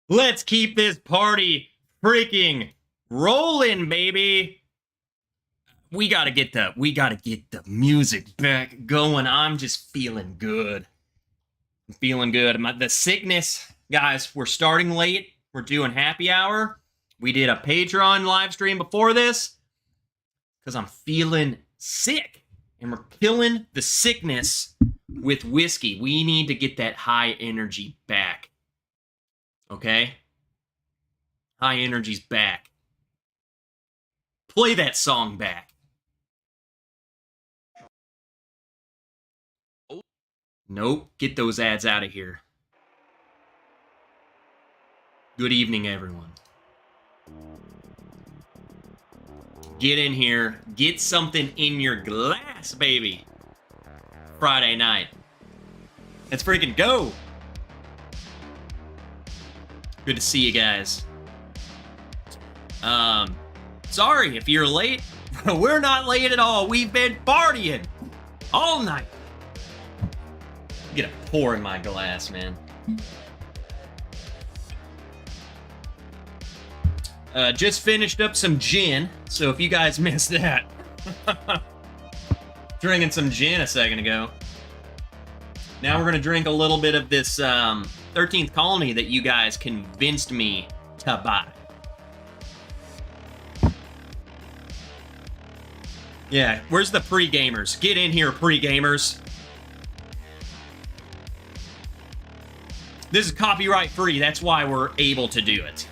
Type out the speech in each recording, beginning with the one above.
Let's keep this party freaking rolling, baby. We gotta get the music back going. I'm just feeling good. I'm feeling good. The sickness, guys, we're starting late. We're doing happy hour. We did a Patreon live stream before this because I'm feeling sick. And we're killing the sickness with whiskey. We need to get that high energy back. Okay? High energy's back. Play that song back. Oh. Nope. Get those ads out of here. Good evening, everyone. Get in here. Get something in your glass, baby. Friday night. Let's freaking go. Good to see you guys. Sorry if you're late. We're not late at all. We've been partying all night. Get a pour in my glass, man. Just finished up some gin, so if you guys missed that. Drinking some gin a second ago. Now we're gonna drink a little bit of this 13th Colony that you guys convinced me to buy. Yeah, where's the pre-gamers? Get in here, pre-gamers. This is copyright free, that's why we're able to do it.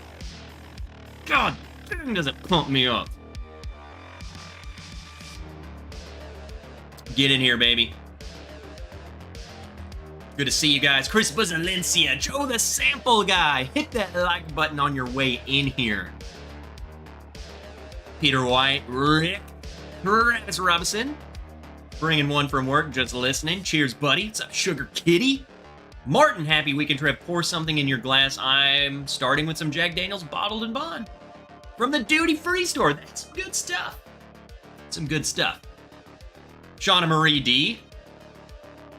God, dang, does it pump me up. Get in here, baby. Good to see you guys. Chris Valencia, Joe the Sample Guy. Hit that like button on your way in here. Peter White, Rick, Travis Robinson. Bringing one from work, just listening. Cheers, buddy. What's up, Sugar Kitty? Martin, happy weekend trip. Pour something in your glass. I'm starting with some Jack Daniels Bottled and Bond. From the Duty Free store. That's some good stuff. Some good stuff. Shauna Marie D.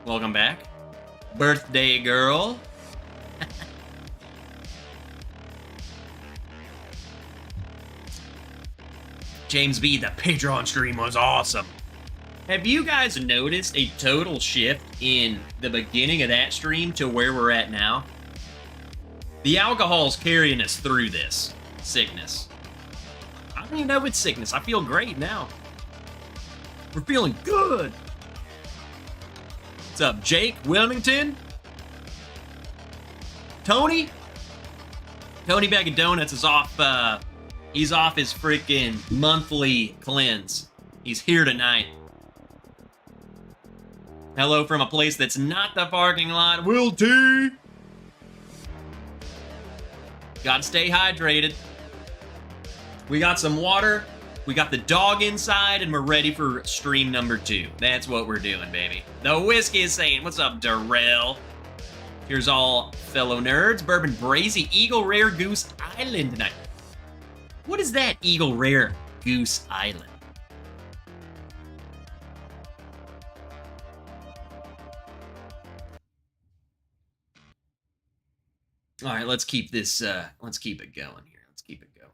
Welcome back. Birthday girl. James B, the Patreon stream was awesome. Have you guys noticed a total shift in the beginning of that stream to where we're at now? The alcohol's carrying us through this sickness. I don't even know if it's sickness. I feel great now. We're feeling good. What's up, Jake Wilmington? Tony? Tony Bag of Donuts is off, he's off his freaking monthly cleanse. He's here tonight. Hello from a place that's not the parking lot. Will T. Gotta stay hydrated. We got some water. We got the dog inside, and we're ready for stream number 2. That's what we're doing, baby. The whiskey is saying, what's up, Darrell? Here's all fellow nerds. Bourbon Brazy Eagle Rare Goose Island tonight. What is that, Eagle Rare Goose Island? All right, let's keep this, let's keep it going here. Let's keep it going.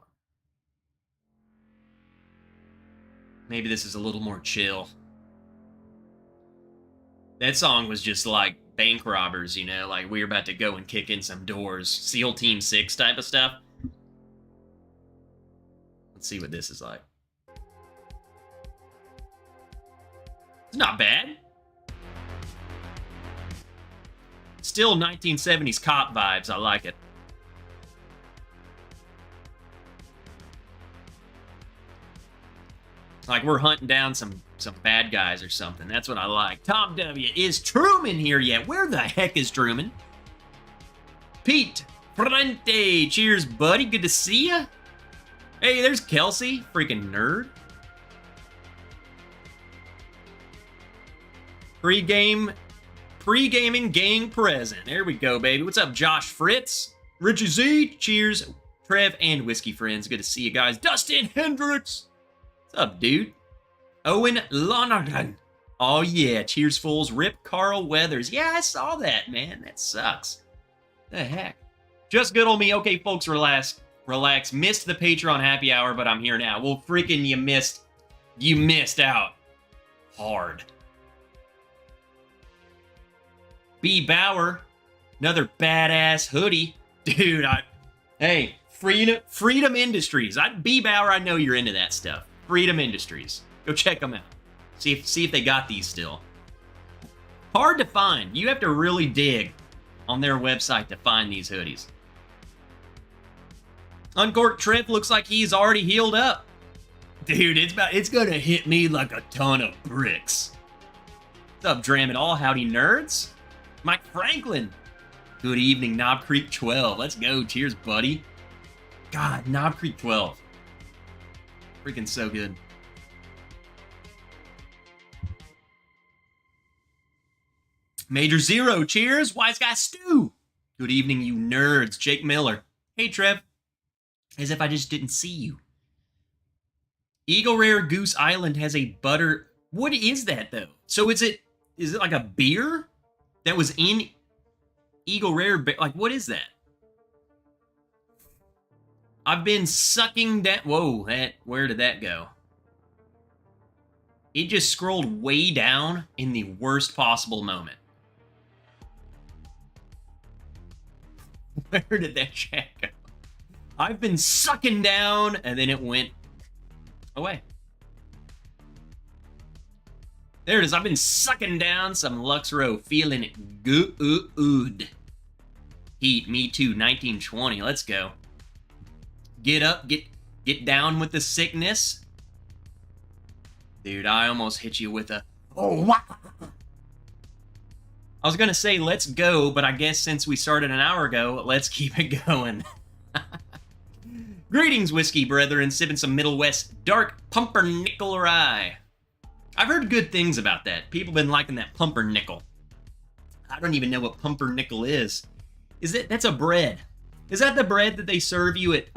Maybe this is a little more chill. That song was just like bank robbers, you know, like we were about to go and kick in some doors. SEAL Team 6 type of stuff. Let's see what this is like. It's not bad. Still 1970s cop vibes. I like it. Like we're hunting down some bad guys or something. That's what I like. Tom W. Is Truman here yet? Where the heck is Truman? Pete Frente. Cheers, buddy. Good to see ya. Hey, there's Kelsey. Freaking nerd. Pre-gaming gang present. There we go, baby. What's up, Josh Fritz? Richie Z. Cheers, Trev and Whiskey Friends. Good to see you guys. Dustin Hendricks. What's up, dude? Owen Lonergan. Oh, yeah. Cheers, fools. Rip Carl Weathers. Yeah, I saw that, man. That sucks. The heck? Just good old me. Okay, folks, relax. Relax. Missed the Patreon happy hour, but I'm here now. Well, freaking you missed out. Hard. B. Bauer. Another badass hoodie. Dude, hey, Freedom Industries. B. Bauer, I know you're into that stuff. Freedom Industries. Go check them out. See if they got these still. Hard to find. You have to really dig on their website to find these hoodies. Uncorked Trip looks like he's already healed up. Dude, it's gonna hit me like a ton of bricks. What's up, Dram and all? Howdy, nerds. Mike Franklin. Good evening, Knob Creek 12. Let's go. Cheers, buddy. God, Knob Creek 12. Freaking so good. Major Zero. Cheers. Wise Guy Stu. Good evening, you nerds. Jake Miller. Hey, Trev. As if I just didn't see you. Eagle Rare Goose Island has a butter. What is that, though? So is it like a beer that was in Eagle Rare? Like, what is that? I've been sucking that. Whoa, where did that go? It just scrolled way down in the worst possible moment. Where did that chat go? I've been sucking down, and then it went away. There it is. I've been sucking down some Luxro, feeling it good. Heat, me too, 1920. Let's go. Get up, get down with the sickness. Dude, I almost hit you with a... Oh, what? I was going to say, let's go, but I guess since we started an hour ago, let's keep it going. Greetings, whiskey brethren, sipping some Middle West dark pumpernickel rye. I've heard good things about that. People have been liking that pumpernickel. I don't even know what pumpernickel is. That's a bread. Is that the bread that they serve you at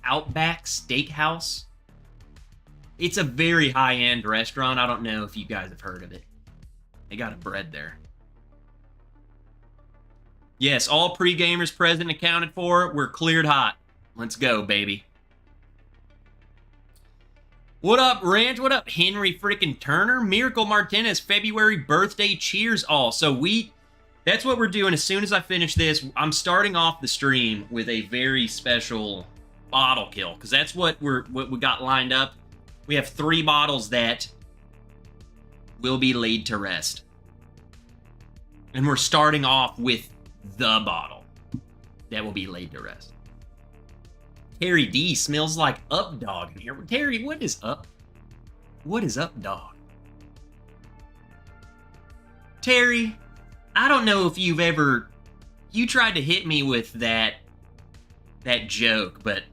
Outback Steakhouse? It's a very high-end restaurant. I don't know if you guys have heard of it. They got a bread there. Yes, all pre-gamers present accounted for. We're cleared hot. Let's go, baby. What up, Ranch? What up, Henry freaking Turner? Miracle Martinez, February birthday. Cheers, all. So that's what we're doing. As soon as I finish this, I'm starting off the stream with a very special bottle kill, because that's what we got lined up. We have 3 bottles that will be laid to rest. And we're starting off with the bottle that will be laid to rest. Terry D smells like Up Dog in here. Terry, what is Up? What is Up Dog? Terry, I don't know if you tried to hit me with that joke, but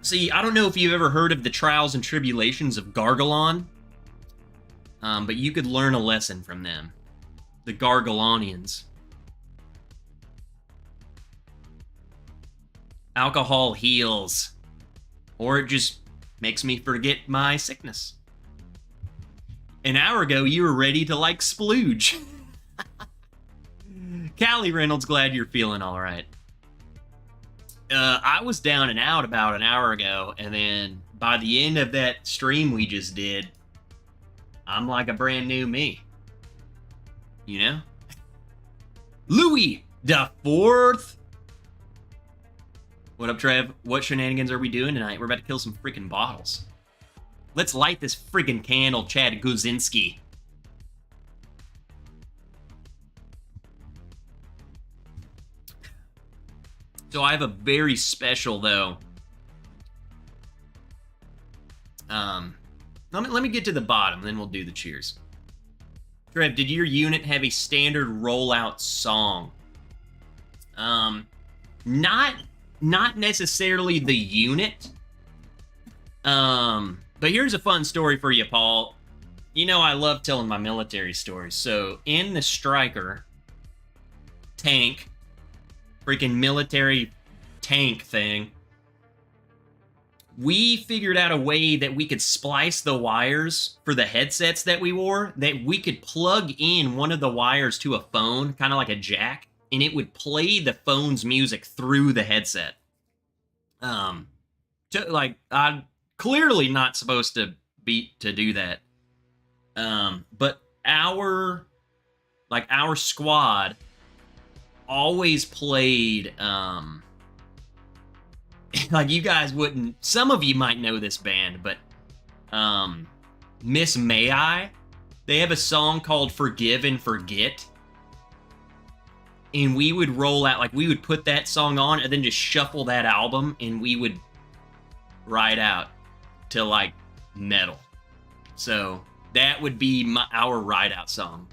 see, I don't know if you've ever heard of the trials and tribulations of Gargalon, but you could learn a lesson from them. The Gargalonians. Alcohol heals. Or it just makes me forget my sickness. An hour ago, you were ready to, like, splooge. Callie Reynolds, glad you're feeling all right. I was down and out about an hour ago, and then by the end of that stream we just did, I'm like a brand new me. You know? Louis the Fourth. What up, Trev? What shenanigans are we doing tonight? We're about to kill some freaking bottles. Let's light this freaking candle, Chad Guzinski. So I have a very special, though. Let me get to the bottom, then we'll do the cheers. Trev, did your unit have a standard rollout song? Not necessarily the unit. But here's a fun story for you, Paul. You know I love telling my military stories. So in the Striker tank, freaking military tank thing, we figured out a way that we could splice the wires for the headsets that we wore, that we could plug in one of the wires to a phone, kind of like a jack, and it would play the phone's music through the headset. I'm clearly not supposed to do that. But our squad always played, like, you guys wouldn't, some of you might know this band, but Miss May I, they have a song called Forgive and Forget, and we would roll out, like, we would put that song on and then just shuffle that album, and we would ride out to, like, metal. So that would be our ride out song.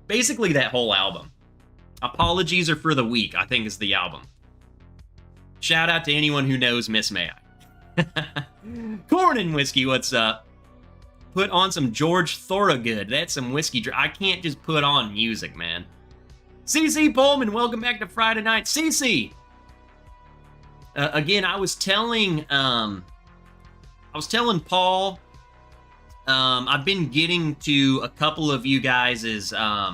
Basically that whole album. Apologies Are for the Weak, I think, is the album. Shout out to anyone who knows Miss May I. Corn and Whiskey, what's up? Put on some George Thorogood. That's some whiskey. I can't just put on music, man. CC Pullman, welcome back to Friday Night. CC! Again, I was telling Paul, I've been getting to a couple of you guys' I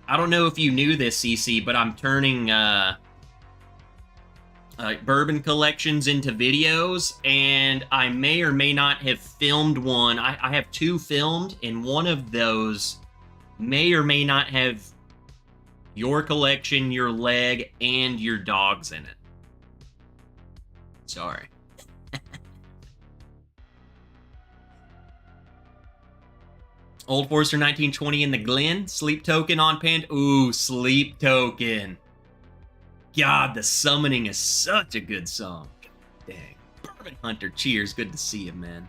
don't know if you knew this, CC, but I'm turning bourbon collections into videos, and I may or may not have filmed one. I have two filmed, and one of those may or may not have your collection, your leg, and your dogs in it. Sorry. Old Forester 1920 in the Glen. Sleep Token on Pand. Ooh, Sleep Token. God, the Summoning is such a good song. God dang. Bourbon Hunter, cheers. Good to see you, man.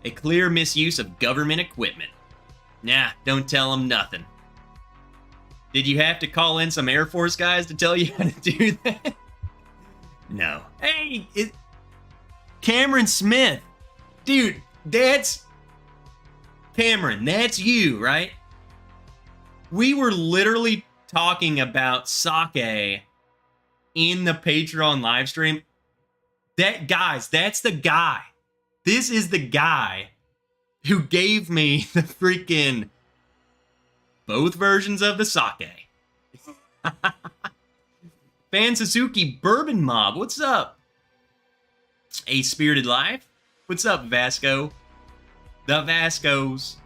A clear misuse of government equipment. Nah, don't tell them nothing. Did you have to call in some Air Force guys to tell you how to do that? No. Hey, Cameron Smith. Dude, that's... Cameron, that's you, right? We were literally talking about sake in the Patreon live stream. Guys, that's the guy. This is the guy who gave me the freaking both versions of the sake. Fan Suzuki Bourbon Mob, what's up? A Spirited Life, what's up, Vasco? The Vascos.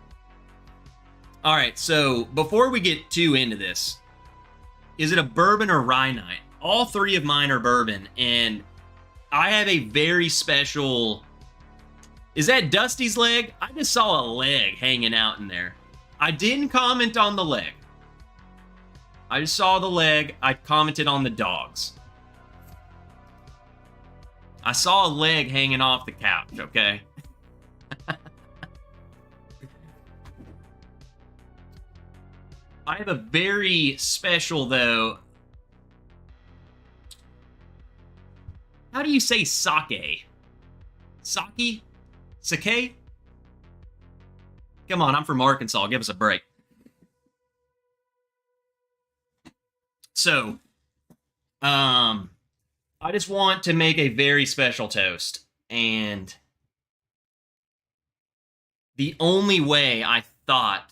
All right, so before we get too into this, is it a bourbon or rye night? All three of mine are bourbon, and I have a very special... Is that Dusty's leg? I just saw a leg hanging out in there. I didn't comment on the leg. I just saw the leg. I commented on the dogs. I saw a leg hanging off the couch, okay? I have a very special, though... How do you say sake? Sake? Sake? Come on, I'm from Arkansas. Give us a break. So, I just want to make a very special toast, and the only way I thought,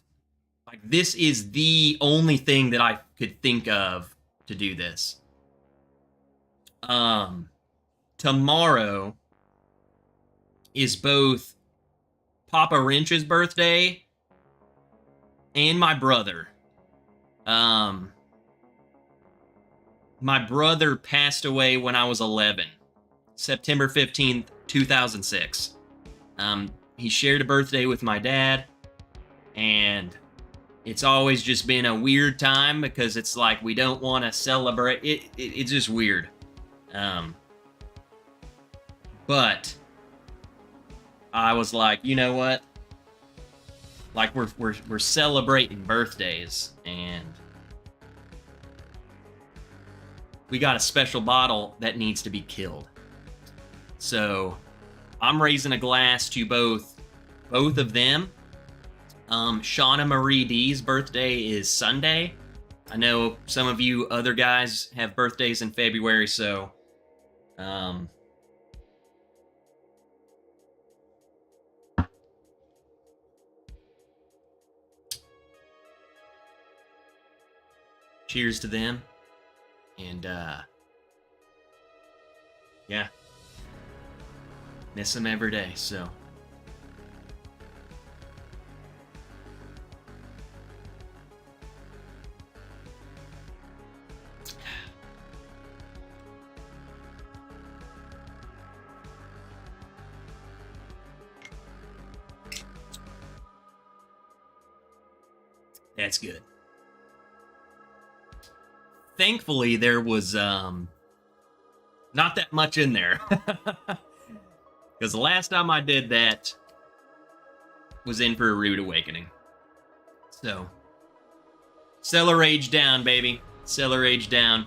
like, this is the only thing that I could think of to do this. Tomorrow is both Papa Wrench's birthday and my brother. My brother passed away when I was 11, September 15th, 2006. He shared a birthday with my dad, and it's always just been a weird time because it's like we don't want to celebrate. It's just weird. But I was like, you know what? Like, we're celebrating birthdays, and we got a special bottle that needs to be killed. So I'm raising a glass to both of them. Shauna Marie D's birthday is Sunday. I know some of you other guys have birthdays in February, so cheers to them. And yeah, miss them every day. So that's good. Thankfully, there was not that much in there. Because the last time I did that was in for a rude awakening. So, cellar rage down, baby. Cellar rage down.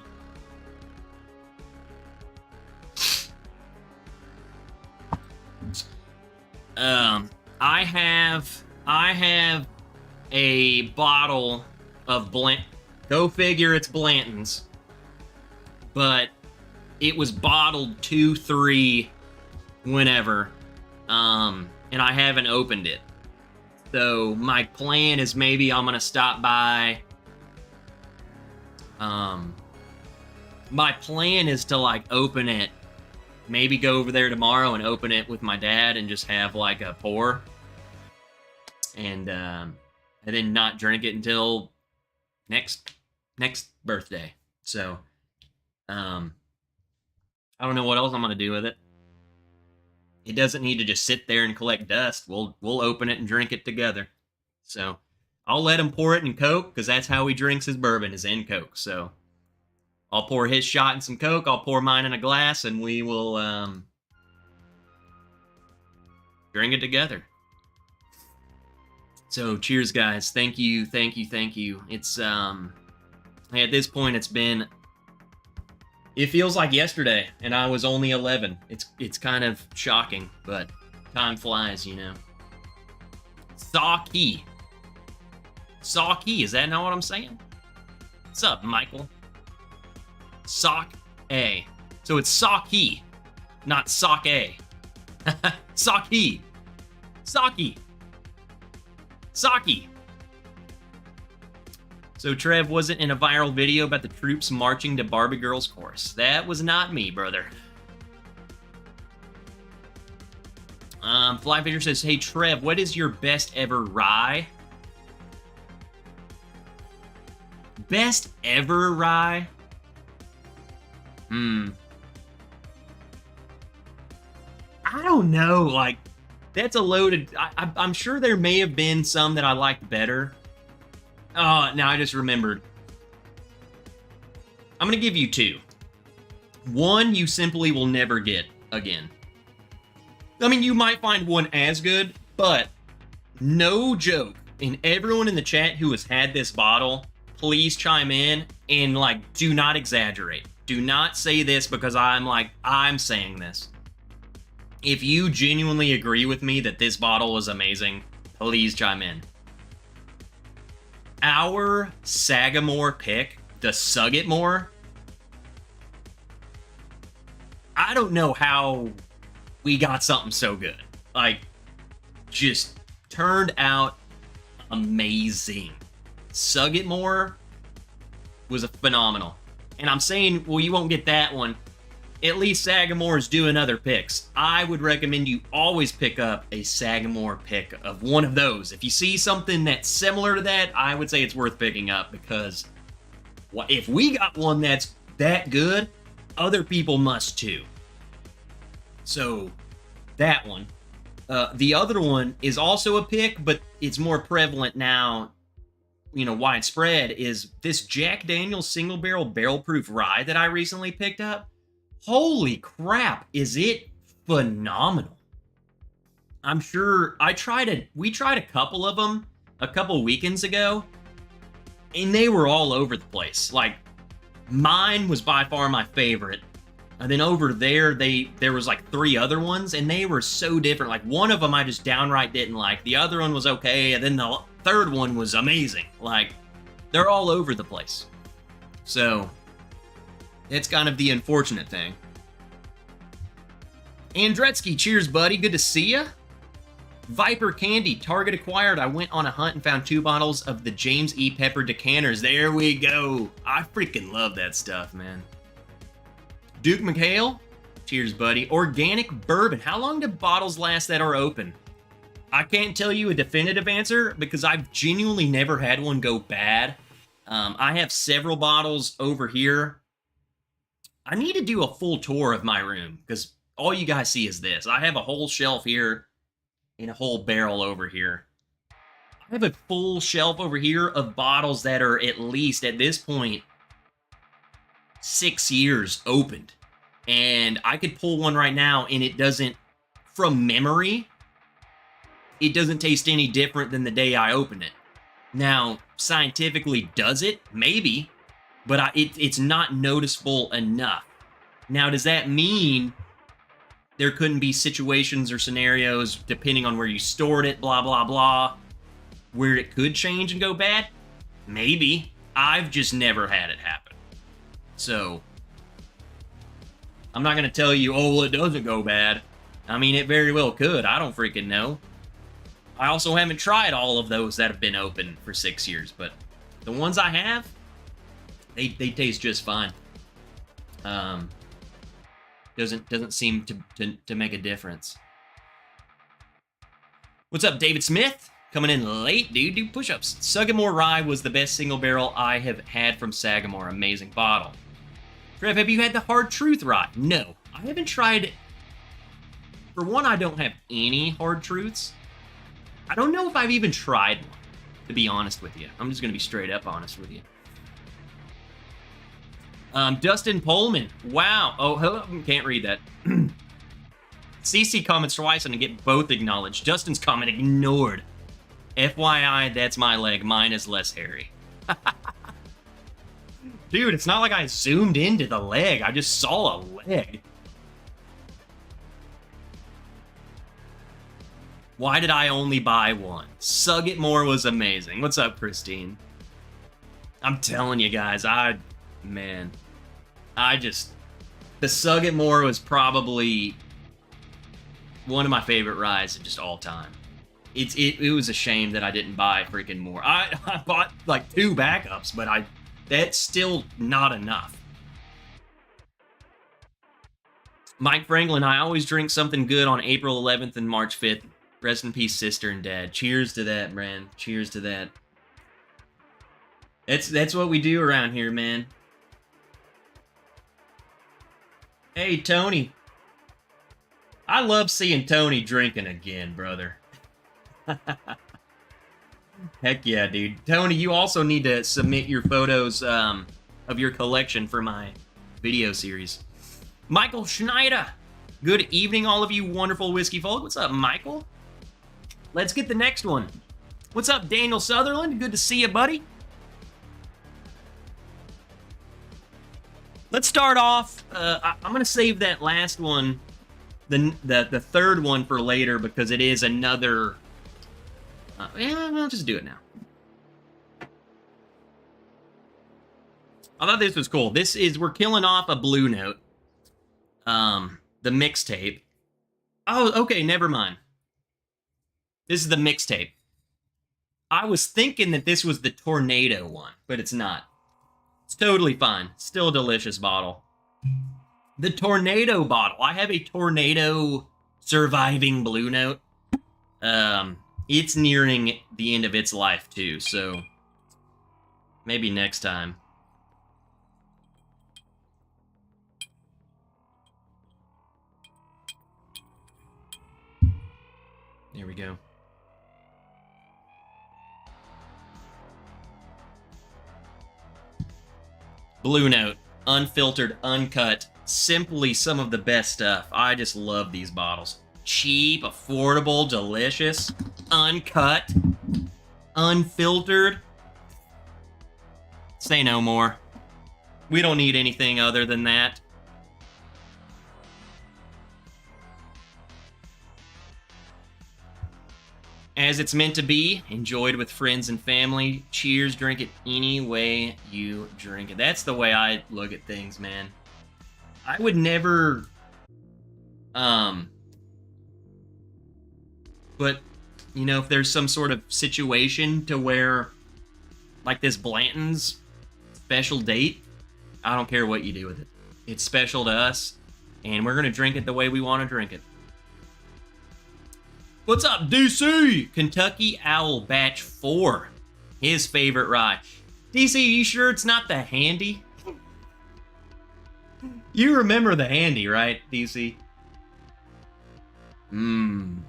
I have a bottle of Go figure, it's Blanton's. But it was bottled 2-3 whenever. And I haven't opened it. So my plan is maybe I'm gonna stop by. My plan is to like open it. Maybe go over there tomorrow and open it with my dad and just have like a pour. And then not drink it until next birthday. So I don't know what else I'm gonna do with it. It doesn't need to just sit there and collect dust. We'll open it and drink it together. So I'll let him pour it in Coke, because that's how he drinks his bourbon, is in Coke. So I'll pour his shot in some Coke, I'll pour mine in a glass, and we will drink it together. So cheers, guys. Thank you. It's at this point it feels like yesterday, and I was only 11. It's kind of shocking, but time flies, you know. Saki, is that not what I'm saying? What's up, Michael? Sock A. So it's Saki, not Sock A. Saki. So Trev wasn't in a viral video about the troops marching to Barbie Girls chorus. That was not me, brother. Flyfisher says, hey Trev, what is your best ever rye? Best ever rye? I don't know, like, that's a loaded... I'm sure there may have been some that I liked better. Oh, now I just remembered. I'm going to give you two. One you simply will never get again. I mean, you might find one as good, but no joke. And everyone in the chat who has had this bottle, please chime in and, like, do not exaggerate. Do not say this because I'm saying this. If you genuinely agree with me that this bottle was amazing, please chime in. Our Sagamore pick, the Suggetmore, I don't know how we got something so good. Like, just turned out amazing. Suggetmore was a phenomenal. And I'm saying, well, you won't get that one. At least Sagamore's doing other picks. I would recommend you always pick up a Sagamore pick of one of those. If you see something that's similar to that, I would say it's worth picking up, because if we got one that's that good, other people must too. So, that one. The other one is also a pick, but it's more prevalent now, widespread, is this Jack Daniel's single barrel proof rye that I recently picked up. Holy crap, is it phenomenal. I'm sure we tried a couple of them a couple weekends ago, and they were all over the place. Like, mine was by far my favorite. And then over there, there was like 3 other ones, and they were so different. Like, one of them I just downright didn't like. The other one was okay, and then the third one was amazing. Like, they're all over the place. So, it's kind of the unfortunate thing. Andretsky, cheers, buddy. Good to see ya. Viper Candy, Target acquired. I went on a hunt and found 2 bottles of the James E. Pepper decanters. There we go. I freaking love that stuff, man. Duke McHale, cheers, buddy. Organic bourbon. How long do bottles last that are open? I can't tell you a definitive answer because I've genuinely never had one go bad. I have several bottles over here. I need to do a full tour of my room because all you guys see is this. I have a whole shelf here and a whole barrel over here. I have a full shelf over here of bottles that are at least, at this point, 6 years opened. And I could pull one right now and it doesn't, from memory, it doesn't taste any different than the day I opened it. Now, scientifically, does it? Maybe. But it's not noticeable enough. Now, does that mean there couldn't be situations or scenarios, depending on where you stored it, blah, blah, blah, where it could change and go bad? Maybe. I've just never had it happen. So, I'm not going to tell you, oh, well, it doesn't go bad. I mean, it very well could. I don't freaking know. I also haven't tried all of those that have been open for 6 years, but the ones I have, they taste just fine. Doesn't seem to make a difference. What's up, David Smith? Coming in late, dude. Do push-ups. Sagamore Rye was the best single barrel I have had from Sagamore. Amazing bottle. Trev, have you had the Hard Truth Rye? No. I haven't tried... For one, I don't have any Hard Truths. I don't know if I've even tried one, to be honest with you. I'm just going to be straight up honest with you. Dustin Pullman. Wow. Oh, hello. Can't read that. CC comments twice and I get both acknowledged. Dustin's comment ignored. FYI, that's my leg. Mine is less hairy. Dude, it's not like I zoomed into the leg. I just saw a leg. Why did I only buy one? Suggetmore was amazing. What's up, Christine? I'm telling you guys, the Suggetmore was probably one of my favorite ryes of just all time. It was a shame that I didn't buy freaking more. I bought like 2 backups, but that's still not enough. Mike Franklin, I always drink something good on April 11th and March 5th. Rest in peace, sister and dad. Cheers to that, man. Cheers to that. That's what we do around here, man. Hey, Tony. I love seeing Tony drinking again, brother. Heck yeah, dude. Tony, you also need to submit your photos of your collection for my video series. Michael Schneider. Good evening, all of you wonderful whiskey folk. What's up, Michael? Let's get the next one. What's up, Daniel Sutherland? Good to see you, buddy. Let's start off. I'm going to save that last one, the third one, for later because it is another... yeah, I'll just do it now. I thought this was cool. We're killing off a Blue Note. The mixtape. Oh, okay, never mind. This is the mixtape. I was thinking that this was the tornado one, but it's not. It's totally fine. Still a delicious bottle. The tornado bottle. I have a tornado surviving Blue Note. It's nearing the end of its life too, so maybe next time. There we go. Blue Note, unfiltered, uncut, simply some of the best stuff. I just love these bottles. Cheap, affordable, delicious, uncut, unfiltered. Say no more. We don't need anything other than that. As it's meant to be, enjoyed with friends and family. Cheers, drink it any way you drink it. That's the way I look at things, man. I would never, but, you know, if there's some sort of situation to where, like this Blanton's special date, I don't care what you do with it. It's special to us, and we're going to drink it the way we want to drink it. What's up, DC? Kentucky Owl Batch 4. His favorite rye. DC, you sure it's not the Handy? You remember the Handy, right, DC? Dang,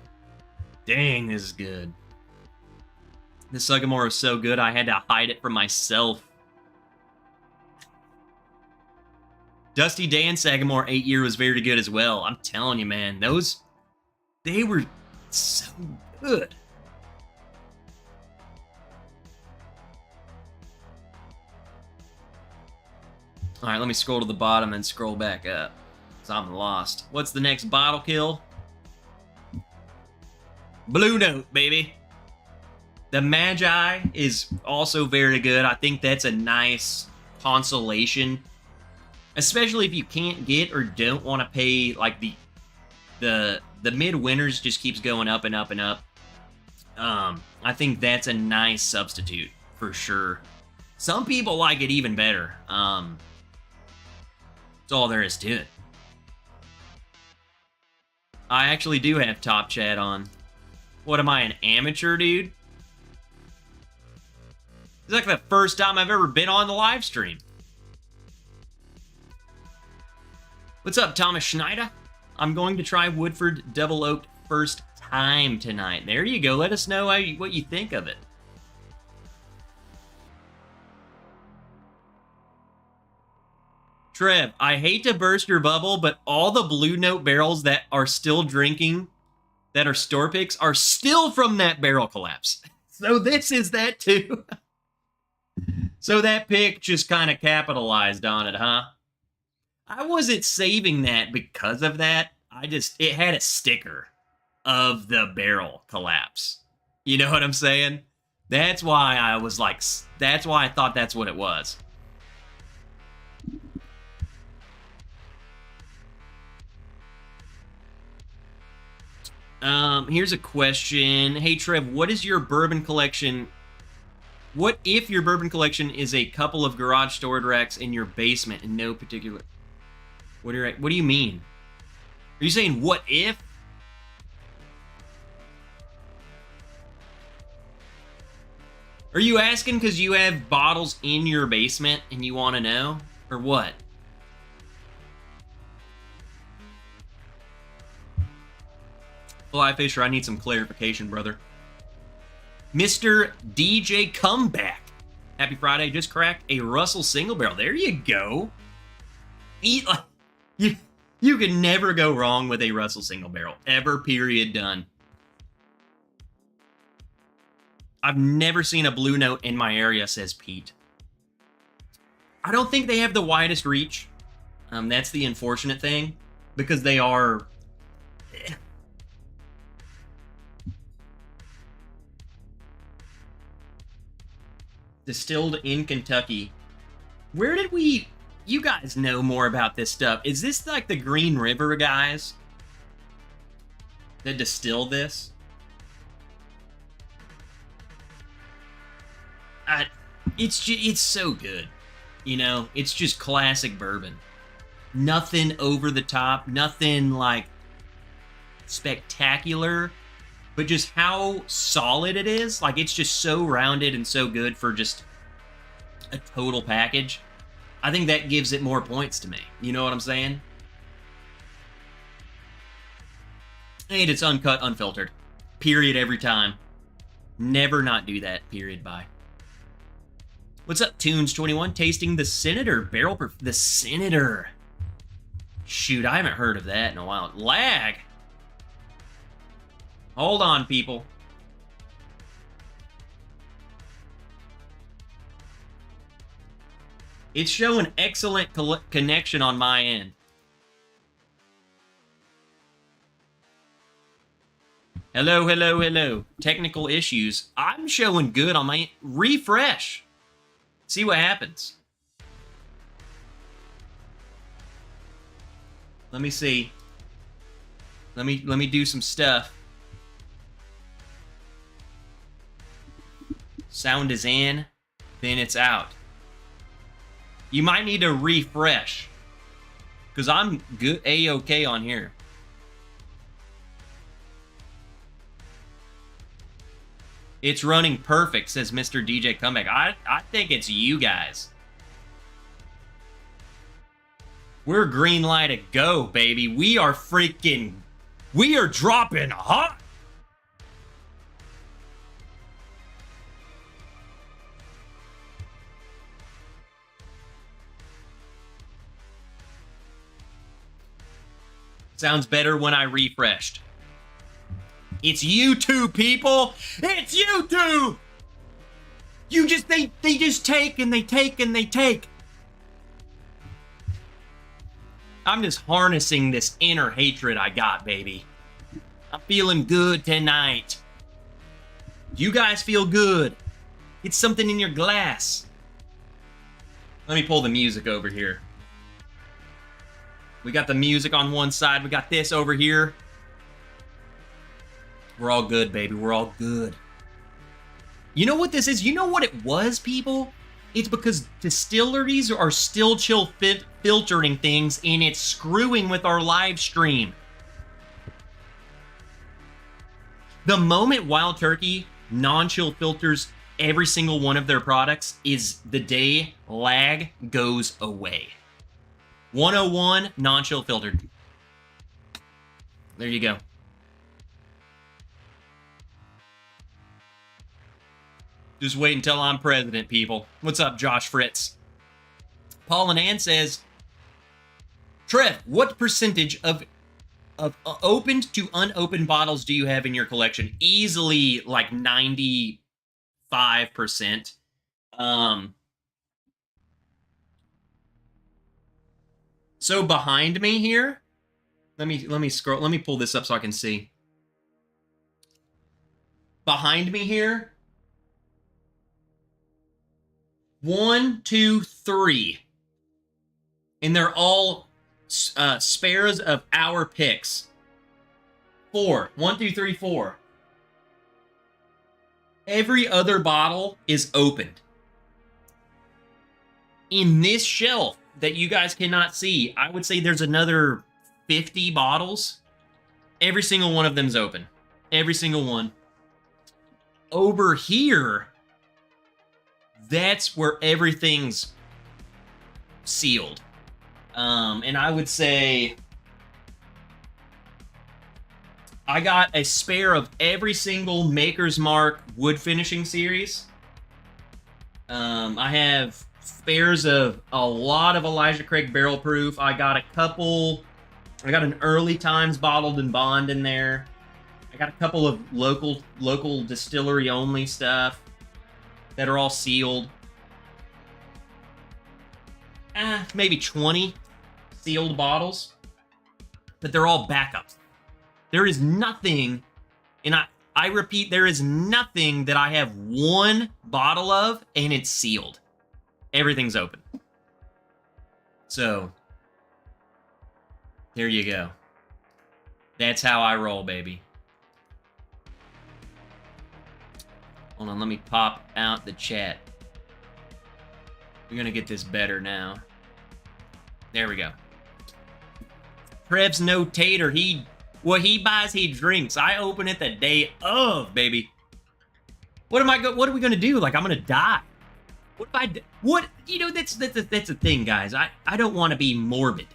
this is good. The Sagamore is so good, I had to hide it from myself. Dusty Dan Sagamore 8-year was very good as well. I'm telling you, man, they were so good. All right, let me scroll to the bottom and scroll back up, because I'm lost. What's the next bottle kill? Blue Note, baby. The Magi is also very good. I think that's a nice consolation, especially if you can't get or don't want to pay, like, the midwinters just keeps going up and up and up. I think that's a nice substitute for sure. Some people like it even better. That's all there is to it. I actually do have Top Chat on. What am I, an amateur, dude? It's like the first time I've ever been on the live stream. What's up, Thomas Schneider? I'm going to try Woodford Double Oaked first time tonight. There you go. Let us know what you think of it. Trev, I hate to burst your bubble, but all the Blue Note barrels that are still drinking, that are store picks, are still from that barrel collapse. So this is that too. So that pick just kind of capitalized on it, huh? I wasn't saving that because of that. It had a sticker of the barrel collapse. You know what I'm saying? That's why I was like, that's why I thought that's what it was. Here's a question. Hey, Trev, what is your bourbon collection? What if your bourbon collection is a couple of garage storage racks in your basement in no particular... What do you mean? Are you saying what if? Are you asking because you have bottles in your basement and you want to know? Or what? Fly Fisher, I need some clarification, brother. Mr. DJ Comeback. Happy Friday. Just cracked a Russell single barrel. There you go. You can never go wrong with a Russell single barrel. Ever, period, done. I've never seen a Blue Note in my area, says Pete. I don't think they have the widest reach. That's the unfortunate thing, because they are... distilled in Kentucky. Where did we You guys know more about this stuff. Is this like the Green River guys that distill this? It's so good. You know, it's just classic bourbon. Nothing over the top, nothing like spectacular, but just how solid it is. Like, it's just so rounded and so good for just a total package. I think that gives it more points to me. You know what I'm saying? And it's uncut, unfiltered. Period every time. Never not do that. Period. Bye. What's up, Tunes21? Tasting the Senator barrel. The Senator. Shoot, I haven't heard of that in a while. Lag. Hold on, people. It's showing excellent connection on my end. Hello, hello, hello. Technical issues. I'm showing good on my refresh. See what happens. Let me see. Let me do some stuff. Sound is in, then it's out. You might need to refresh, because I'm good, A-okay on here. It's running perfect, says Mr. DJ Comeback. I think it's you guys. We're green light to go, baby. We are dropping hot. Sounds better when I refreshed. It's YouTube, people. It's YouTube. They just take and they take and they take. I'm just harnessing this inner hatred I got, baby. I'm feeling good tonight. You guys feel good. Get something in your glass. Let me pull the music over here. We got the music on one side. We got this over here. We're all good, baby. We're all good. You know what this is? You know what it was, people? It's because distilleries are still chill filtering things, and it's screwing with our live stream. The moment Wild Turkey non-chill filters every single one of their products is the day lag goes away. 101 non-chill filtered. There you go. Just wait until I'm president, people. What's up, Josh Fritz? Paul and Ann says, Trev, what percentage of opened to unopened bottles do you have in your collection? Easily like 95%. So behind me here, let me scroll. Let me pull this up so I can see. Behind me here, 1, 2, 3, and they're all spares of our picks. 4, 1, 2, 3, 4. Every other bottle is opened. In this shelf that you guys cannot see, I would say there's another 50 bottles. Every single one of them's open. Every single one. Over here, that's where everything's sealed. And I would say I got a spare of every single Maker's Mark wood finishing series. I have spares of a lot of Elijah Craig Barrel Proof. I got an Early Times Bottled and Bond in there. I got a couple of local distillery only stuff that are all sealed. Maybe 20 sealed bottles, but they're all backups. There is nothing, and I repeat, there is nothing that I have one bottle of and it's sealed. Everything's open. So, there you go. That's how I roll, baby. Hold on, let me pop out the chat. We're gonna get this better now. There we go. Trev's no tater. What he buys, he drinks. I open it the day of, baby. What are we gonna do? Like, I'm gonna die. What if I? What? You know, that's the thing, guys. I don't want to be morbid,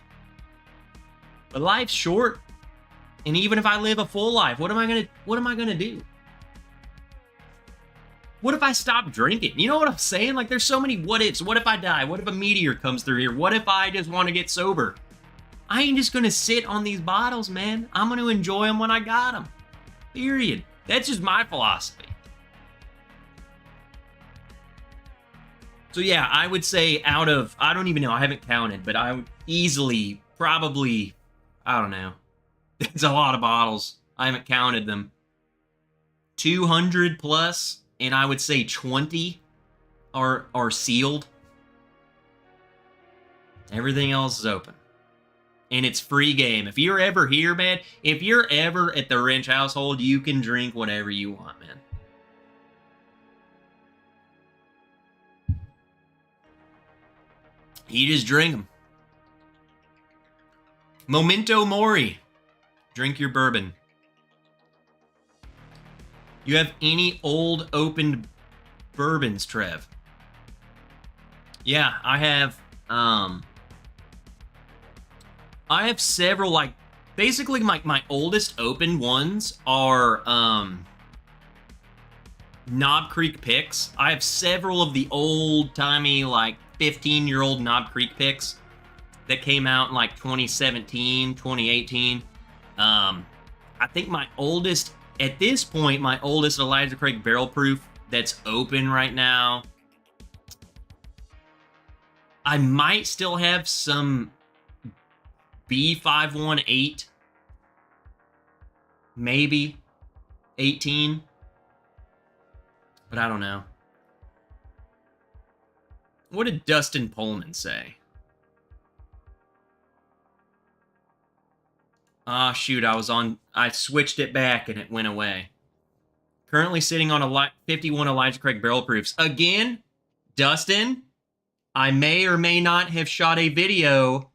but life's short, and even if I live a full life, what am I gonna do? What if I stop drinking? You know what I'm saying? Like, there's so many what ifs. What if I die? What if a meteor comes through here? What if I just want to get sober? I ain't just gonna sit on these bottles, man. I'm gonna enjoy them when I got them. Period. That's just my philosophy. So yeah, I would say out of, I don't even know, I haven't counted, but I would easily, probably, I don't know. It's a lot of bottles. I haven't counted them. 200 plus, and I would say 20 are sealed. Everything else is open. And it's free game. If you're ever here, man, if you're ever at the Wrench household, you can drink whatever you want, man. You just drink them. Memento Mori. Drink your bourbon. You have any old opened bourbons, Trev? Yeah, I have several, like, basically my oldest open ones are Knob Creek picks. I have several of the old-timey, like, 15-year-old Knob Creek picks that came out in, like, 2017, 2018. I think my oldest, at this point, my oldest Elijah Craig Barrel Proof that's open right now, I might still have some B518, maybe 18, but I don't know. What did Dustin Pullman say? Ah, shoot, I switched it back and it went away. Currently sitting on a 51 Elijah Craig Barrel Proofs. Again, Dustin, I may or may not have shot a video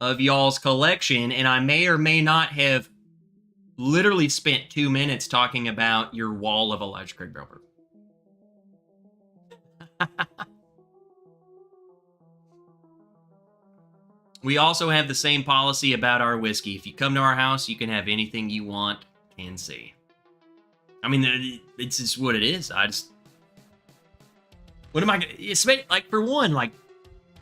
of y'all's collection, and I may or may not have literally spent 2 minutes talking about your wall of Elijah Craig Barrel Proof. We also have the same policy about our whiskey. If you come to our house, you can have anything you want and see. I mean, it's just what it is. What am I gonna, like,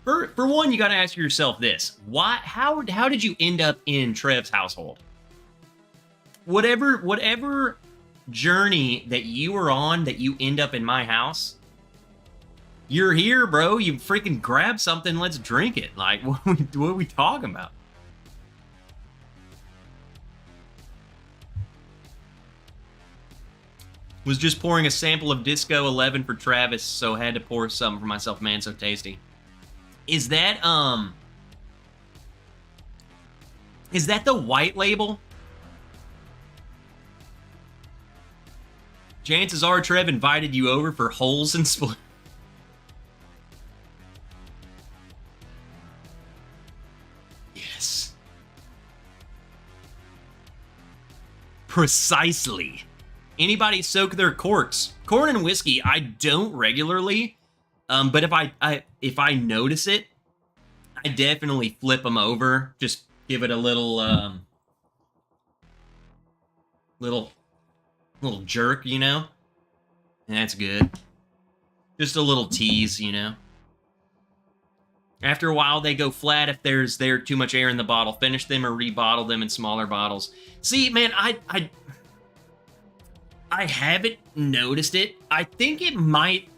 for one, you gotta ask yourself this. How did you end up in Trev's household? Whatever journey that you were on that you end up in my house, you're here, bro. You freaking grab something. Let's drink it. Like, what are we talking about? Was just pouring a sample of Disco 11 for Travis, so had to pour some for myself. Man, so tasty. Is that the white label? Chances are Trev invited you over for holes and split. Yes. Precisely. Anybody soak their corks. Corn and whiskey, I don't regularly, but if I notice it, I definitely flip them over. Just give it a little little jerk, you know, and that's good. Just a little tease, you know. After a while, they go flat if there's too much air in the bottle. Finish them or rebottle them in smaller bottles. See, man, I haven't noticed it. I think it might,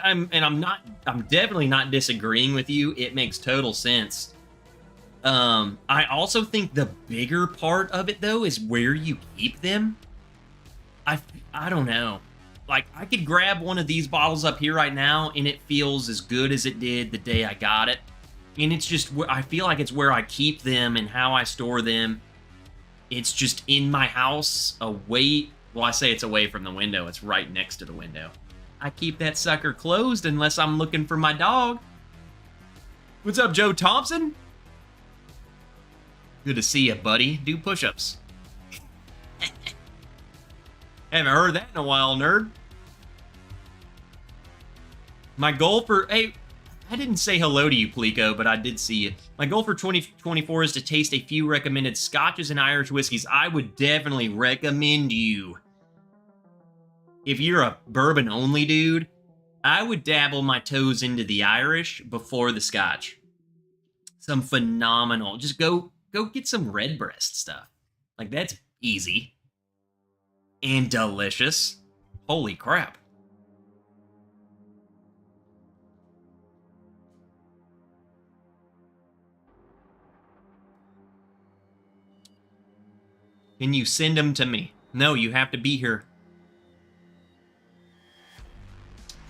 I'm definitely not disagreeing with you. It makes total sense. I also think the bigger part of it, though, is where you keep them. I don't know. Like, I could grab one of these bottles up here right now, and it feels as good as it did the day I got it. And it's just, I feel like it's where I keep them and how I store them. It's just in my house, away. Well, I say it's away from the window. It's right next to the window. I keep that sucker closed unless I'm looking for my dog. What's up, Joe Thompson? Good to see you, buddy. Do push-ups. Haven't heard that in a while, nerd. My goal for... Hey, I didn't say hello to you, Plico, but I did see you. My goal for 2024 is to taste a few recommended scotches and Irish whiskeys. I would definitely recommend you. If you're a bourbon-only dude, I would dabble my toes into the Irish before the scotch. Some phenomenal... Just go get some Redbreast stuff. Like, that's easy. And delicious. Holy crap. Can you send them to me? No, you have to be here.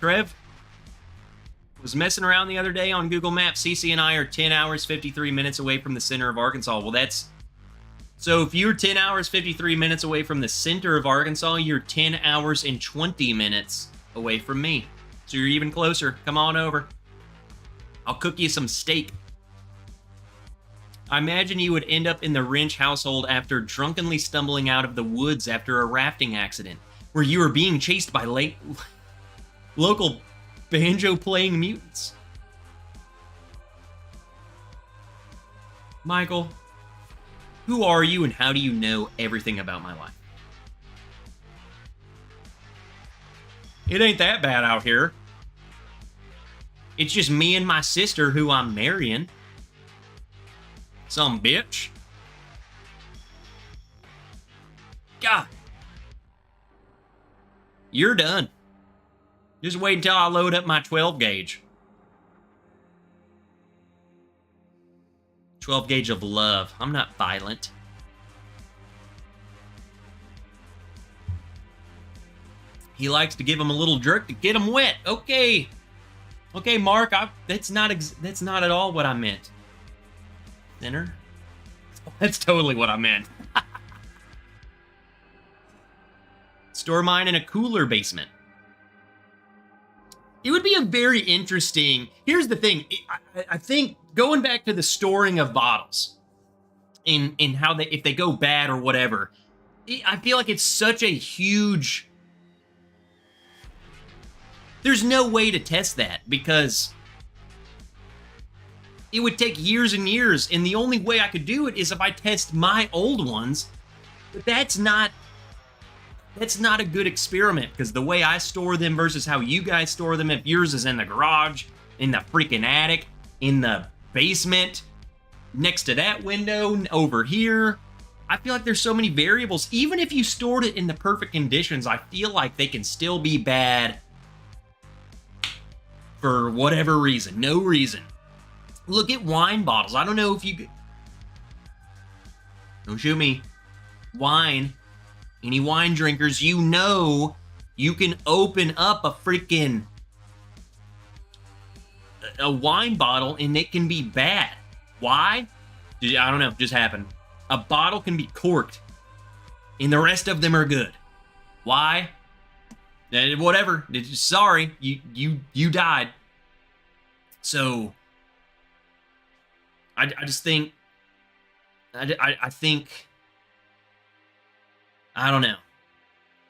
Trev was messing around the other day on Google Maps. CC and I are 10 hours, 53 minutes away from the center of Arkansas. Well, that's... So if you're 10 hours, 53 minutes away from the center of Arkansas, you're 10 hours and 20 minutes away from me. So you're even closer. Come on over. I'll cook you some steak. I imagine you would end up in the Wrench household after drunkenly stumbling out of the woods after a rafting accident, where you were being chased by local banjo-playing mutants. Michael, who are you and how do you know everything about my life? It ain't that bad out here. It's just me and my sister who I'm marrying. Some bitch. God. You're done. Just wait until I load up my 12 gauge. 12 gauge of love. I'm not violent. He likes to give him a little jerk to get him wet. Okay. Okay, Mark, that's not at all what I meant. Thinner? That's totally what I meant. Store mine in a cooler basement. It would be a very interesting... Here's the thing. I think going back to the storing of bottles in how they, if they go bad or whatever, I feel like it's such a huge... There's no way to test that because it would take years and years, and the only way I could do it is if I test my old ones. But that's not a good experiment because the way I store them versus how you guys store them, if yours is in the garage, in the freaking attic, in the basement, next to that window, over here, I feel like there's so many variables. Even if you stored it in the perfect conditions, I feel like they can still be bad for whatever reason. No reason. Look at wine bottles. I don't know if you... Don't shoot me. Wine. Any wine drinkers, you know you can open up a freaking... a wine bottle and it can be bad. Why? I don't know. Just happened. A bottle can be corked and the rest of them are good. Why? Whatever. Sorry, you died. So, I just think, I think, I don't know.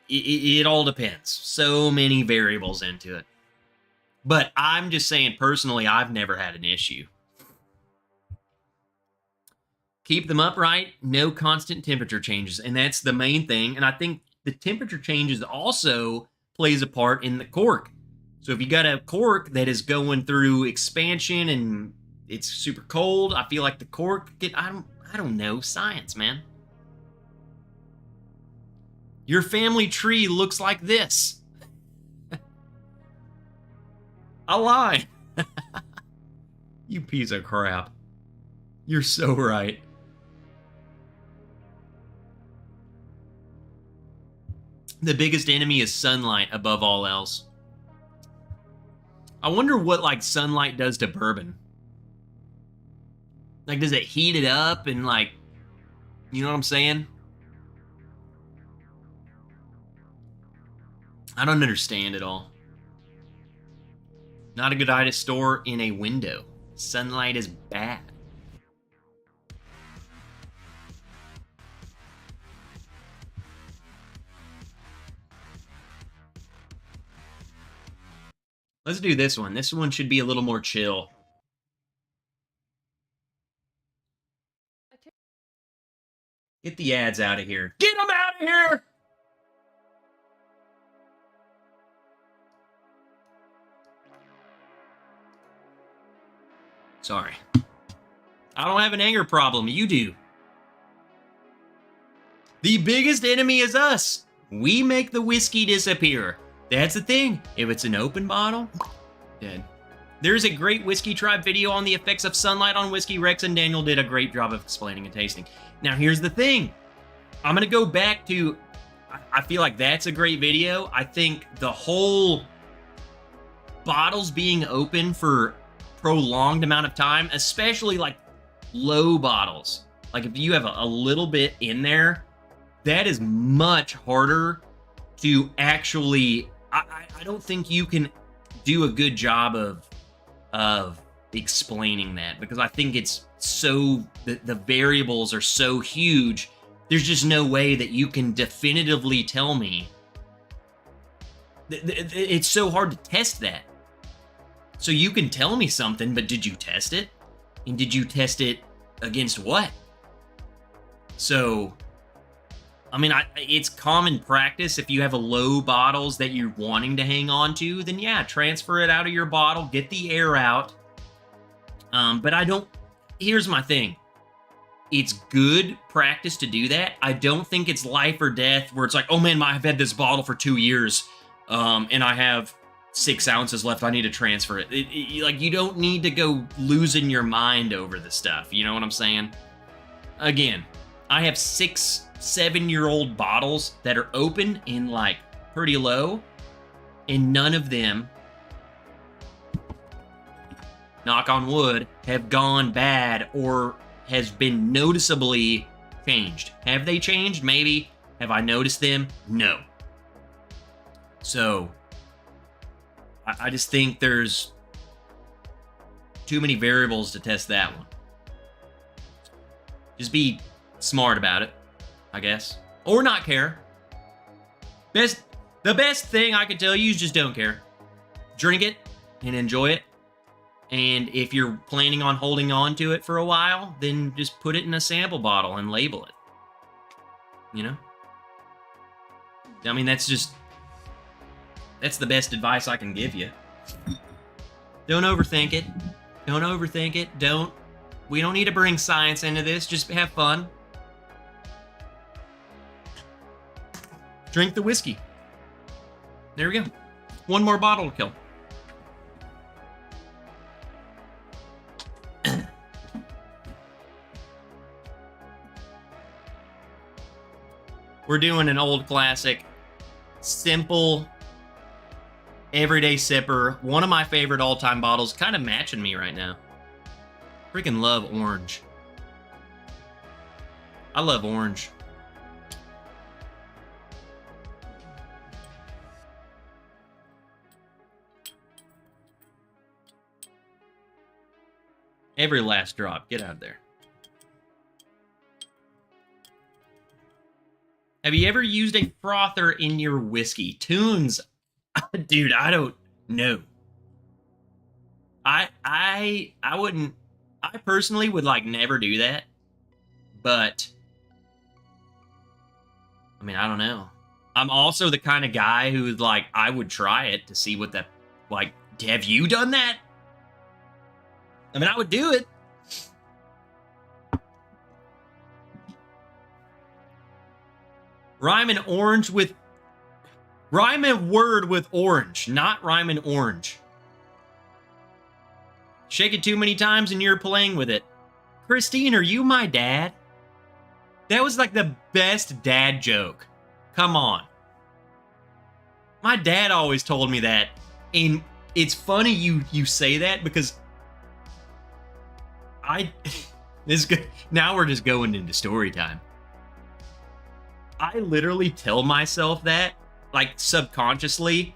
It all depends. So many variables into it. But I'm just saying, personally, I've never had an issue. Keep them upright, no constant temperature changes, and that's the main thing. And I think the temperature changes also plays a part in the cork. So if you got a cork that is going through expansion and it's super cold, I feel like the cork I don't know, science, man. Your family tree looks like this. A lie. You piece of crap. You're so right. The biggest enemy is sunlight above all else. I wonder what, like, sunlight does to bourbon. Like, does it heat it up and, like, you know what I'm saying? I don't understand it all. Not a good idea to store in a window. Sunlight is bad. Let's do this one. This one should be a little more chill. Get the ads out of here. Get them out of here! Sorry. I don't have an anger problem. You do. The biggest enemy is us. We make the whiskey disappear. That's the thing. If it's an open bottle, dead. There's a great Whiskey Tribe video on the effects of sunlight on whiskey. Rex and Daniel did a great job of explaining and tasting. Now, here's the thing. I'm going to go back to, I feel like that's a great video. I think the whole bottles being open for prolonged amount of time, especially like low bottles. Like if you have a little bit in there, that is much harder to actually, I don't think you can do a good job of explaining that, because I think it's so, the variables are so huge. There's just no way that you can definitively tell me. It's so hard to test that. So you can tell me something, but did you test it? And did you test it against what? So, I mean, it's common practice if you have a low bottles that you're wanting to hang on to, then yeah, transfer it out of your bottle, get the air out. But I don't, here's my thing. It's good practice to do that. I don't think it's life or death where it's like, oh man, I've had this bottle for 2 years, and I have 6 ounces left. I need to transfer it. Like, you don't need to go losing your mind over the stuff. You know what I'm saying? Again, I have 6, 7-year-old bottles that are open and like pretty low, and none of them, knock on wood, have gone bad or has been noticeably changed. Have they changed? Maybe. Have I noticed them? No. So, I just think there's too many variables to test that one. Just be smart about it, I guess. Or not care. The best thing I can tell you is just don't care. Drink it and enjoy it. And if you're planning on holding on to it for a while, then just put it in a sample bottle and label it. You know? I mean, that's the best advice I can give you. Don't overthink it. Don't overthink it. We don't need to bring science into this. Just have fun. Drink the whiskey. There we go. One more bottle to kill. We're doing an old classic, simple, everyday sipper. One of my favorite all-time bottles, kind of matching me right now. Freaking love orange. I love orange. Every last drop. Get out of there. Have you ever used a frother in your whiskey? Tunes, dude, I don't know. I wouldn't. I personally would like never do that. But I mean, I don't know. I'm also the kind of guy who's like, I would try it to see what that, like, have you done that? I mean, I would do it. Rhyme an word with orange, not rhyme an orange. Shake it too many times and you're playing with it. Christine, are you my dad? That was like the best dad joke. Come on. My dad always told me that. And it's funny you say that because This good. Now we're just going into story time. I literally tell myself that, like, subconsciously,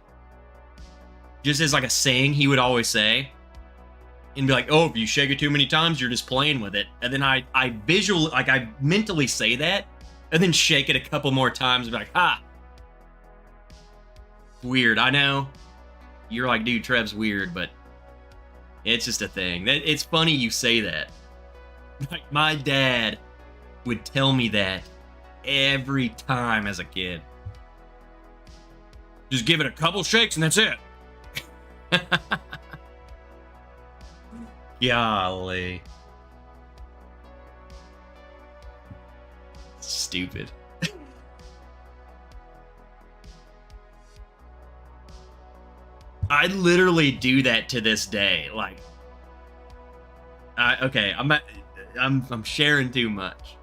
just as like a saying he would always say, and be like, oh, if you shake it too many times, you're just playing with it. And then I mentally say that, and then shake it a couple more times and be like, ha. Weird, I know. You're like, dude, Trev's weird, but it's just a thing. It's funny you say that. Like, my dad would tell me that every time as a kid. Just give it a couple shakes and that's it. Golly. Stupid. I literally do that to this day. Like, okay, I'm sharing too much.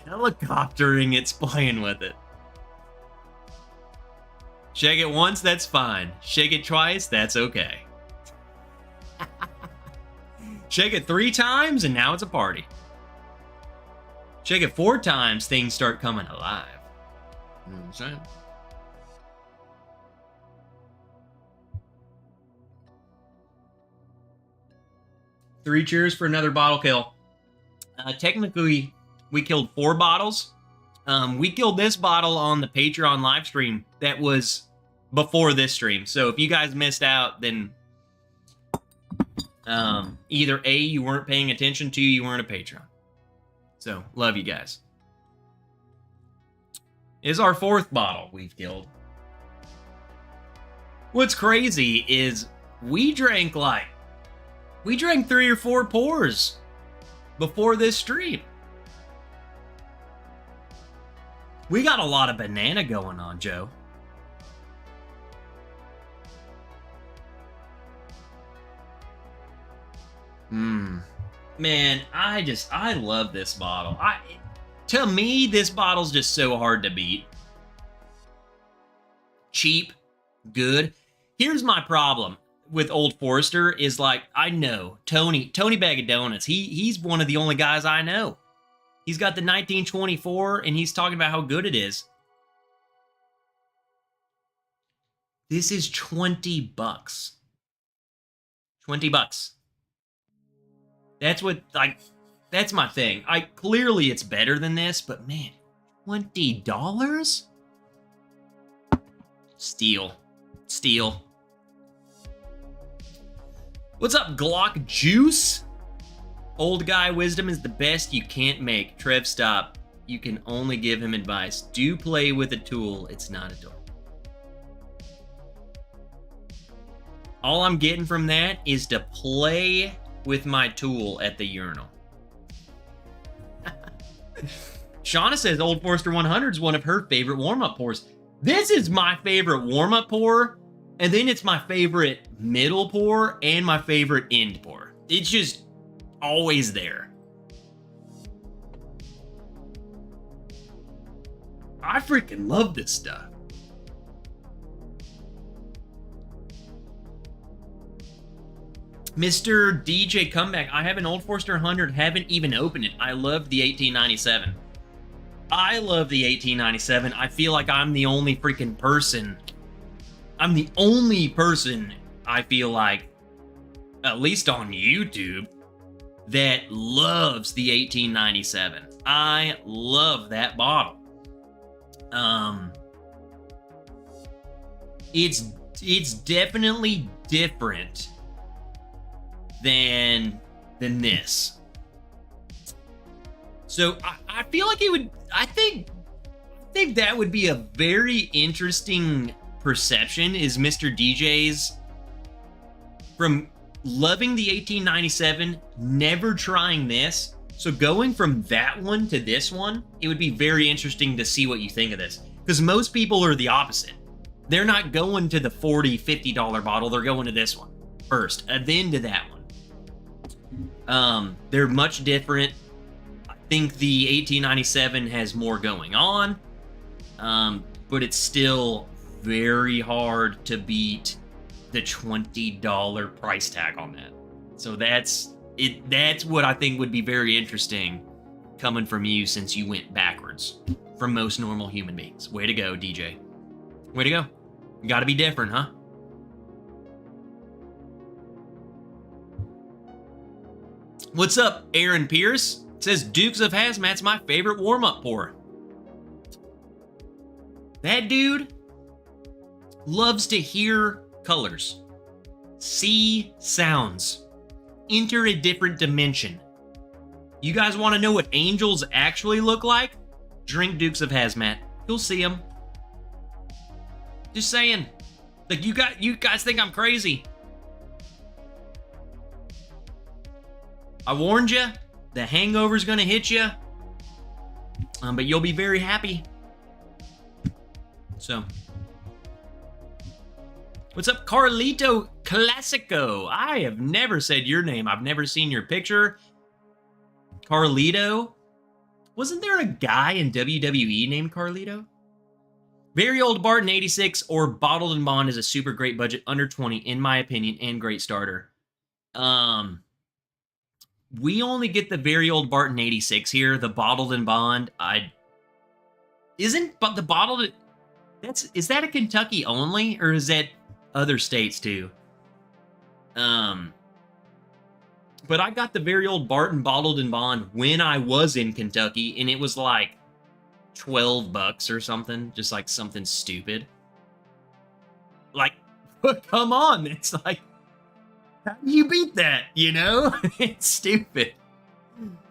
Helicoptering, it's playing with it. Shake it once, that's fine. Shake it twice, that's okay. Shake it 3 times, and now it's a party. Shake it 4 times, things start coming alive. You know what I'm saying? Three cheers for another bottle kill. Technically, we killed 4 bottles. We killed this bottle on the Patreon live stream that was before this stream. So if you guys missed out, then either A, you weren't paying attention, 2, you weren't a Patreon. So, love you guys. Is our 4th bottle we've killed. What's crazy is we drank 3 or 4 pours before this stream. We got a lot of banana going on, Joe. Man, I love this bottle. To me, this bottle's just so hard to beat. Cheap, good. Here's my problem with Old Forester is, like, I know Tony Bag of Donuts. He's one of the only guys I know. He's got the 1924 and he's talking about how good it is. This is $20. $20. That's my thing. Clearly it's better than this, but man, $20? Steal. What's up, Glock Juice? Old guy wisdom is the best you can't make. Trev, stop. You can only give him advice. Do play with a tool. It's not a door. All I'm getting from that is to play with my tool at the urinal. Shauna says Old Forester 100 is one of her favorite warm-up pours. This is my favorite warm-up pour, and then it's my favorite middle pour and my favorite end pour. It's just always there. I freaking love this stuff. Mr. DJ Comeback, I have an Old Forester 100, haven't even opened it. I love the 1897. I love the 1897. I feel like I'm the only freaking person. I'm the only person, I feel like, at least on YouTube, that loves the 1897. I love that bottle. It's definitely different than this. So I feel like it would. I think that would be a very interesting perception. Is Mr. DJ's from loving the 1897, never trying this. So going from that one to this one, it would be very interesting to see what you think of this. Because most people are the opposite. They're not going to the $40, $50 bottle. They're going to this one first, and then to that one. They're much different. I think the 1897 has more going on, but it's still very hard to beat the $20 price tag on that. So that's That's what I think would be very interesting coming from you, since you went backwards from most normal human beings. Way to go, DJ. Way to go. You gotta be different, huh? What's up, Aaron Pierce? It says Dukes of Hazmat's my favorite warm-up pour. That dude loves to hear colors, see sounds, enter a different dimension. You guys want to know what angels actually look like? Drink Dukes of Hazmat. You'll see them. Just saying. Like, you guys think I'm crazy. I warned you. The hangover's gonna hit you. But you'll be very happy. So. What's up, Carlito Classico? I have never said your name. I've never seen your picture. Carlito? Wasn't there a guy in WWE named Carlito? Very Old Barton 86 or Bottled and Bond is a super great budget, under 20 in my opinion, and great starter. We only get the Very Old Barton 86 here. The Bottled and Bond, but the Bottled, is that a Kentucky only, or is that other states too? But I got the Very Old Barton Bottled and Bond when I was in Kentucky, and it was like $12 or something, just like something stupid. Like, come on, it's like, how do you beat that, you know? It's stupid.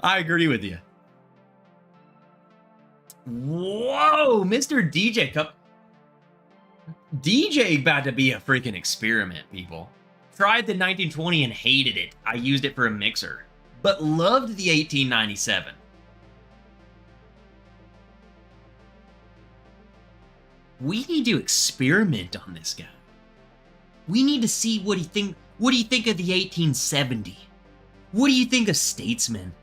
I agree with you. Whoa, Mr. DJ Cup. DJ about to be a freaking experiment, people. Tried the 1920 and hated it. I used it for a mixer, but loved the 1897. We need to experiment on this guy. We need to see what he think. What do you think of the 1870? What do you think of Statesman?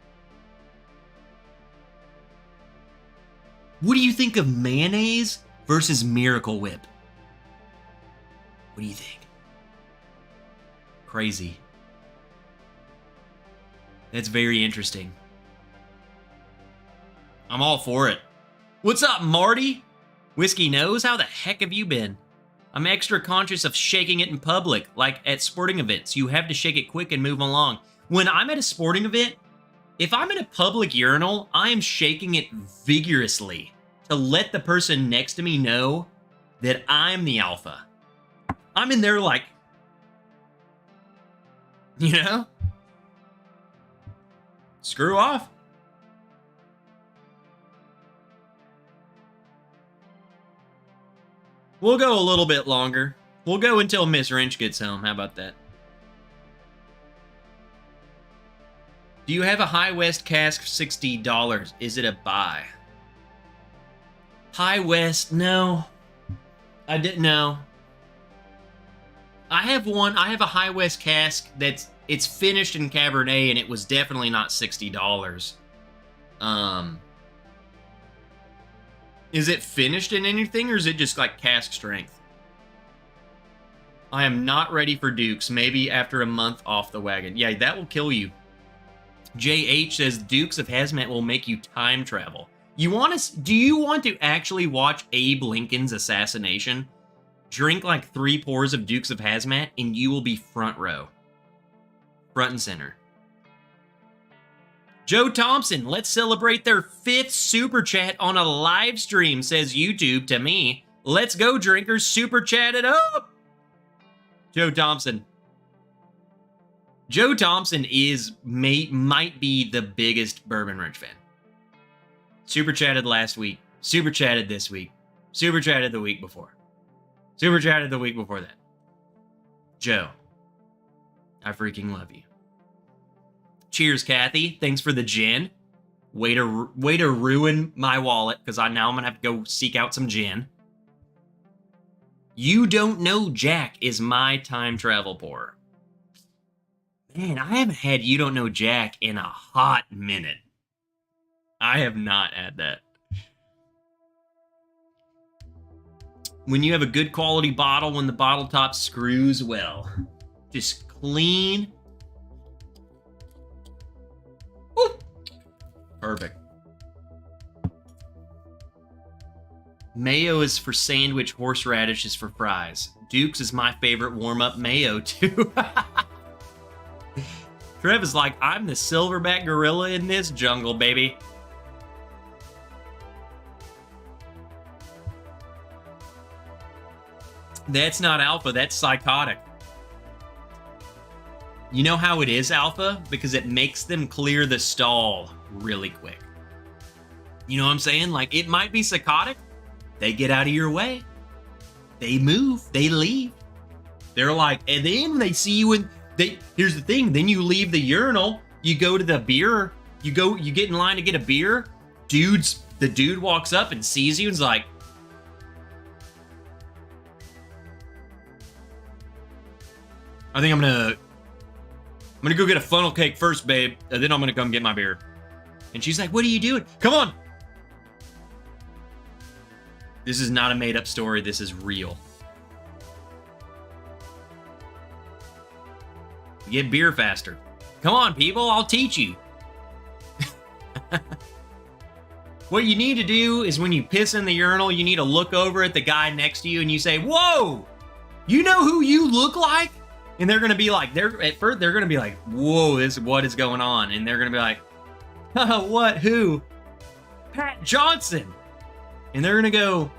What do you think of mayonnaise versus Miracle Whip? What do you think? Crazy. That's very interesting. I'm all for it. What's up, Marty? Whiskey Nose, how the heck have you been? I'm extra conscious of shaking it in public, like at sporting events. You have to shake it quick and move along. When I'm at a sporting event, if I'm in a public urinal, I am shaking it vigorously to let the person next to me know that I'm the alpha. I'm in there like, you know? Screw off. We'll go a little bit longer. We'll go until Miss Wrench gets home. How about that? Do you have a High West cask for $60? Is it a buy? High West, no. I didn't know. I have one. I have a High West cask it's finished in Cabernet, and it was definitely not $60. Is it finished in anything, or is it just like cask strength? I am not ready for Dukes. Maybe after a month off the wagon. Yeah, that will kill you. JH says Dukes of Hazmat will make you time travel. Do you want to actually watch Abe Lincoln's assassination? Drink like 3 pours of Dukes of Hazmat, and you will be front row. Front and center. Joe Thompson, let's celebrate their 5th super chat on a live stream, says YouTube to me. Let's go, drinkers. Super chat it up. Joe Thompson. Joe Thompson might be the biggest Bourbon Wrench fan. Super chatted last week. Super chatted this week. Super chatted the week before. Super chatted the week before that. Joe, I freaking love you. Cheers, Kathy. Thanks for the gin. Way to ruin my wallet, because now I'm going to have to go seek out some gin. You Don't Know Jack is my time travel pour. Man, I haven't had You Don't Know Jack in a hot minute. I have not had that. When you have a good quality bottle, when the bottle top screws well. Just clean. Perfect. Mayo is for sandwich, horseradish is for fries. Duke's is my favorite warm-up mayo, too. Trev is like, I'm the silverback gorilla in this jungle, baby. That's not alpha, that's psychotic. You know how it is alpha? Because it makes them clear the stall really quick. You know what I'm saying? Like, it might be psychotic. They get out of your way. They move. They leave. They're like, and then they see you in, here's the thing. Then you leave the urinal. You go to the beer. You get in line to get a beer. The dude walks up and sees you and's like, I think I'm gonna go get a funnel cake first, babe, and then I'm gonna come get my beer. And she's like, what are you doing? Come on. This is not a made-up story. This is real. Get beer faster. Come on, people. I'll teach you. What you need to do is when you piss in the urinal, you need to look over at the guy next to you and you say, whoa, you know who you look like? And they're going to be like, at first, they're going to be like, whoa, what is going on? And they're going to be like, what, who? Pat Johnson. And they're going to go,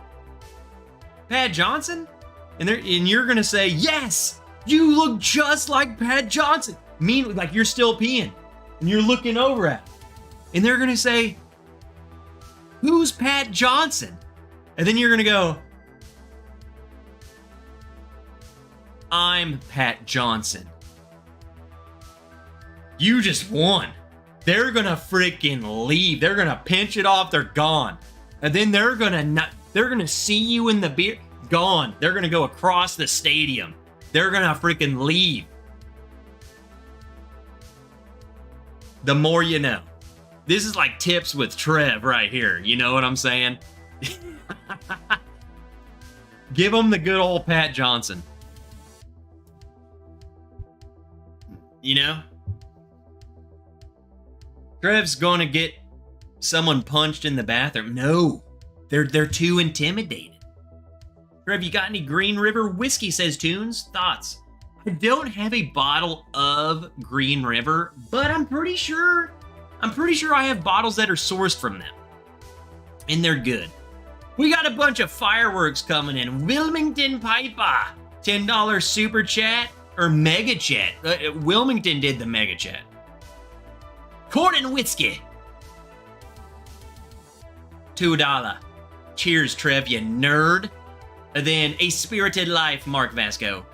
Pat Johnson? And you're going to say, yes, you look just like Pat Johnson. Like you're still peeing and you're looking over at him. And they're going to say, who's Pat Johnson? And then you're going to go, I'm Pat Johnson. You just won. They're going to freaking leave. They're going to pinch it off. They're gone. And then they're going to see you in the beer. Gone. They're going to go across the stadium. They're going to freaking leave. The more you know. This is like tips with Trev right here. You know what I'm saying? Give them the good old Pat Johnson. You know? Trev's going to get someone punched in the bathroom. No. They're too intimidated. Trev, you got any Green River whiskey, says Tunes? Thoughts? I don't have a bottle of Green River, but I'm pretty sure I have bottles that are sourced from them. And they're good. We got a bunch of fireworks coming in. Wilmington Piper, $10 super chat or mega chat. Wilmington did the mega chat. Corn and whiskey. $2. Cheers, Trev, you nerd. And then a spirited life, Mark Vasco.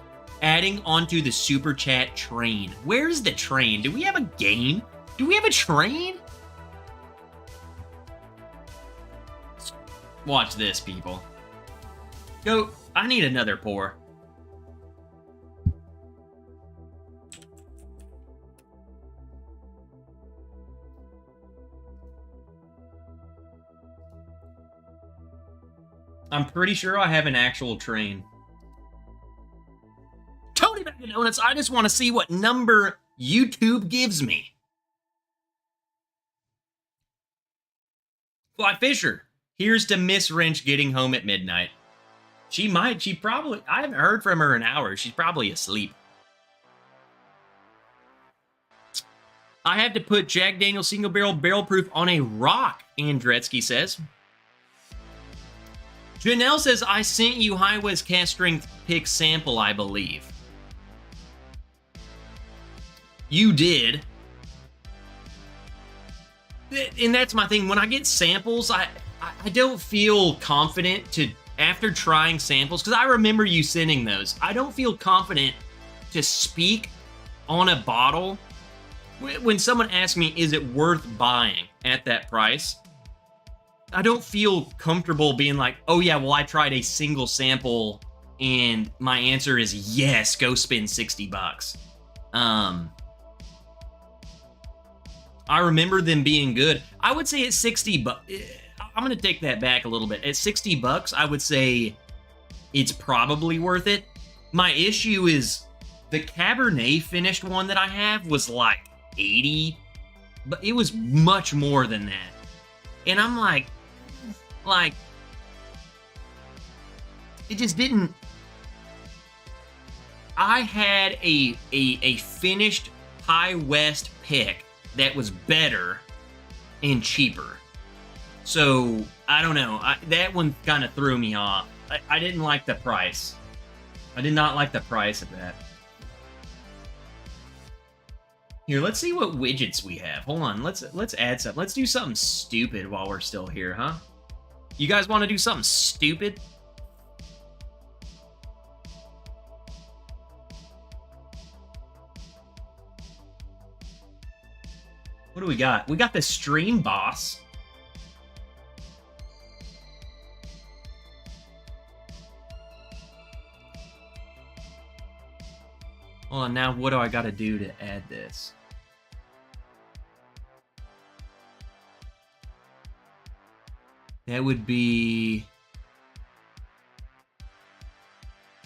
Adding onto the super chat train. Where's the train? Do we have a game? Do we have a train? Watch this, people. Go. I need another pour. I'm pretty sure I have an actual train. Tony Bag of Donuts, I just want to see what number YouTube gives me. Fly Fisher, here's to Miss Wrench getting home at midnight. She probably, I haven't heard from her in hours. She's probably asleep. I have to put Jack Daniel's single barrel proof on a rock, Andretsky says. Janelle says, I sent you High West cast strength pick sample, I believe. You did. And that's my thing. When I get samples, I don't feel confident to, after trying samples, because I remember you sending those, I don't feel confident to speak on a bottle. When someone asks me, is it worth buying at that price? I don't feel comfortable being like, oh yeah, well I tried a single sample and my answer is yes, go spend $60. I remember them being good. I would say at $60, I'm going to take that back a little bit. At $60, I would say it's probably worth it. My issue is the Cabernet finished one that I have was like 80, but it was much more than that. And I'm like, it just didn't. I had a finished High West pick that was better and cheaper. So, I don't know. That one kind of threw me off. I didn't like the price. I did not like the price of that. Here, let's see what widgets we have. Hold on, let's add something. Let's do something stupid while we're still here, huh? You guys want to do something stupid? What do we got? We got the stream boss. Hold on, now what do I gotta do to add this? That would be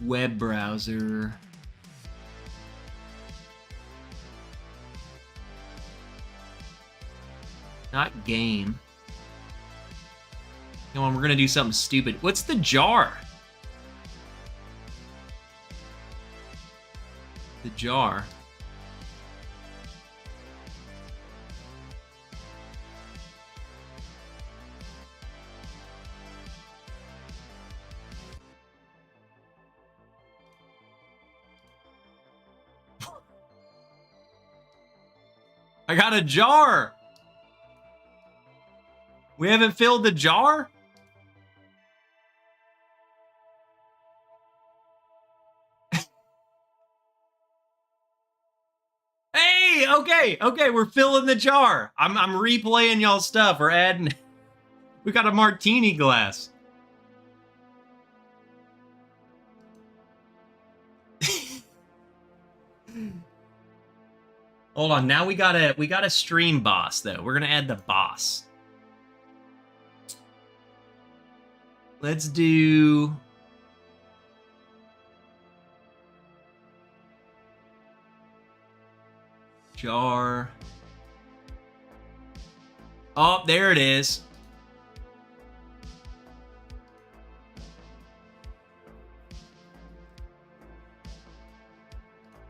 web browser. Not game. Come on, we're gonna do something stupid. What's the jar? The jar. I got a jar. We haven't filled the jar? Hey, okay, we're filling the jar. I'm replaying y'all's stuff. We're adding. We got a martini glass. Hold on, now we got a stream boss though. We're gonna add the boss. Let's do jar. Oh, there it is.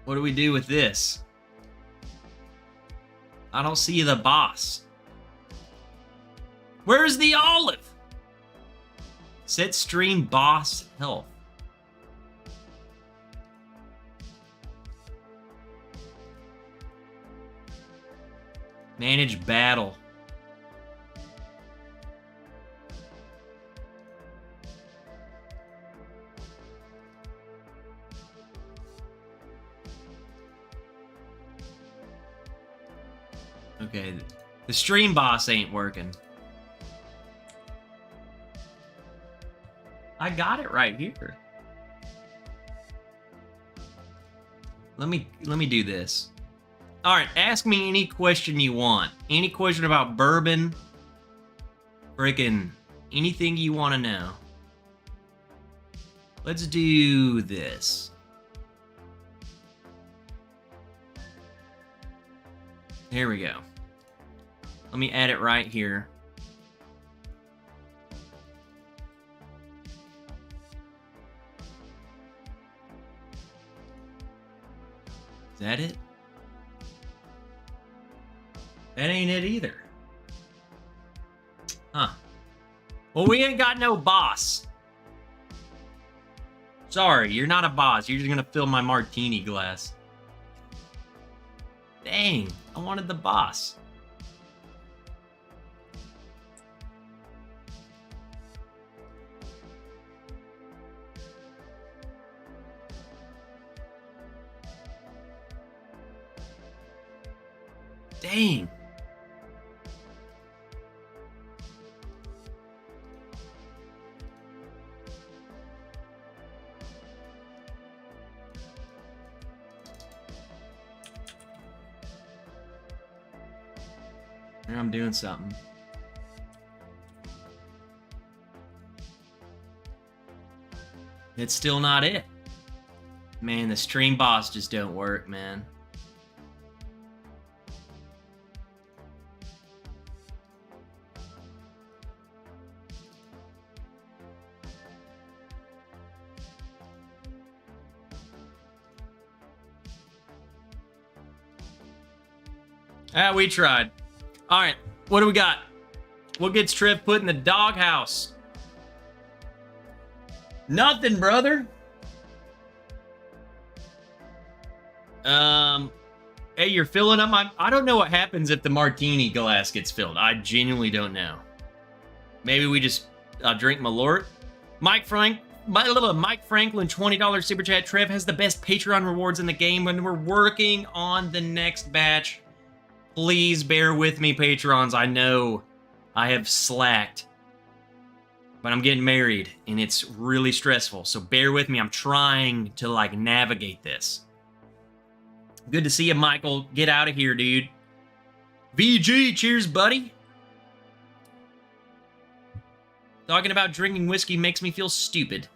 What do we do with this? I don't see the boss. Where's the olive? Set stream boss health. Manage battle. Okay, the stream boss ain't working. I got it right here. Let me do this. All right, ask me any question you want. Any question about bourbon, freaking anything you want to know. Let's do this. Here we go. Let me add it right here. Is that it? That ain't it either. Huh. Well, we ain't got no boss. Sorry, you're not a boss. You're just gonna fill my martini glass. Dang, I wanted the boss. Dang. Here, I'm doing something. It's still not it. Man, the stream boss just don't work, man. We tried. All right, what do we got? What gets Trev put in the doghouse? Nothing, brother. Hey, you're filling up my... I don't know what happens if the martini glass gets filled. I genuinely don't know. Maybe we just drink Malort. Mike Franklin, $20 super chat. Trev has the best Patreon rewards in the game, and we're working on the next batch. Please bear with me, Patrons. I know I have slacked, but I'm getting married, and it's really stressful. So bear with me. I'm trying to, like, navigate this. Good to see you, Michael. Get out of here, dude. VG, cheers, buddy. Talking about drinking whiskey makes me feel stupid.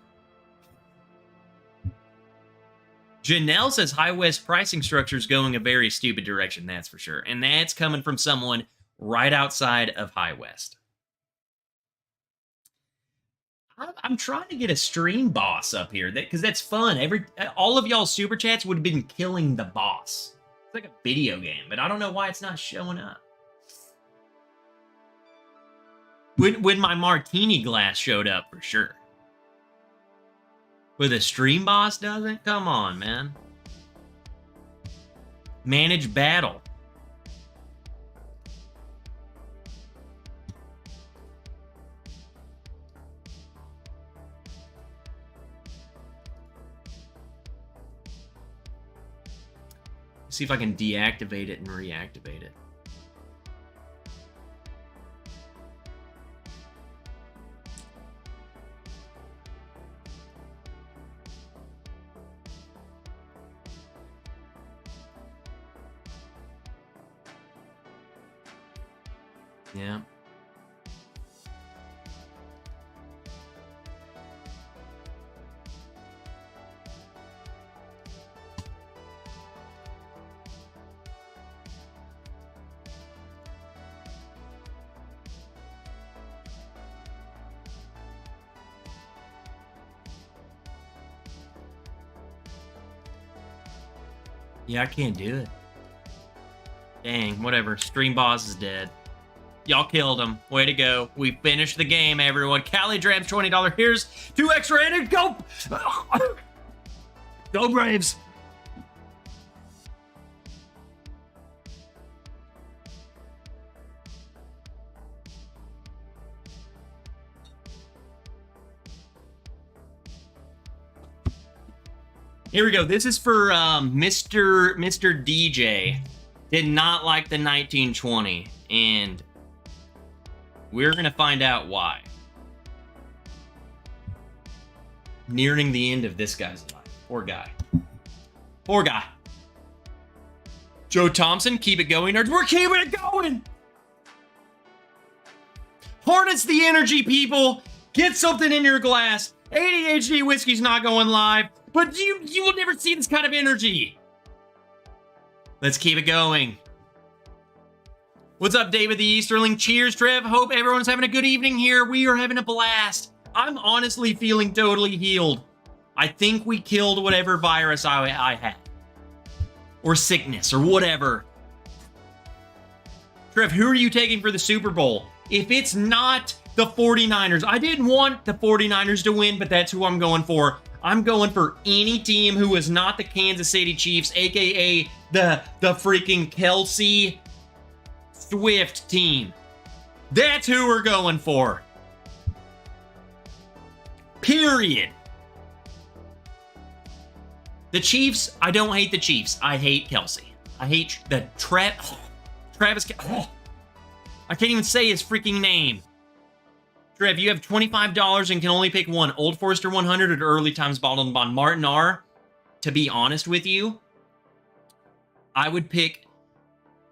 Janelle says High West pricing structure is going a very stupid direction, that's for sure. And that's coming from someone right outside of High West. I'm trying to get a stream boss up here because that's fun. All of y'all super chats would have been killing the boss. It's like a video game, but I don't know why it's not showing up. When my martini glass showed up, for sure. But the stream boss doesn't? Come on, man. Manage battle. See if I can deactivate it and reactivate it. Yeah. Yeah, I can't do it. Dang, whatever. Stream boss is dead. Y'all killed him. Way to go. We finished the game, everyone. Callie Drabs, $20. Here's 2 extra innings. Go! Go, Braves! Here we go. This is for Mr. DJ. Did not like the 1920, and we're going to find out why. Nearing the end of this guy's life. Poor guy. Poor guy. Joe Thompson, keep it going, nerds. We're keeping it going! Harness the energy, people! Get something in your glass. ADHD whiskey's not going live. But you will never see this kind of energy. Let's keep it going. What's up, David the Easterling? Cheers, Trev. Hope everyone's having a good evening here. We are having a blast. I'm honestly feeling totally healed. I think we killed whatever virus I had. Or sickness, or whatever. Trev, who are you taking for the Super Bowl? If it's not the 49ers, I didn't want the 49ers to win, but that's who I'm going for. I'm going for any team who is not the Kansas City Chiefs, aka the freaking Kelsey Swift team. That's who we're going for. Period. The Chiefs, I don't hate the Chiefs. I hate Kelsey. I hate the Travis. I can't even say his freaking name. Trev, you have $25 and can only pick one. Old Forester 100 or Early Times Bottled and Bond. Martin R., to be honest with you, I would pick...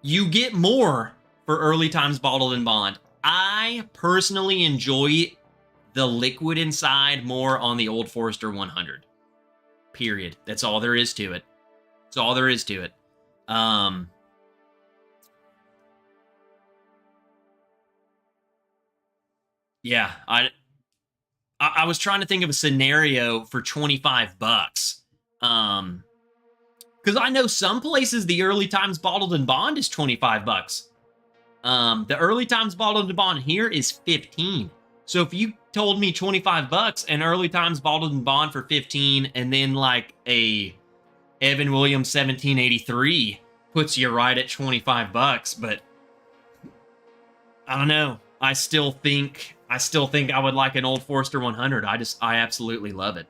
You get more for Early Times Bottled and Bond. I personally enjoy the liquid inside more on the Old Forester 100. Period. That's all there is to it. That's all there is to it. Yeah, I was trying to think of a scenario for $25. Because I know some places the early times bottled and bond is $25. The early times bottled and bond here is 15. So if you told me $25 and early times bottled and bond for 15, and then like a Evan Williams 1783 puts you right at $25, but I don't know. I still think I would like an Old Forester 100. I absolutely love it.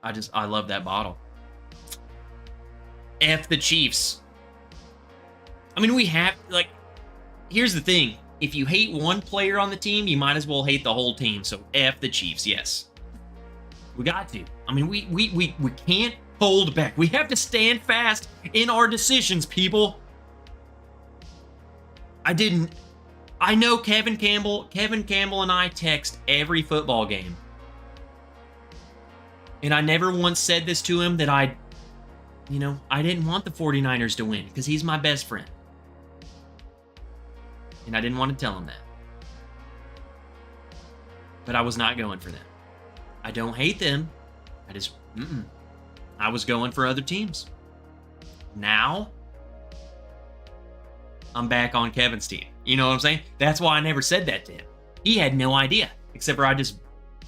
I love that bottle. F the Chiefs. I mean, we have, like, here's the thing. If you hate one player on the team, you might as well hate the whole team. So F the Chiefs, yes. We got to. I mean, we can't hold back. We have to stand fast in our decisions, people. I know Kevin Campbell and I text every football game. And I never once said this to him that I didn't want the 49ers to win because he's my best friend. And I didn't want to tell him that. But I was not going for them. I don't hate them. I was going for other teams. Now, I'm back on Kevin's team. You know what I'm saying? That's why I never said that to him. He had no idea, except for I just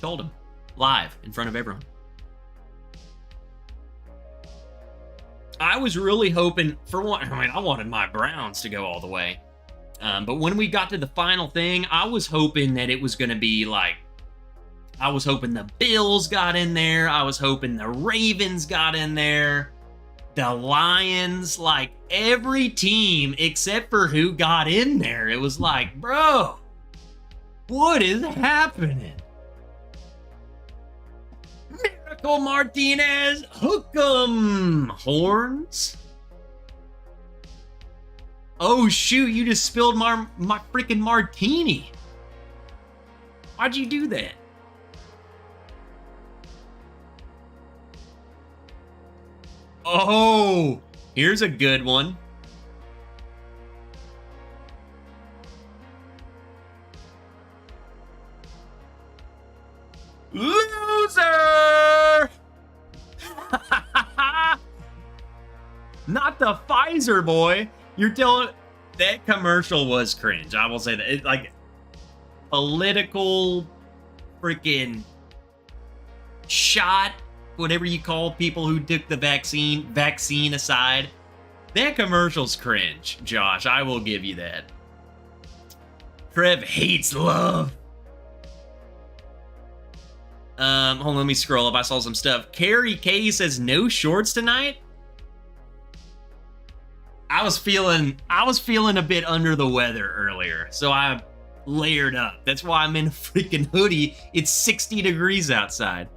told him live in front of everyone. I was really hoping for one. I mean, I wanted my Browns to go all the way. But when we got to the final thing, I was hoping that it was going to be like, I was hoping the Bills got in there. I was hoping the Ravens got in there. The Lions, like every team except for who got in there. It was like, bro, what is happening? Miracle Martinez, hook 'em horns. Oh shoot, you just spilled my freaking martini. Why'd you do that? Oh, here's a good one. Loser! Not the Pfizer boy. You're telling that commercial was cringe. I will say that. It's like political freaking shot, whatever you call people who took the vaccine aside. That commercial's cringe, Josh. I will give you that. Trev hates love. Hold on, let me scroll up. I saw some stuff. Carrie K says no shorts tonight. I was feeling a bit under the weather earlier, so I layered up. That's why I'm in a freaking hoodie. It's 60 degrees outside.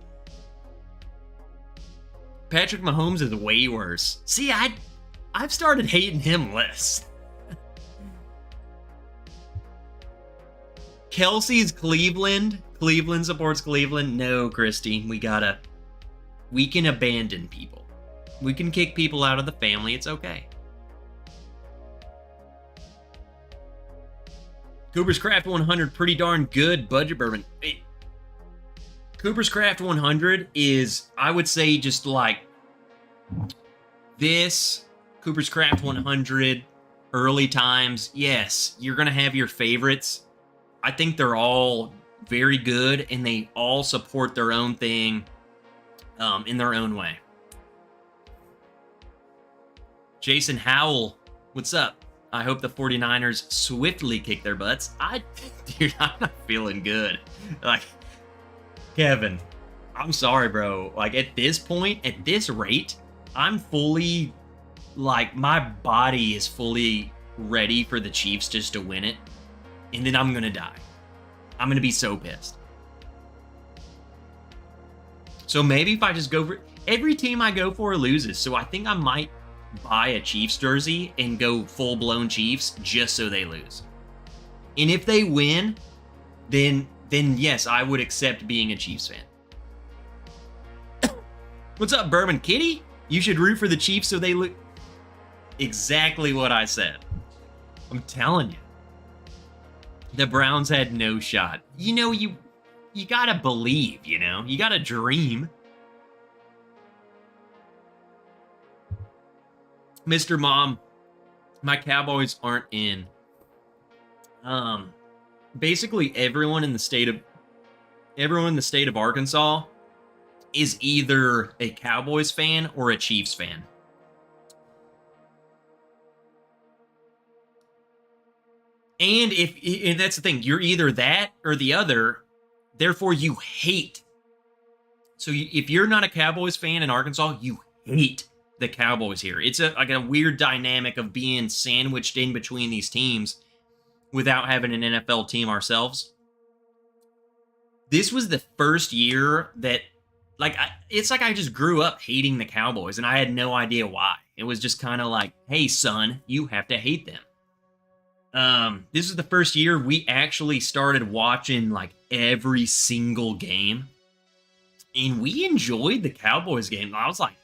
Patrick Mahomes is way worse. See, I've started hating him less. Kelsey's Cleveland. Cleveland supports Cleveland. No, Christy, we can abandon people. We can kick people out of the family. It's okay. Cooper's Craft 100, pretty darn good budget bourbon. Cooper's Craft 100 is, I would say, just like this. Cooper's Craft 100, early times. Yes, you're going to have your favorites. I think they're all very good, and they all support their own thing in their own way. Jason Howell, what's up? I hope the 49ers swiftly kick their butts. Dude, I'm not feeling good. Like, Kevin, I'm sorry, bro. Like, at this point, at this rate, I'm fully, like, my body is fully ready for the Chiefs just to win it. And then I'm going to die. I'm going to be so pissed. So maybe if I just go for... Every team I go for loses. So I think I might buy a Chiefs jersey and go full-blown Chiefs just so they lose. And if they win, then yes, I would accept being a Chiefs fan. What's up, Bourbon Kitty? You should root for the Chiefs so they lose. Exactly what I said. I'm telling you. The Browns had no shot. You know, you gotta believe, you know? You gotta dream. Mr. Mom, my Cowboys aren't in. Basically everyone in the state of Arkansas is either a Cowboys fan or a Chiefs fan. And if that's the thing, you're either that or the other, therefore you hate. So if you're not a Cowboys fan in Arkansas, you hate the Cowboys here. It's like a weird dynamic of being sandwiched in between these teams without having an NFL team ourselves. This was the first year that, it's like I just grew up hating the Cowboys, and I had no idea why. It was just kind of like, hey, son, you have to hate them. This is the first year we actually started watching like every single game, and we enjoyed the Cowboys game. I was like,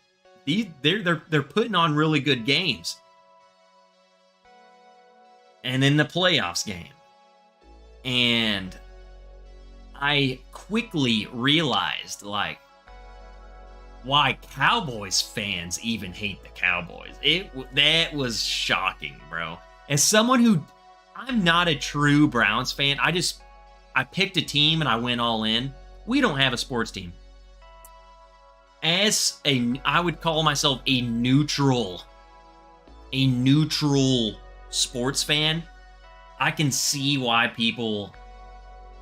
they're putting on really good games. And then the playoffs game, and I quickly realized like why Cowboys fans even hate the Cowboys. That was shocking, bro. As someone who, I'm not a true Browns fan. I picked a team and I went all in. We don't have a sports team. I would call myself a neutral sports fan. I can see why people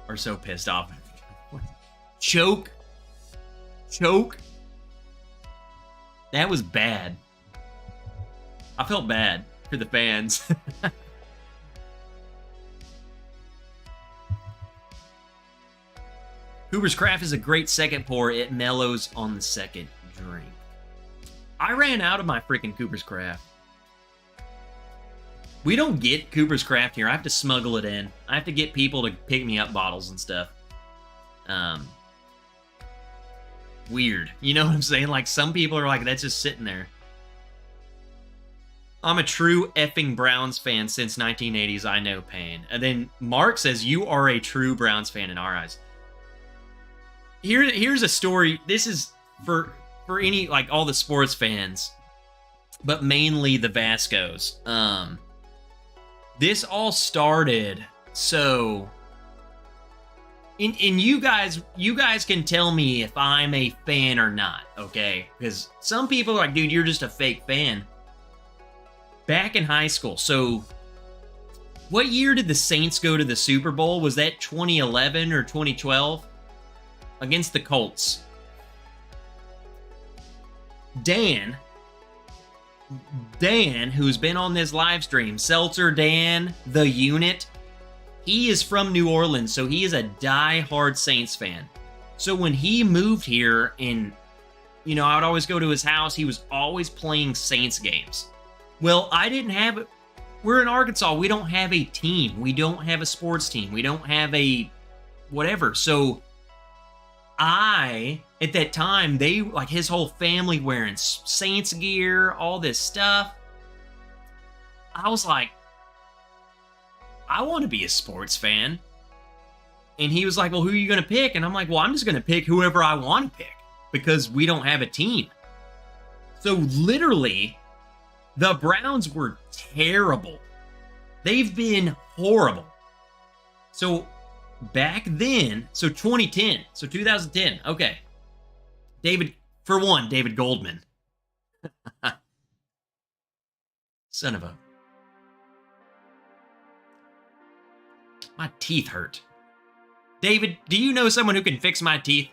are so pissed off. Choke. That was bad. I felt bad for the fans. Cooper's Craft is a great second pour. It mellows on the second drink. I ran out of my freaking Cooper's Craft. We don't get Cooper's Craft here. I have to smuggle it in. I have to get people to pick me up bottles and stuff. Weird. You know what I'm saying? Like, some people are like, that's just sitting there. I'm a true effing Browns fan since 1980s. I know pain. And then Mark says, you are a true Browns fan in our eyes. Here's a story. This is for any, like, all the sports fans, but mainly the Vascos. This all started, so, and you guys can tell me if I'm a fan or not, okay? Because some people are like, dude, you're just a fake fan. Back in high school, so what year did the Saints go to the Super Bowl? Was that 2011 or 2012? Against the Colts. Dan, who's been on this live stream, Seltzer Dan, the unit, he is from New Orleans, so he is a die-hard Saints fan. So when he moved here, and, you know, I would always go to his house, he was always playing Saints games. Well, I didn't have it. We're in Arkansas. We don't have a team. We don't have a sports team. We don't have a whatever. So at that time, they, like, his whole family wearing Saints gear, all this stuff. I was like, I want to be a sports fan. And he was like, well, who are you going to pick? And I'm like, well, I'm just going to pick whoever I want to pick because we don't have a team. So literally, the Browns were terrible. They've been horrible. So back then, so 2010, so 2010, okay. David Goldman. Son of a... My teeth hurt. David, do you know someone who can fix my teeth?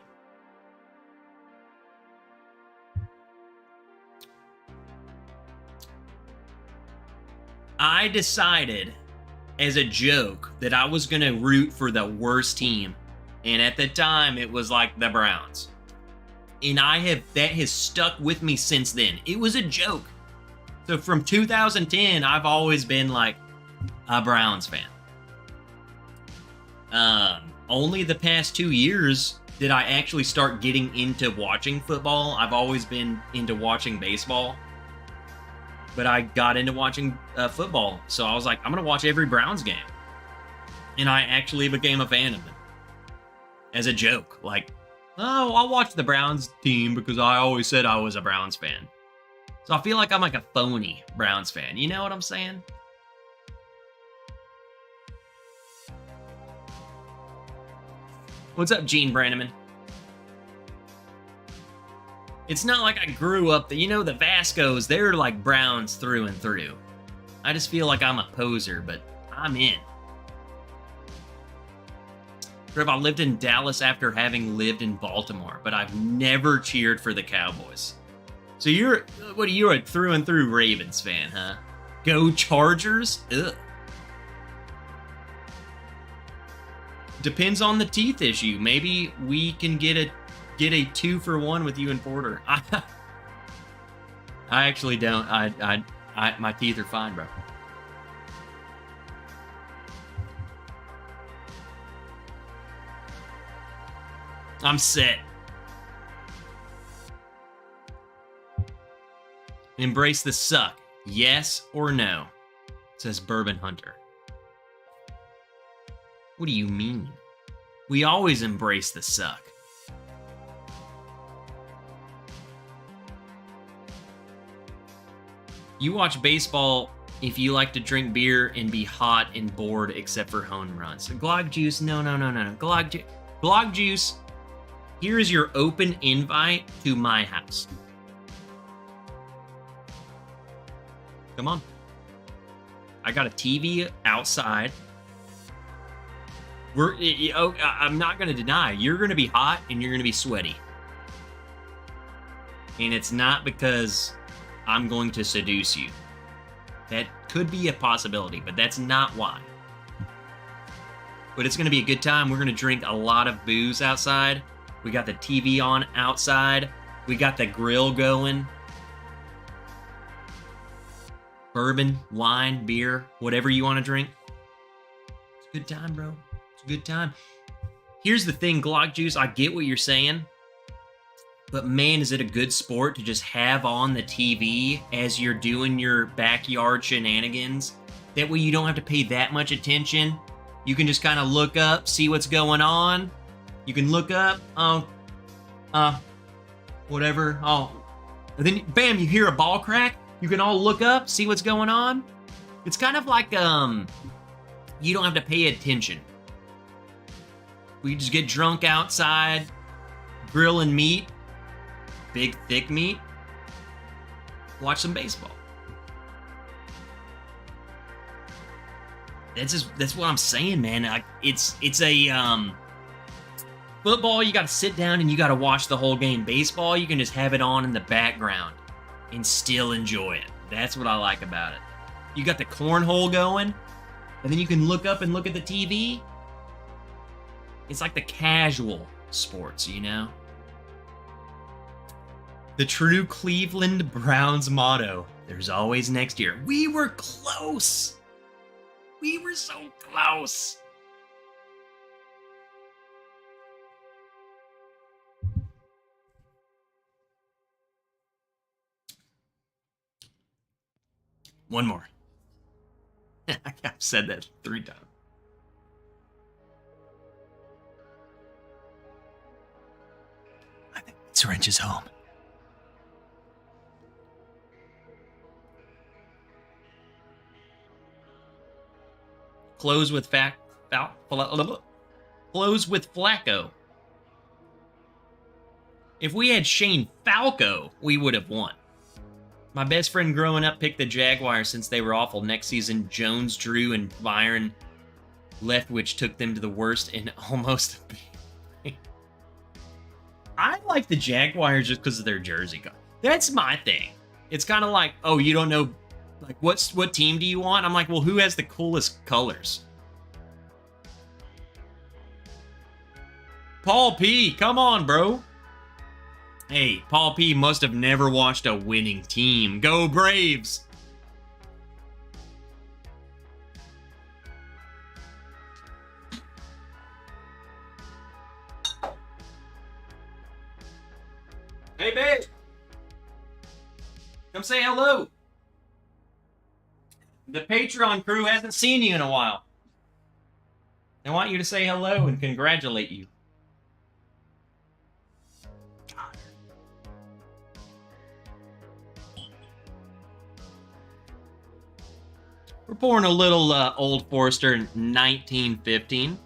I decided as a joke that I was going to root for the worst team. And at the time, it was like the Browns. And that has stuck with me since then. It was a joke. So from 2010, I've always been like a Browns fan. Only the past 2 years did I actually start getting into watching football. I've always been into watching baseball. But I got into watching football. So I was like, I'm going to watch every Browns game. And I actually became a fan of them. As a joke. Like, oh, I'll watch the Browns team because I always said I was a Browns fan. So I feel like I'm like a phony Browns fan. You know what I'm saying? What's up, Gene Brannaman? It's not like I grew up, you know, the Vascos, they're like Browns through and through. I just feel like I'm a poser, but I'm in. Trev, I lived in Dallas after having lived in Baltimore, but I've never cheered for the Cowboys. So you're a through and through Ravens fan, huh? Go Chargers? Ugh. Depends on the teeth issue. Maybe we can get a 2-for-1 with you and Porter. I actually don't. My teeth are fine, bro. I'm set. Embrace the suck. Yes or no? Says Bourbon Hunter. What do you mean? We always embrace the suck. You watch baseball if you like to drink beer and be hot and bored except for home runs. Glog juice, no. Glog juice, here is your open invite to my house. Come on. I got a TV outside. I'm not going to deny, you're going to be hot and you're going to be sweaty. And it's not because I'm going to seduce you. That could be a possibility, but that's not why. But it's going to be a good time. We're going to drink a lot of booze outside. We got the TV on outside. We got the grill going. Bourbon, wine, beer, whatever you want to drink. It's a good time, bro. It's a good time. Here's the thing, Glock Juice, I get what you're saying. But man, is it a good sport to just have on the TV as you're doing your backyard shenanigans? That way you don't have to pay that much attention. You can just kind of look up, see what's going on. You can look up, whatever. And then bam, you hear a ball crack. You can all look up, see what's going on. It's kind of like, you don't have to pay attention. We just get drunk outside, grilling meat. Big, thick meat. Watch some baseball. That's what I'm saying, man. It's a football. You got to sit down and you got to watch the whole game. Baseball, you can just have it on in the background and still enjoy it. That's what I like about it. You got the cornhole going, and then you can look up and look at the TV. It's like the casual sports, you know. The true Cleveland Browns motto, there's always next year. We were close. We were so close. One more. I've said that 3 times. I think it's Wrench's home. Close with Flacco. If we had Shane Falco, we would have won. My best friend growing up picked the Jaguars since they were awful. Next season, Jones, Drew, and Byron left, which took them to the worst and almost. I like the Jaguars just because of their jersey color. That's my thing. It's kind of like, oh, you don't know. Like, what team do you want? I'm like, well, who has the coolest colors? Paul P, come on, bro. Hey, Paul P must have never watched a winning team. Go Braves! Hey, babe! Come say hello! The Patreon crew hasn't seen you in a while. They want you to say hello and congratulate you. God. We're pouring a little Old Forester 1915.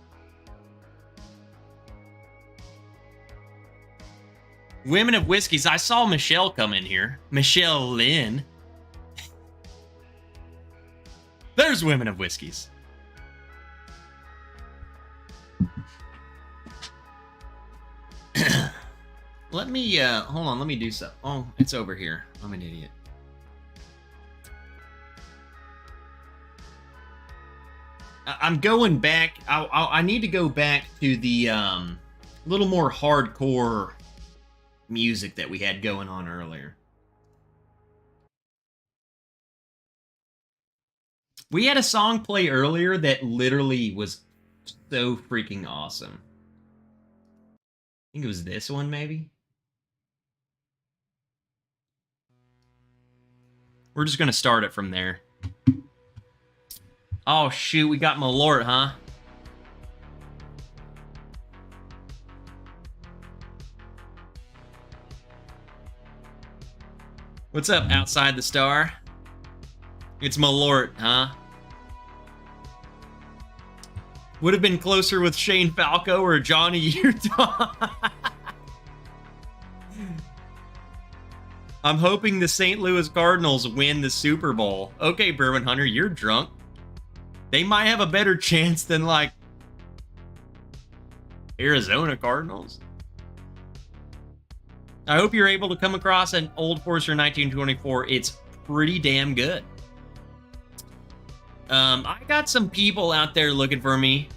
Women of Whiskeys. I saw Michelle come in here. Michelle Lynn. There's Women of Whiskeys. Let me, hold on, let me do something. Oh, it's over here. I'm an idiot. I'm going back. I need to go back to the little more hardcore music that we had going on earlier. We had a song play earlier that literally was so freaking awesome. I think it was this one, maybe? We're just going to start it from there. Oh, shoot, we got Malort, huh? What's up, Outside the Star? It's Malort, huh? Would have been closer with Shane Falco or Johnny Utah. I'm hoping the St. Louis Cardinals win the Super Bowl. Okay, Bourbon Hunter, you're drunk. They might have a better chance than, like, Arizona Cardinals. I hope you're able to come across an Old Forester 1924. It's pretty damn good. I got some people out there looking for me.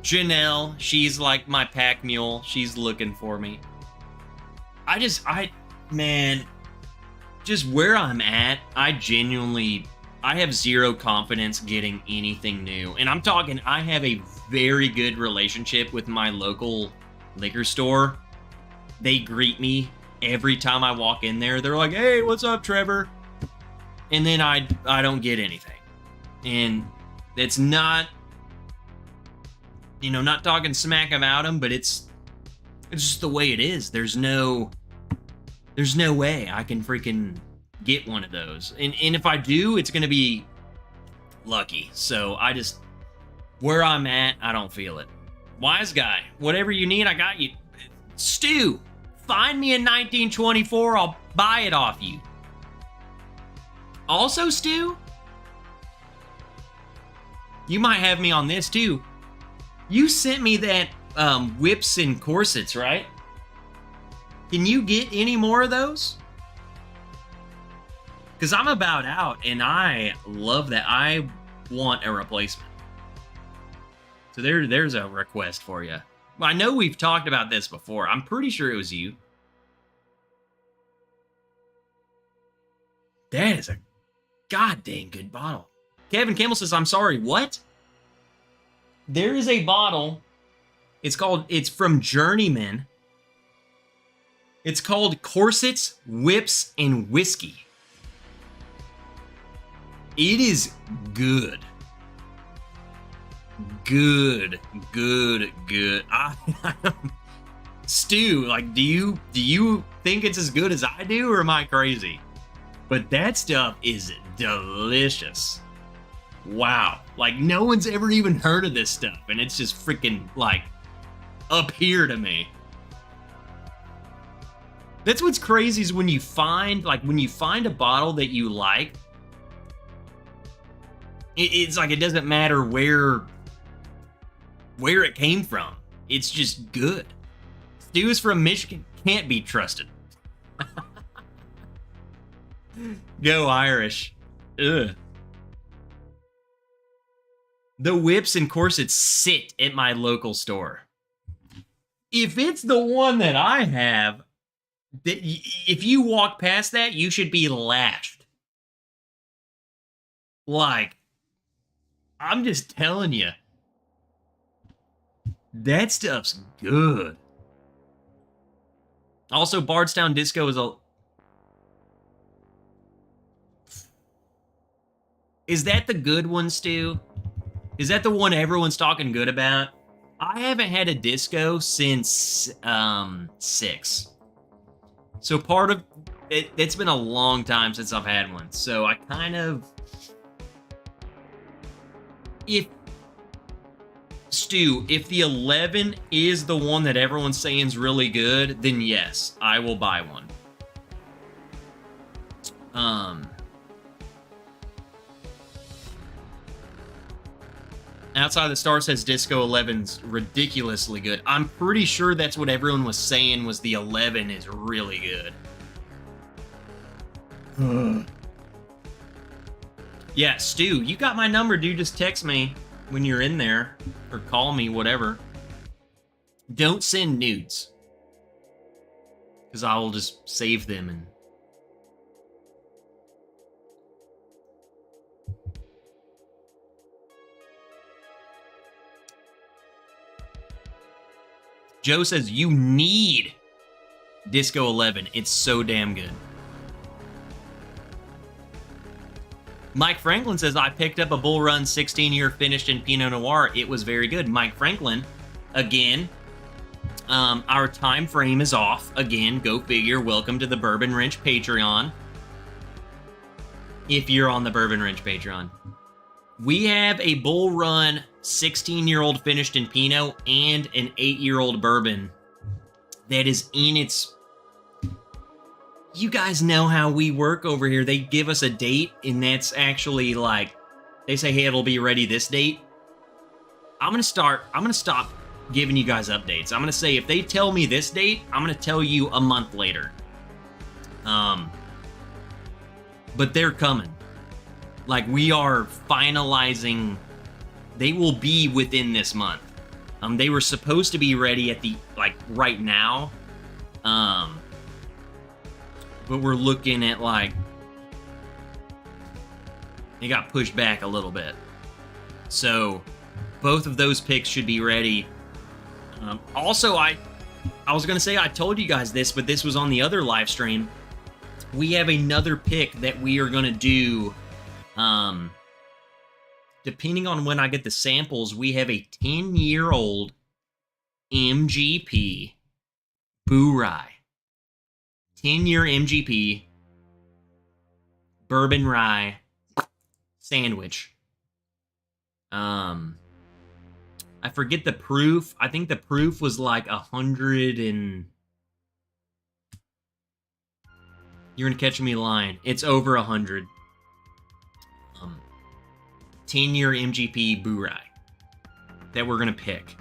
Janelle, she's like my pack mule. She's looking for me. Man, just where I'm at, I have zero confidence getting anything new. And I'm talking, I have a very good relationship with my local liquor store. They greet me every time I walk in there. They're like, hey, what's up, Trevor? And then I don't get anything. And it's not, not talking smack about them, but it's just the way it is. There's no way I can freaking get one of those. And if I do, it's going to be lucky. So where I'm at, I don't feel it. Wise guy, whatever you need, I got you. Stu, find me a 1924. I'll buy it off you. Also, Stu, you might have me on this too. You sent me that whips and corsets, right? Can you get any more of those? Because I'm about out, and I love that. I want a replacement. So there's a request for you. Well, I know we've talked about this before. I'm pretty sure it was you. That is a goddamn good bottle. Kevin Campbell says, I'm sorry, what? There is a bottle. It's from Journeyman. It's called Corsets, Whips, and Whiskey. It is good. Good. Stu, like, do you think it's as good as I do, or am I crazy? But that stuff is delicious. Wow. Like, no one's ever even heard of this stuff, and it's just freaking, like, up here to me. That's what's crazy is when you find a bottle that you like, it's like it doesn't matter where it came from. It's just good. Stu is from Michigan. Can't be trusted. Go Irish. Ugh. The whips and corsets sit at my local store. If it's the one that I have, if you walk past that, you should be lashed. Like, I'm just telling you, that stuff's good. Also, Bardstown Disco is Is that the good one, Stu? Is that the one everyone's talking good about? I haven't had a disco since 6. So part of it, it's been a long time since I've had one. So I kind of if Stu, if the 11 is the one that everyone's saying is really good, then yes, I will buy one. Outside the Star says Disco 11's ridiculously good. I'm pretty sure that's what everyone was saying, was the 11 is really good. Yeah, Stu, you got my number, dude. Just text me when you're in there, or call me, whatever. Don't send nudes, because I will just save them and... Joe says, you need Disco 11. It's so damn good. Mike Franklin says, I picked up a Bull Run 16-year finished in Pinot Noir. It was very good. Mike Franklin, again, our time frame is off. Again, go figure. Welcome to the Bourbon Wrench Patreon. If you're on the Bourbon Wrench Patreon. We have a Bull Run 16-year-old finished in Pinot and an 8-year-old bourbon that is in its... You guys know how we work over here. They give us a date, and that's actually like... They say, hey, it'll be ready this date. I'm going to stop giving you guys updates. I'm going to say, if they tell me this date, I'm going to tell you a month later. But they're coming. Like, we are finalizing... They will be within this month. They were supposed to be ready at the, like, right now. But we're looking at, like... It got pushed back a little bit. So, both of those picks should be ready. Also, I was going to say, I told you guys this, but this was on the other live stream. We have another pick that we are going to do... depending on when I get the samples, we have a 10-year-old MGP Boo Rye. 10-year MGP Bourbon Rye sandwich. I forget the proof. I think the proof was like 100 and... You're gonna catch me lying. It's over 100. 10-year MGP Boo Rye that we're gonna pick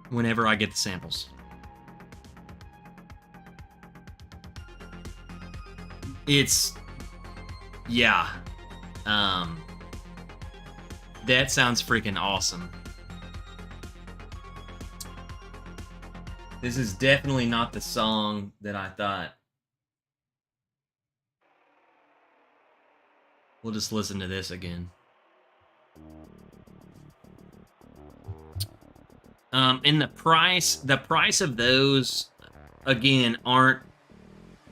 whenever I get the samples. It's... Yeah. That sounds freaking awesome. This is definitely not the song that I thought. We'll just listen to this again. And the price of those, again, aren't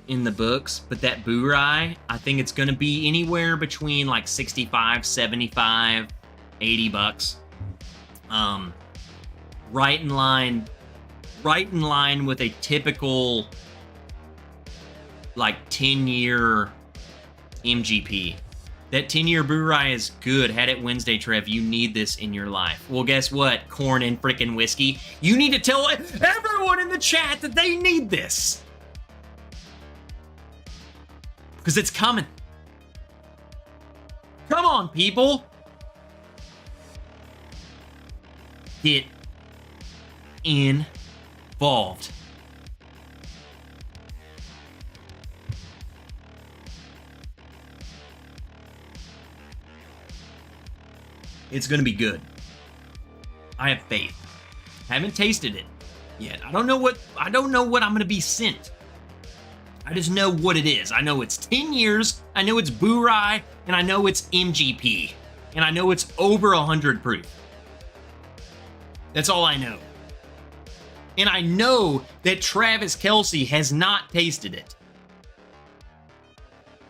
in the books, but that Boo Rye, I think it's going to be anywhere between like 65, 75, 80 bucks. Right in line with a typical like 10-year MGP. That 10-year Boo Rye is good. Had it Wednesday, Trev. You need this in your life. Well, guess what? Corn and frickin' whiskey. You need to tell everyone in the chat that they need this. Because it's coming. Come on, people. Get involved. It's going to be good. I have faith. Haven't tasted it yet. I don't know what I'm going to be sent. I just know what it is. I know it's 10 years. I know it's Boo Rye, and I know it's MGP, and I know it's over 100 proof. That's all I know. And I know that Travis Kelce has not tasted it.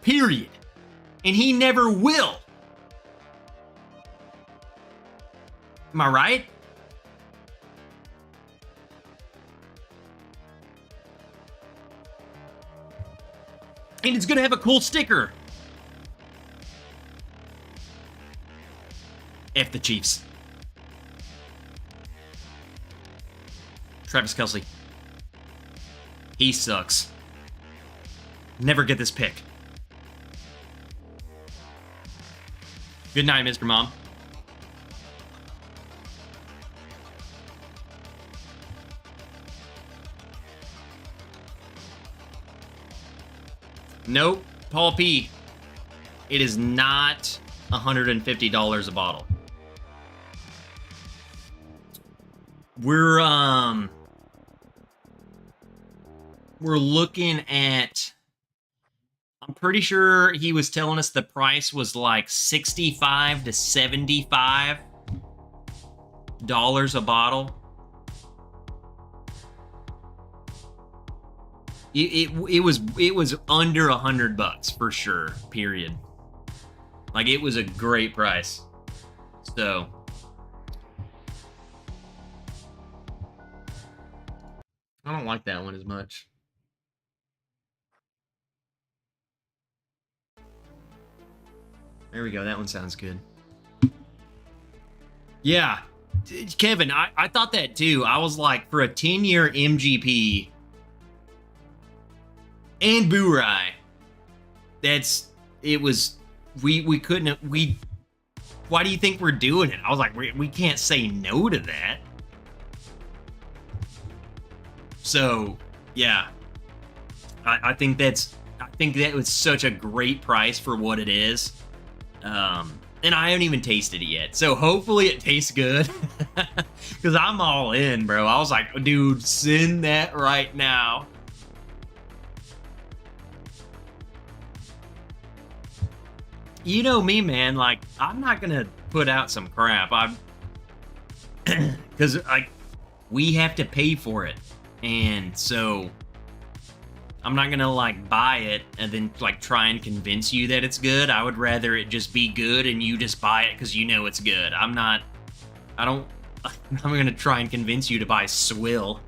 Period. And he never will. Am I right? And it's going to have a cool sticker. F the Chiefs. Travis Kelce. He sucks. Never get this pick. Good night, Mr. Mom. Nope. Paul P. It is not $150 a bottle. We're looking at, I'm pretty sure he was telling us the price was like $65 to $75 a bottle. It was under $100 for sure, period. Like, it was a great price. So I don't like that one as much. There we go. That one sounds good. Yeah. Kevin, I thought that too. I was like, for a 10-year MGP and Burai, we couldn't, why do you think we're doing it? I was like, we can't say no to that. So, yeah. I think that was such a great price for what it is. And I haven't even tasted it yet. So hopefully it tastes good. Because I'm all in, bro. I was like, dude, send that right now. You know me, man. Like, I'm not going to put out some crap. Because, like, we have to pay for it. And so I'm not gonna like buy it and then like try and convince you that it's good. I would rather it just be good and you just buy it because you know it's good. I'm gonna try and convince you to buy Swill.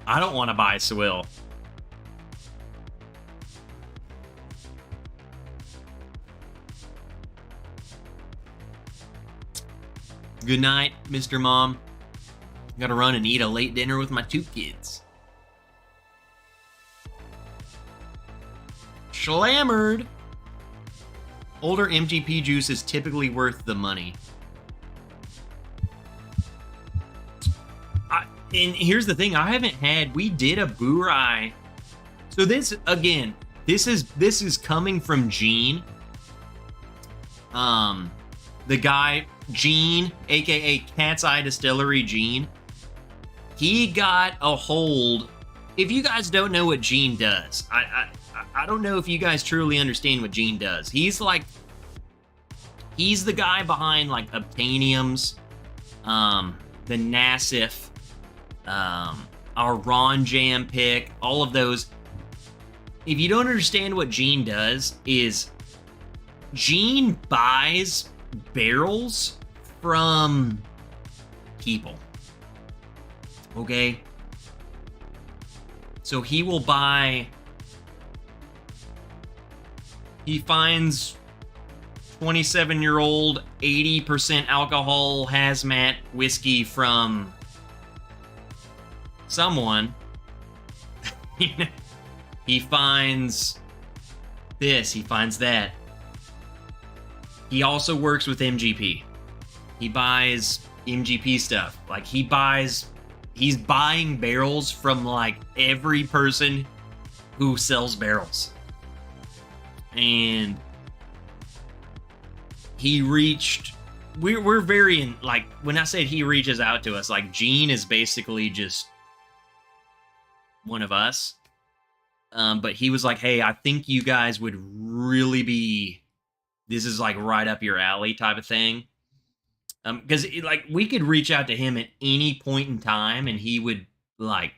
I don't want to buy Swill. Good night, Mr. Mom. Gotta run and eat a late dinner with my 2 kids. Schlammered. Older MGP juice is typically worth the money. And here's the thing, we did a Burai. So this, again, this is coming from Gene. The guy, Gene, aka Cat's Eye Distillery Gene. He got a hold. If you guys don't know what Gene does, I don't know if you guys truly understand what Gene does. He's the guy behind like Obtainiums, the Nassif, our Ron Jam pick, all of those. If you don't understand what Gene does, is Gene buys barrels from people. Okay? So he will buy... He finds 27-year-old, 80% alcohol hazmat whiskey from someone. He finds this, he finds that. He also works with MGP. He buys MGP stuff. Like, he's buying barrels from like every person who sells barrels. And he reached, we're very, like, when I said he reaches out to us, like, Gene is basically just one of us. But he was like, hey, I think you guys would really be, this is like right up your alley type of thing. Because like we could reach out to him at any point in time and he would like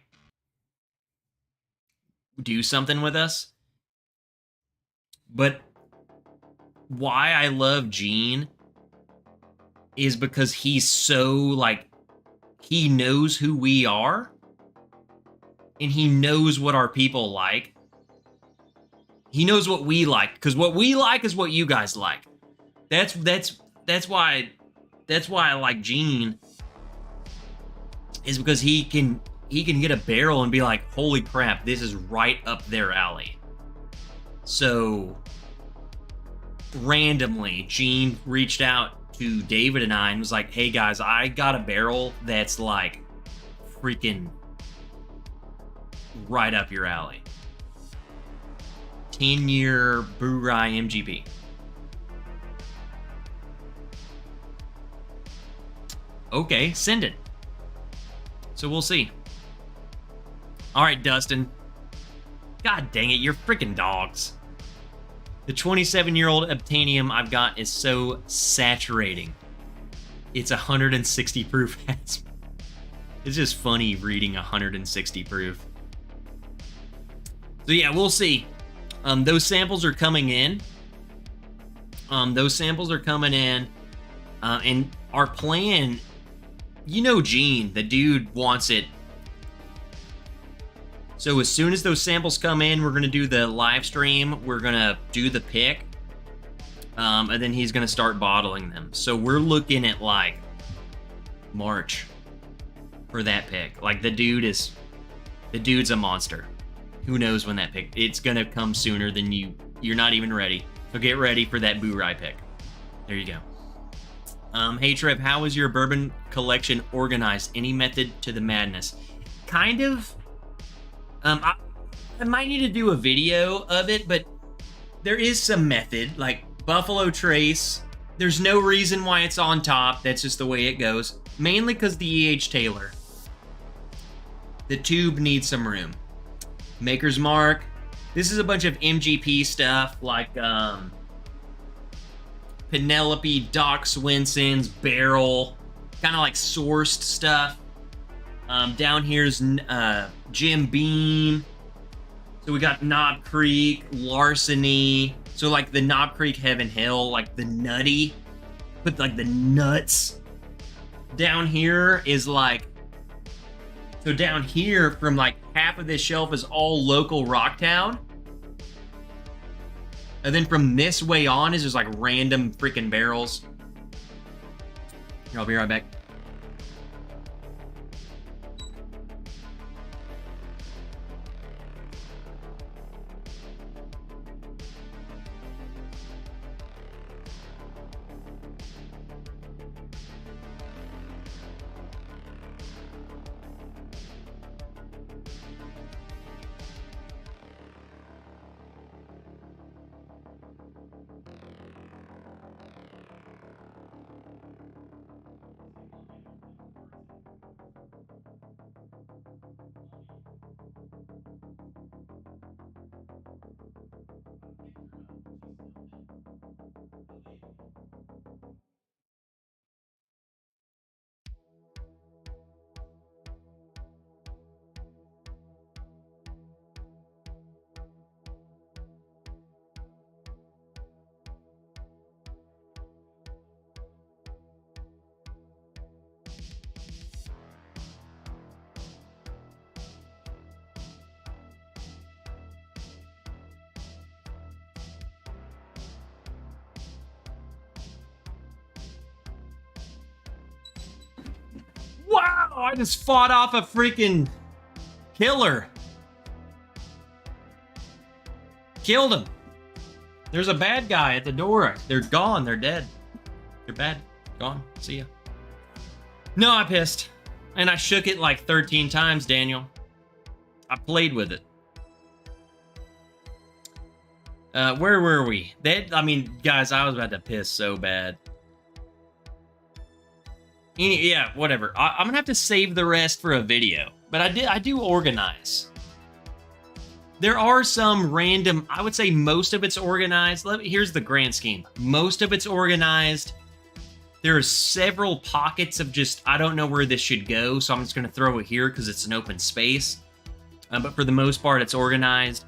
do something with us. But why I love Gene is because he's so like, he knows who we are and he knows what our people like. He knows what we like, because what we like is what you guys like. That's that's why I like Gene, is because he can get a barrel and be like, holy crap, this is right up their alley. So randomly, Gene reached out to David and I and was like, hey guys, I got a barrel that's like freaking right up your alley. 10-year Boo-Rye MGP. Okay, send it. So we'll see. All right, Dustin. God dang it, you're freaking dogs. The 27-year-old Obtainium I've got is so saturating. It's 160 proof. It's just funny reading 160 proof. So yeah, we'll see. Those samples are coming in. And our plan, you know, Gene, the dude wants it. So as soon as those samples come in, we're going to do the live stream. We're going to do the pick. And then he's going to start bottling them. So we're looking at like March for that pick. Like the dude's a monster. Who knows when that pick, it's going to come sooner than you're not even ready. So get ready for that Boo-Rye pick. There you go. Hey Trev, how is your bourbon collection organized? Any method to the madness? Kind of. I might need to do a video of it, but there is some method, like Buffalo Trace. There's no reason why it's on top. That's just the way it goes. Mainly because the E.H. Taylor. The tube needs some room. Maker's Mark. This is a bunch of MGP stuff, like Penelope, Doc Swinson's Barrel, kind of like sourced stuff. Down here's Jim Beam. So we got Knob Creek, Larceny. So like the Knob Creek Heaven Hill, like the nutty, put like the nuts. Down here is like, so down here from like half of this shelf is all local Rocktown. And then from this way on is just like random freaking barrels. Here, I'll be right back. Wow, I just fought off a freaking killer. Killed him. There's a bad guy at the door. They're gone. They're dead. They're bad. Gone. See ya. No, I pissed. And I shook it like 13 times, Daniel. I played with it. Where were we? I mean, guys, I was about to piss so bad. Yeah, whatever. I'm gonna have to save the rest for a video, but I do organize. There are some random, I would say most of it's organized. Here's the grand scheme. Most of it's organized. There are several pockets of just, I don't know where this should go, so I'm just gonna throw it here because it's an open space. But for the most part, it's organized.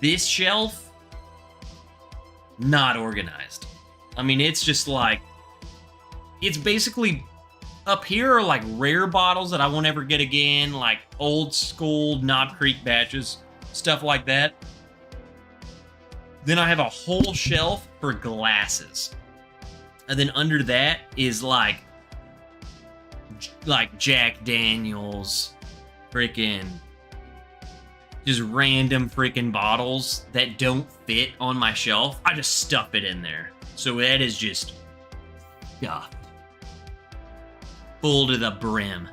This shelf, not organized. I mean, it's just like, it's basically up here are like rare bottles that I won't ever get again, like old school Knob Creek batches, stuff like that. Then I have a whole shelf for glasses. And then under that is like Jack Daniels, freaking just random freaking bottles that don't fit on my shelf. I just stuff it in there. So that is just stuffed. Full to the brim.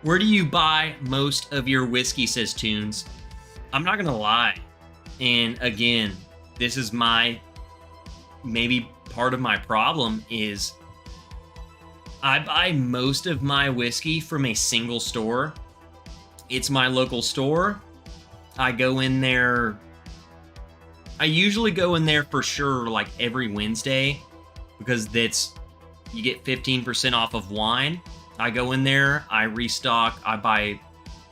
Where do you buy most of your whiskey, says Tunes? I'm not gonna lie. And again, this is maybe part of my problem is I buy most of my whiskey from a single store. It's my local store. I go in there. I usually go in there for sure like every Wednesday because you get 15% off of wine. I go in there, I restock, I buy,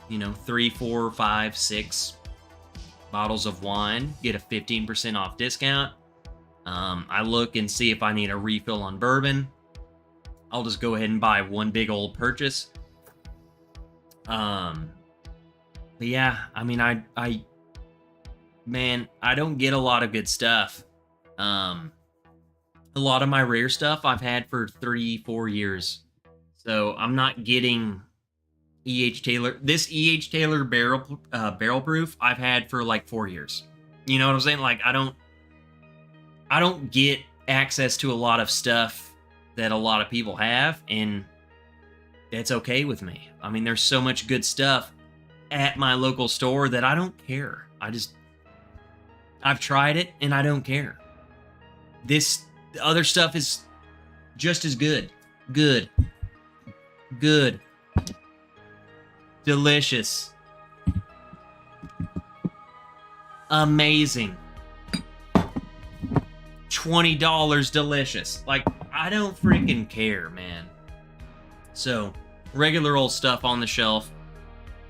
3, 4, 5, 6 bottles of wine, get a 15% off discount. I look and see if I need a refill on bourbon. I'll just go ahead and buy one big old purchase. But yeah, I mean, I don't get a lot of good stuff. A lot of my rare stuff I've had for 3-4 years. So I'm not getting E.H. Taylor. This E.H. Taylor barrel proof I've had for like 4 years. You know what I'm saying? Like I don't get access to a lot of stuff that a lot of people have, and that's okay with me. I mean, there's so much good stuff at my local store that I don't care. I've tried it and I don't care. The other stuff is just as good. Good. Delicious. Amazing. $20 delicious. Like, I don't freaking care, man. So, regular old stuff on the shelf.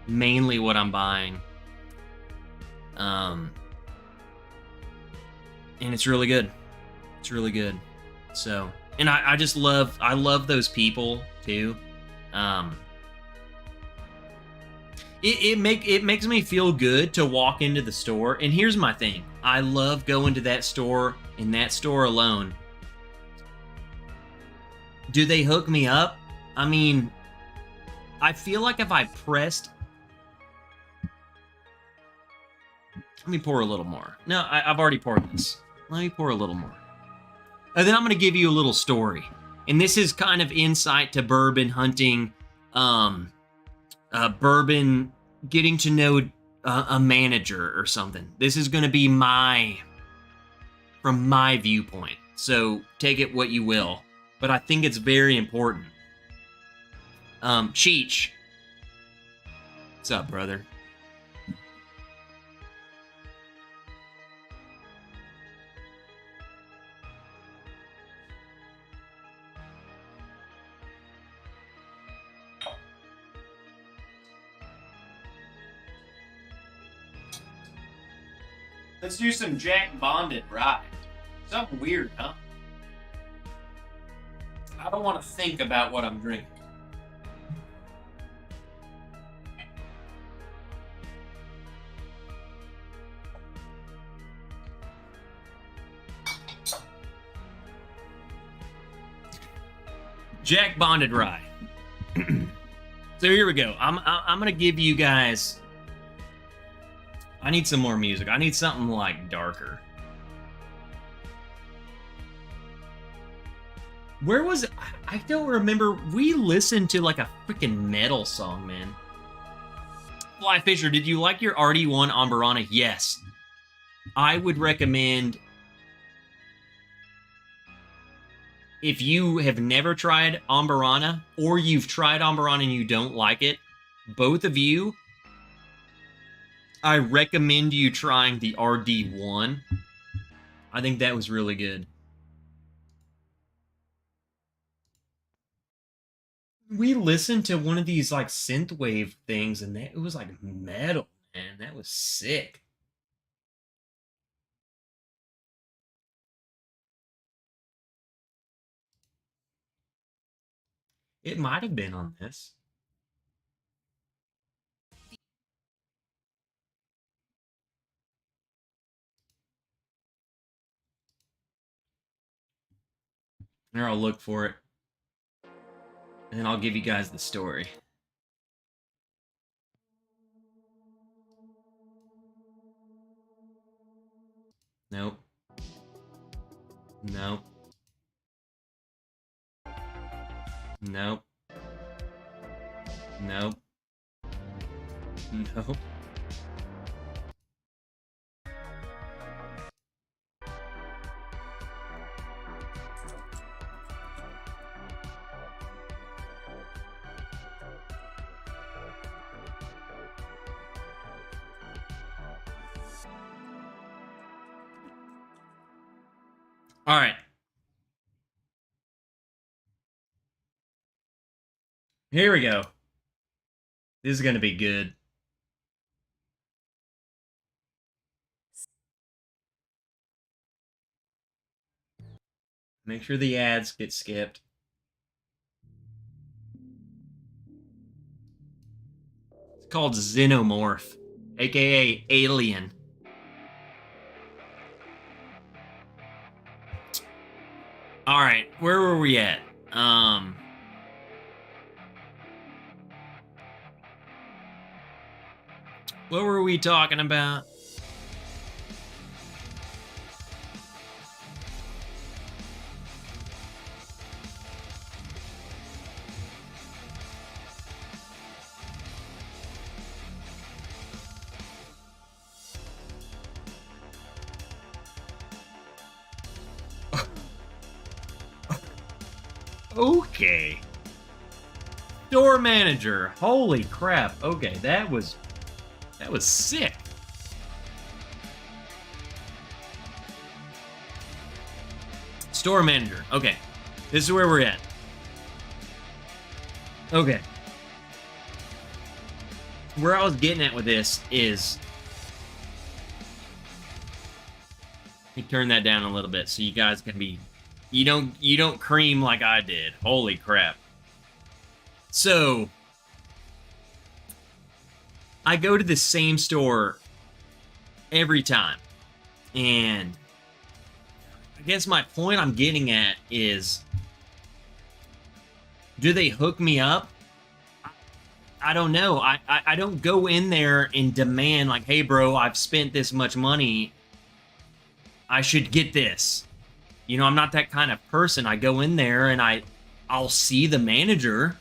Mainly what I'm buying. And it's really good. It's really good. So, and I just love those people too. It makes me feel good to walk into the store. And here's my thing. I love going to that store, in that store alone. Do they hook me up? I mean, I feel like if I pressed... Let me pour a little more. No, I've already poured this. Let me pour a little more. And then I'm going to give you a little story. And this is kind of insight to bourbon hunting, bourbon getting to know a manager or something. This is going to be from my viewpoint. So take it what you will. But I think it's very important. Cheech. What's up, brother? Let's do some Jack Bonded rye. Something weird, huh? I don't want to think about what I'm drinking. Jack Bonded rye. So here we go. I'm gonna give you guys. I need some more music. I need something like darker. Where was it? I don't remember. We listened to like a freaking metal song, man. Fly Fisher, did you like your RD1 Amberana? Yes. I would recommend, if you have never tried Amberana, or you've tried Amberana and you don't like it, both of you, I recommend you trying the RD1. I think that was really good. We listened to one of these like synthwave things, and it was like metal, man. That was sick. It might have been on this. There, I'll look for it. And then I'll give you guys the story. Nope. Nope. Nope. Nope. Nope. All right. Here we go. This is going to be good. Make sure the ads get skipped. It's called Xenomorph, aka Alien. All right, where were we at? What were we talking about? Okay. Store manager. Holy crap. Okay, that was sick. Store manager. Okay. This is where we're at. Okay. Where I was getting at with this is, let me turn that down a little bit so you guys can be, you don't cream like I did. Holy crap. So I go to the same store every time. And I guess my point I'm getting at is, do they hook me up? I don't know. I don't go in there and demand like, hey bro, I've spent this much money, I should get this. You know, I'm not that kind of person. I go in there and I'll see the manager.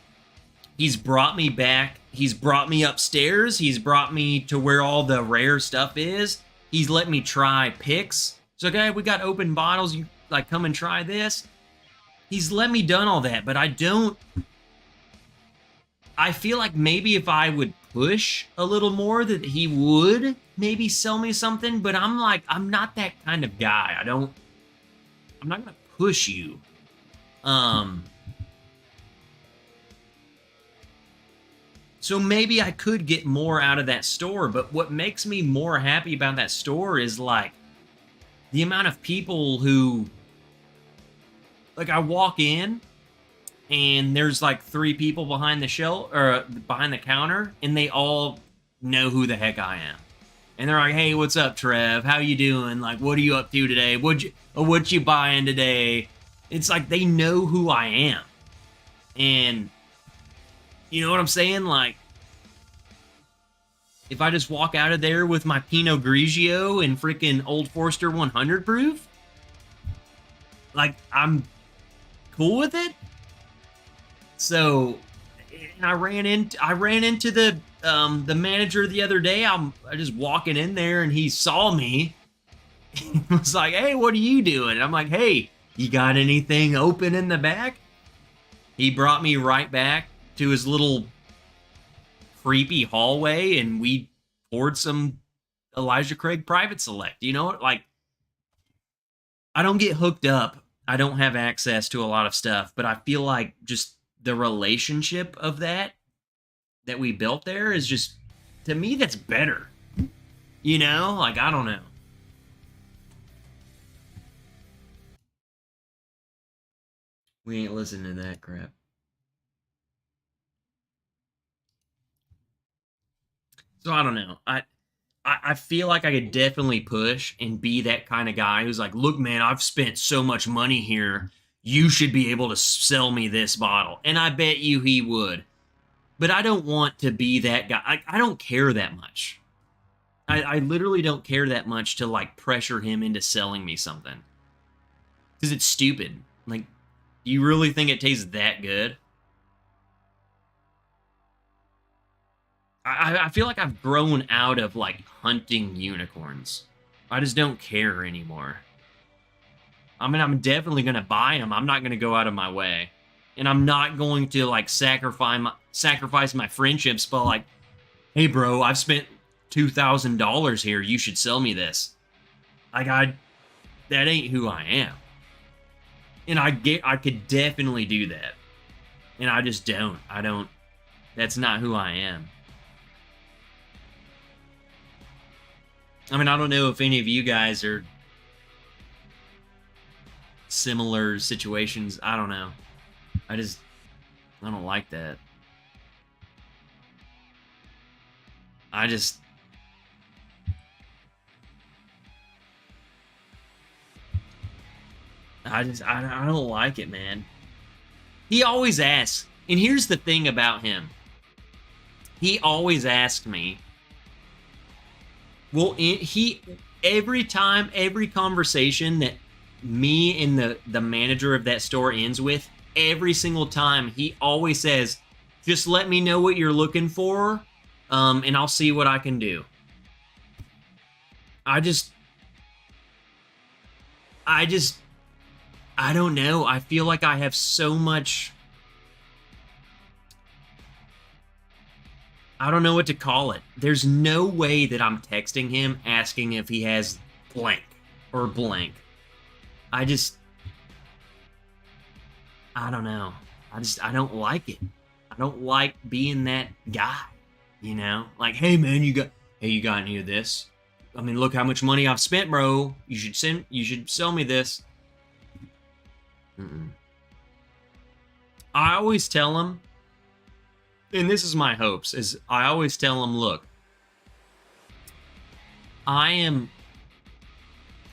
He's brought me back. He's brought me upstairs. He's brought me to where all the rare stuff is. He's let me try picks. So, okay, we got open bottles. You like come and try this. He's let me done all that, but I feel like maybe if I would push a little more that he would maybe sell me something, but I'm not that kind of guy. I'm not gonna push you. So maybe I could get more out of that store, but what makes me more happy about that store is like the amount of people who, like, I walk in and there's like 3 people behind the shelf or behind the counter, and they all know who the heck I am. And they're like, "Hey, what's up, Trev? How you doing? Like, what are you up to today? What you buying today?" It's like they know who I am. And you know what I'm saying? Like, if I just walk out of there with my Pinot Grigio and freaking Old Forester 100 proof, like, I'm cool with it. So, and I ran into the manager the other day. I just walking in there and he saw me. He was like, "Hey, what are you doing?" And I'm like, "Hey, you got anything open in the back?" He brought me right back to his little creepy hallway, and we poured some Elijah Craig Private Select. You know, like, I don't get hooked up. I don't have access to a lot of stuff, but I feel like just the relationship of that we built there is just, to me, that's better. You know, like, I don't know. We ain't listening to that crap. So I don't know. I feel like I could definitely push and be that kind of guy who's like, "Look, man, I've spent so much money here. you should be able to sell me this bottle. And I bet you he would. But I don't want to be that guy. I don't care that much. I literally don't care that much to like pressure him into selling me something. Because it's stupid. Like, you really think it tastes that good? I feel like I've grown out of like hunting unicorns. I just don't care anymore. I mean, I'm definitely going to buy them. I'm not going to go out of my way. And I'm not going to like sacrifice my friendships, but like, hey bro, I've spent $2,000 here. You should sell me this. Like, that ain't who I am. And I could definitely do that. And I just don't. That's not who I am. I mean, I don't know if any of you guys are similar situations. I don't know. I don't like that. I don't like it, man. He always asks, and here's the thing about him. He always asks me, well, every conversation that me and the manager of that store ends with, every single time, he always says, just let me know what you're looking for, and I'll see what I can do. I don't know. I feel like I have so much... I don't know what to call it. There's no way that I'm texting him asking if he has blank or blank. I don't know. I don't like it. I don't like being that guy, you know? Like, hey man, you got any of this? I mean, look how much money I've spent, bro. You should sell me this. I always tell him, and this is my hopes, is I always tell him, look, I am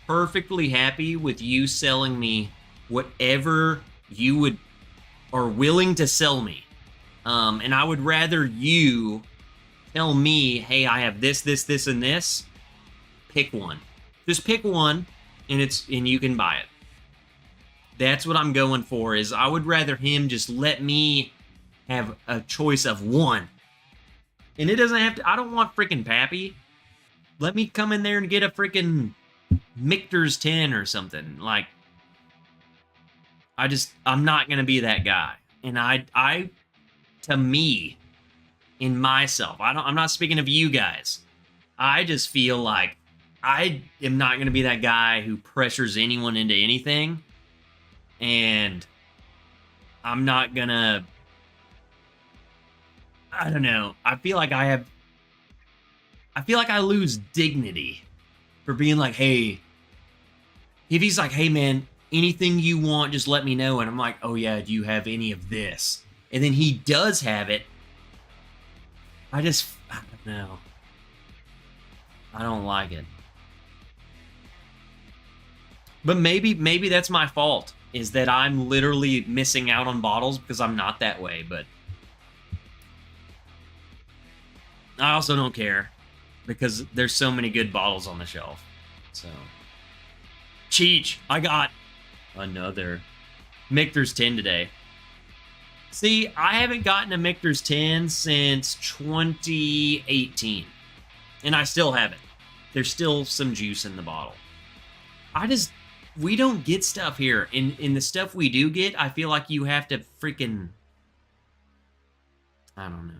perfectly happy with you selling me whatever you are willing to sell me. And I would rather you tell me, hey, I have this, and this. Pick one. Just pick one, and you can buy it. That's what I'm going for, is I would rather him just let me have a choice of one. And it doesn't have to... I don't want freaking Pappy. Let me come in there and get a freaking Michter's 10 or something. Like, I'm not going to be that guy. And to me, in myself, I'm not speaking of you guys. I just feel like I am not going to be that guy who pressures anyone into anything. And I'm not going to... I don't know. I feel like I lose dignity for being like, hey, if he's like, hey man, anything you want, just let me know. And I'm like, oh yeah, do you have any of this? And then he does have it. I don't know. I don't like it. But maybe that's my fault, is that I'm literally missing out on bottles because I'm not that way, but I also don't care because there's so many good bottles on the shelf. So, Cheech, I got another Michter's 10 today. See, I haven't gotten a Michter's 10 since 2018, and I still haven't. There's still some juice in the bottle. We don't get stuff here. In the stuff we do get, I feel like you have to freaking... I don't know.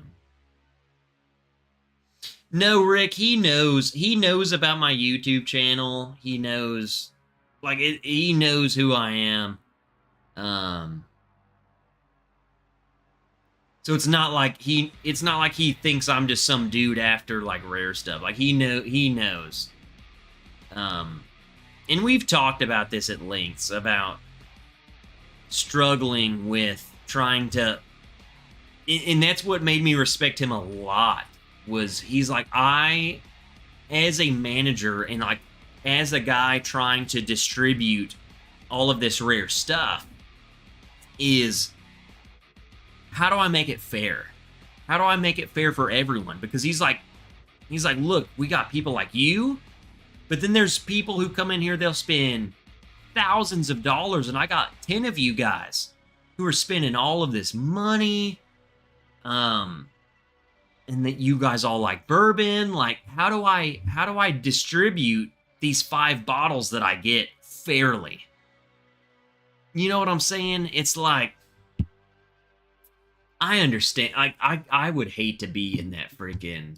No, Rick, he knows. He knows about my YouTube channel. He knows, like, he knows who I am. So it's not like he thinks I'm just some dude after like rare stuff. Like he knows. And we've talked about this at lengths about struggling with trying to, and that's what made me respect him a lot. Was he's like, I, as a manager and like as a guy trying to distribute all of this rare stuff, is, how do I make it fair? How do I make it fair for everyone? Because he's like, look, we got people like you, but then there's people who come in here, they'll spend thousands of dollars, and I got 10 of you guys who are spending all of this money, and that you guys all like bourbon. Like, how do I distribute these 5 bottles that I get fairly? You know what I'm saying? It's like, I understand. I would hate to be in that freaking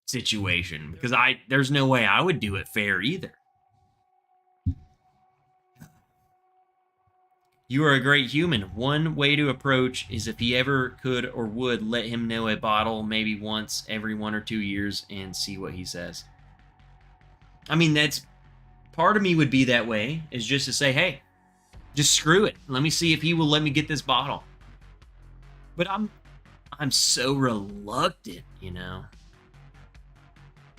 situation, because there's no way I would do it fair either. You are a great human. One way to approach is, if he ever could or would, let him know a bottle maybe once every 1 or 2 years and see what he says. I mean, that's part of me would be that way, is just to say, hey, just screw it. Let me see if he will let me get this bottle. But I'm so reluctant, you know.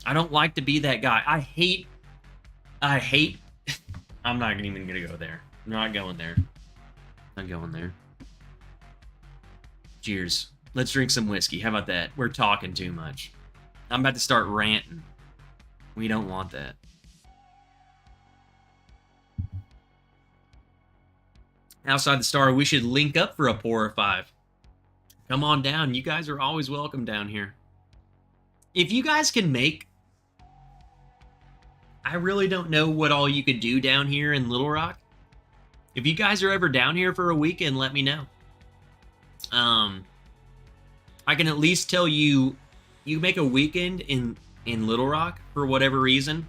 I don't like to be that guy. I hate I'm not even gonna go there. I'm not going there. Not going there. Cheers. Let's drink some whiskey. How about that? We're talking too much. I'm about to start ranting. We don't want that. Outside the Star, we should link up for a pour or 5. Come on down. You guys are always welcome down here. If you guys can make... I really don't know what all you could do down here in Little Rock. If you guys are ever down here for a weekend, let me know. I can at least tell you, you make a weekend in Little Rock for whatever reason.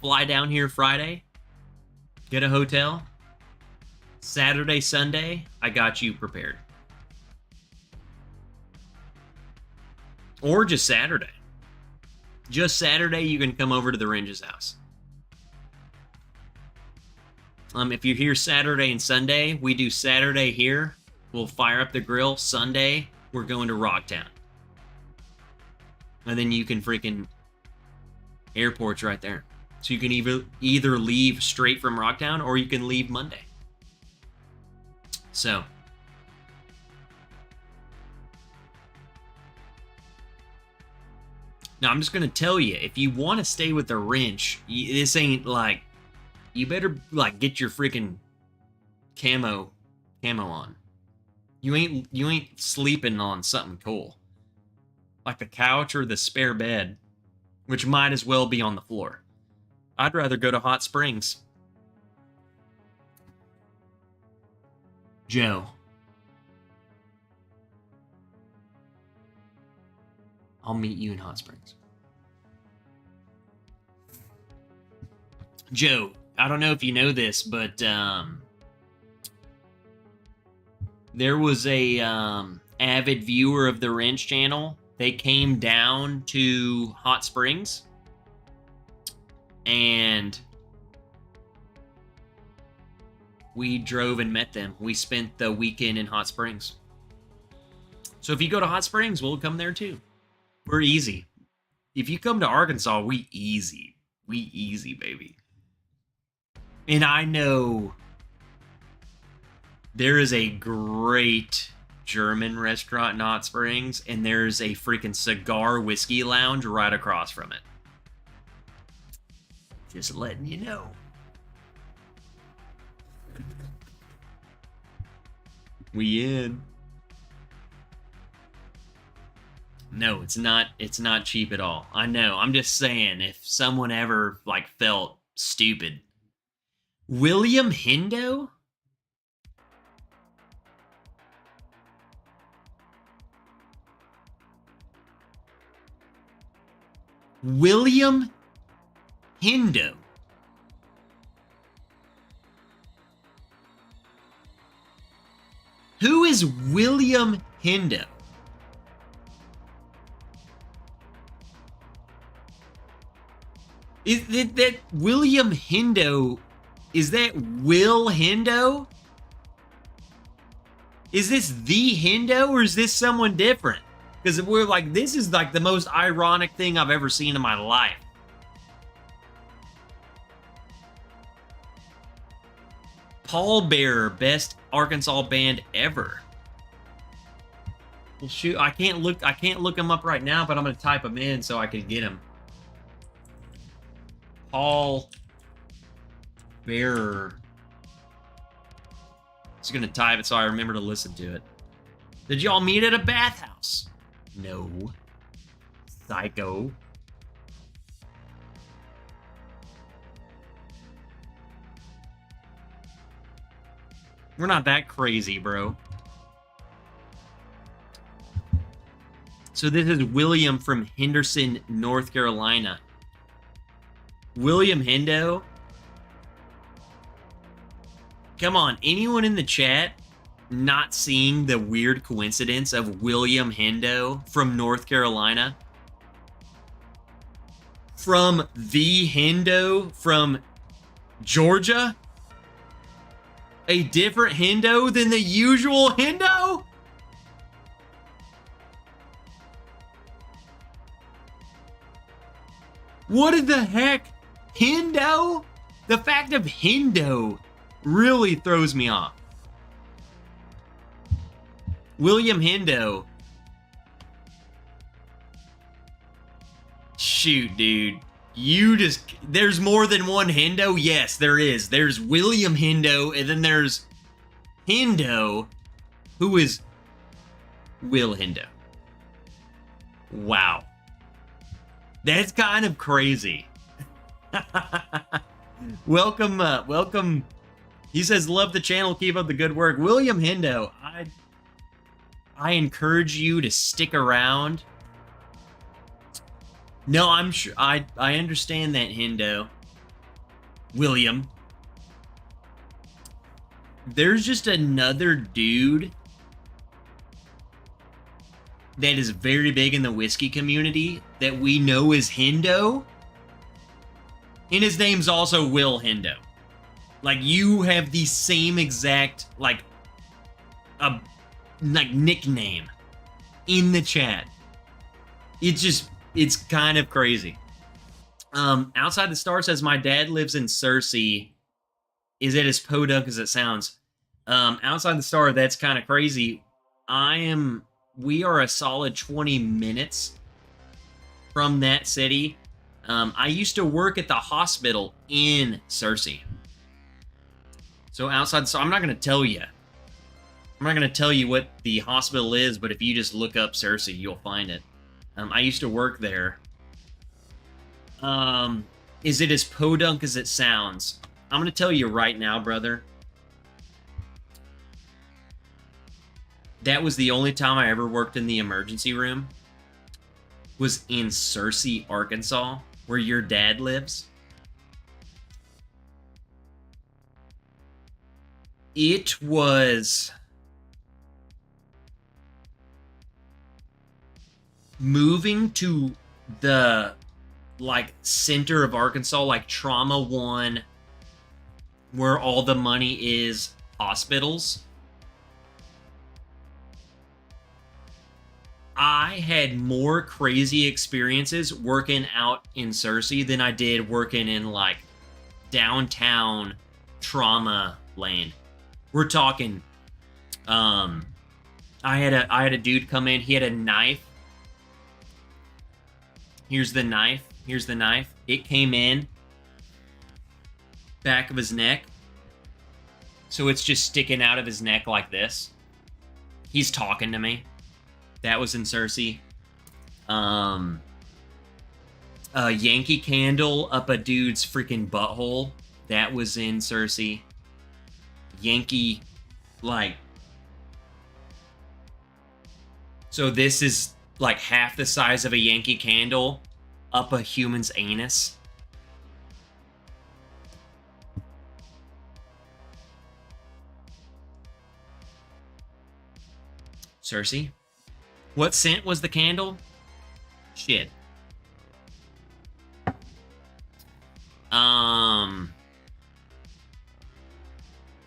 Fly down here Friday. Get a hotel. Saturday, Sunday, I got you prepared. Or just Saturday. Just Saturday, you can come over to the Range's house. If you're here Saturday and Sunday, we do Saturday here. We'll fire up the grill. Sunday, we're going to Rocktown. And then you can freaking... Airport's right there. So you can either leave straight from Rocktown, or you can leave Monday. So... Now, I'm just going to tell you, if you want to stay with the wrench, this ain't like... You better, like, get your freaking camo on. You ain't sleeping on something cool. Like the couch or the spare bed, which might as well be on the floor. I'd rather go to Hot Springs. Joe. I'll meet you in Hot Springs. Joe, I don't know if you know this, but there was a avid viewer of the Wrench channel. They came down to Hot Springs, and we drove and met them. We spent the weekend in Hot Springs. So if you go to Hot Springs, we'll come there too. We're easy. If you come to Arkansas, we easy. We easy, baby. And I know there is a great German restaurant in Hot Springs, and there's a freaking cigar whiskey lounge right across from it. Just letting you know. We in. No, it's not cheap at all. I know. I'm just saying, if someone ever like felt stupid. William Hendo? William Hendo. Who is William Hendo? Is that William Hendo? Is that Will Hendo? Is this the Hendo, or is this someone different? Because we're like, this is like the most ironic thing I've ever seen in my life. Pallbearer, best Arkansas band ever. Well, shoot, I can't look them up right now, but I'm gonna type them in so I can get them. Paul Bearer. Just gonna type it so I remember to listen to it. Did y'all meet at a bathhouse? No. Psycho. We're not that crazy, bro. So this is William from Henderson, North Carolina. William Hendo. Come on, anyone in the chat not seeing the weird coincidence of William Hendo from North Carolina? From the Hendo from Georgia? A different Hendo than the usual Hendo? What in the heck? Hendo? The fact of Hendo really throws me off. William Hendo. Shoot, dude. There's more than one Hendo? Yes, there is. There's William Hendo, and then there's Hendo, who is Will Hendo. Wow. That's kind of crazy. Welcome. He says, love the channel, keep up the good work. William Hendo, I encourage you to stick around. No, I'm sure, I understand that, Hendo. William. There's just another dude that is very big in the whiskey community that we know as Hendo. And his name's also Will Hendo. Like, you have the same exact, like nickname in the chat. It's kind of crazy. Outside the Star says, my dad lives in Searcy. Is it as podunk as it sounds? Outside the Star, that's kind of crazy. We are a solid 20 minutes from that city. I used to work at the hospital in Searcy. So outside, so I'm not going to tell you. I'm not going to tell you what the hospital is, but if you just look up Searcy, you'll find it. I used to work there. Is it as podunk as it sounds? I'm going to tell you right now, brother. That was the only time I ever worked in the emergency room. Was in Searcy, Arkansas, where your dad lives. It was moving to the center of Arkansas, like Trauma 1, where all the money is hospitals. I had more crazy experiences working out in Searcy than I did working in like downtown trauma land. We're talking, I had a dude come in, he had a knife. Here's the knife. It came in back of his neck. So it's just sticking out of his neck like this. He's talking to me. That was in Searcy. A Yankee candle up a dude's freaking butthole. That was in Searcy. Yankee, so this is like half the size of a Yankee candle up a human's anus. Searcy? What scent was the candle? Shit.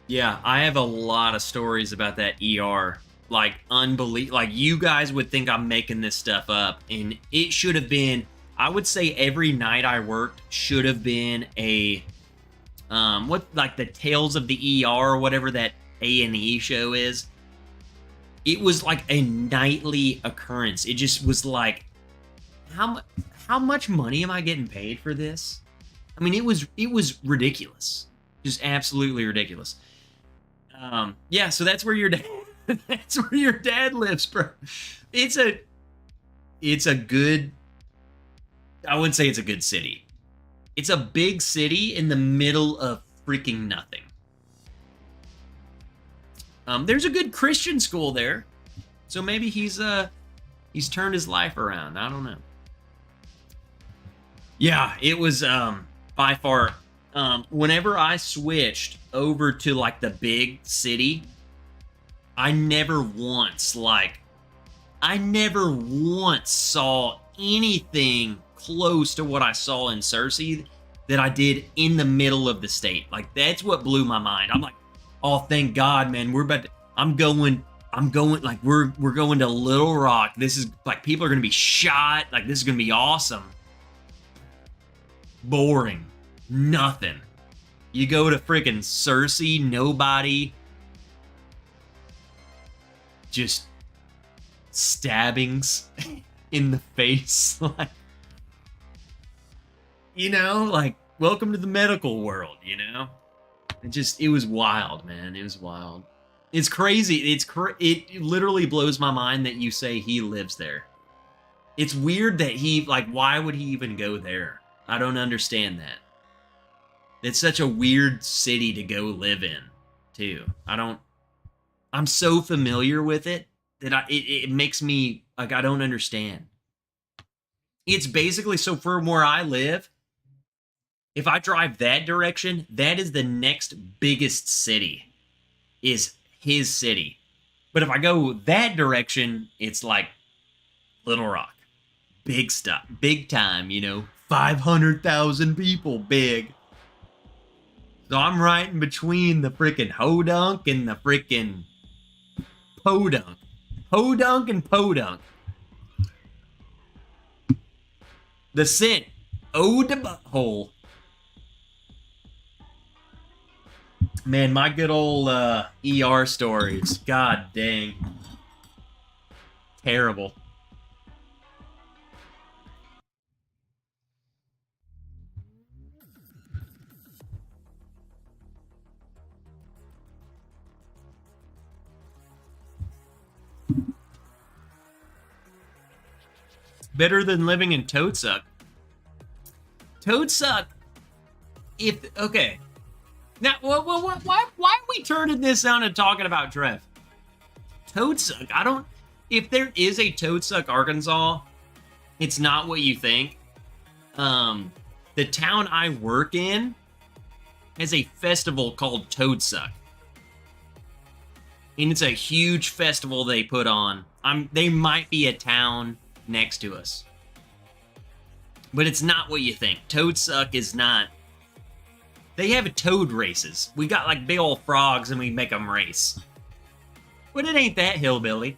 Yeah, I have a lot of stories about that ER. Like, like, you guys would think I'm making this stuff up, and it should have been, I would say every night I worked should have been a what, like the Tales of the ER or whatever that A&E show is. It was like a nightly occurrence. It just was like, how much money am I getting paid for this? I mean, it was ridiculous, just absolutely ridiculous. Yeah, so that's where your dad, that's where your dad lives, bro. It's a good, I wouldn't say it's a good city. It's a big city in the middle of freaking nothing. There's a good Christian school there, so maybe he's turned his life around. I don't know. Yeah, it was by far. Whenever I switched over to like the big city, I never once saw anything close to what I saw in Cersei that I did in the middle of the state. Like, that's what blew my mind. I'm like, oh, thank God, man. I'm going, like, we're going to Little Rock. This is, like, people are going to be shot. Like, this is going to be awesome. Boring. Nothing. You go to freaking Cersei, nobody. Just stabbings in the face. Like, you know, like, welcome to the medical world, you know? It was wild, man. It was wild. It's crazy. It literally blows my mind that you say he lives there. It's weird that why would he even go there? I don't understand that. It's such a weird city to go live in, too. I'm so familiar with it that it makes me, like, I don't understand. It's basically, so from where I live, if I drive that direction, that is the next biggest city, is his city. But if I go that direction, it's like Little Rock. Big stuff. Big time, you know. 500,000 people, big. So I'm right in between the freaking Hodunk and the freaking Podunk. Hodunk and Podunk. The scent. Ode to butthole. Man, my good old ER stories. God dang. Terrible. Better than living in Toadsuck. Toadsuck, okay. Now, why are we turning this on and talking about Trev? Toadsuck, if there is a Toadsuck, Arkansas, it's not what you think. The town I work in has a festival called Toadsuck. And it's a huge festival they put on. They might be a town next to us. But it's not what you think. Toadsuck is not. They have toad races. We got like big old frogs and we make them race. But it ain't that hillbilly.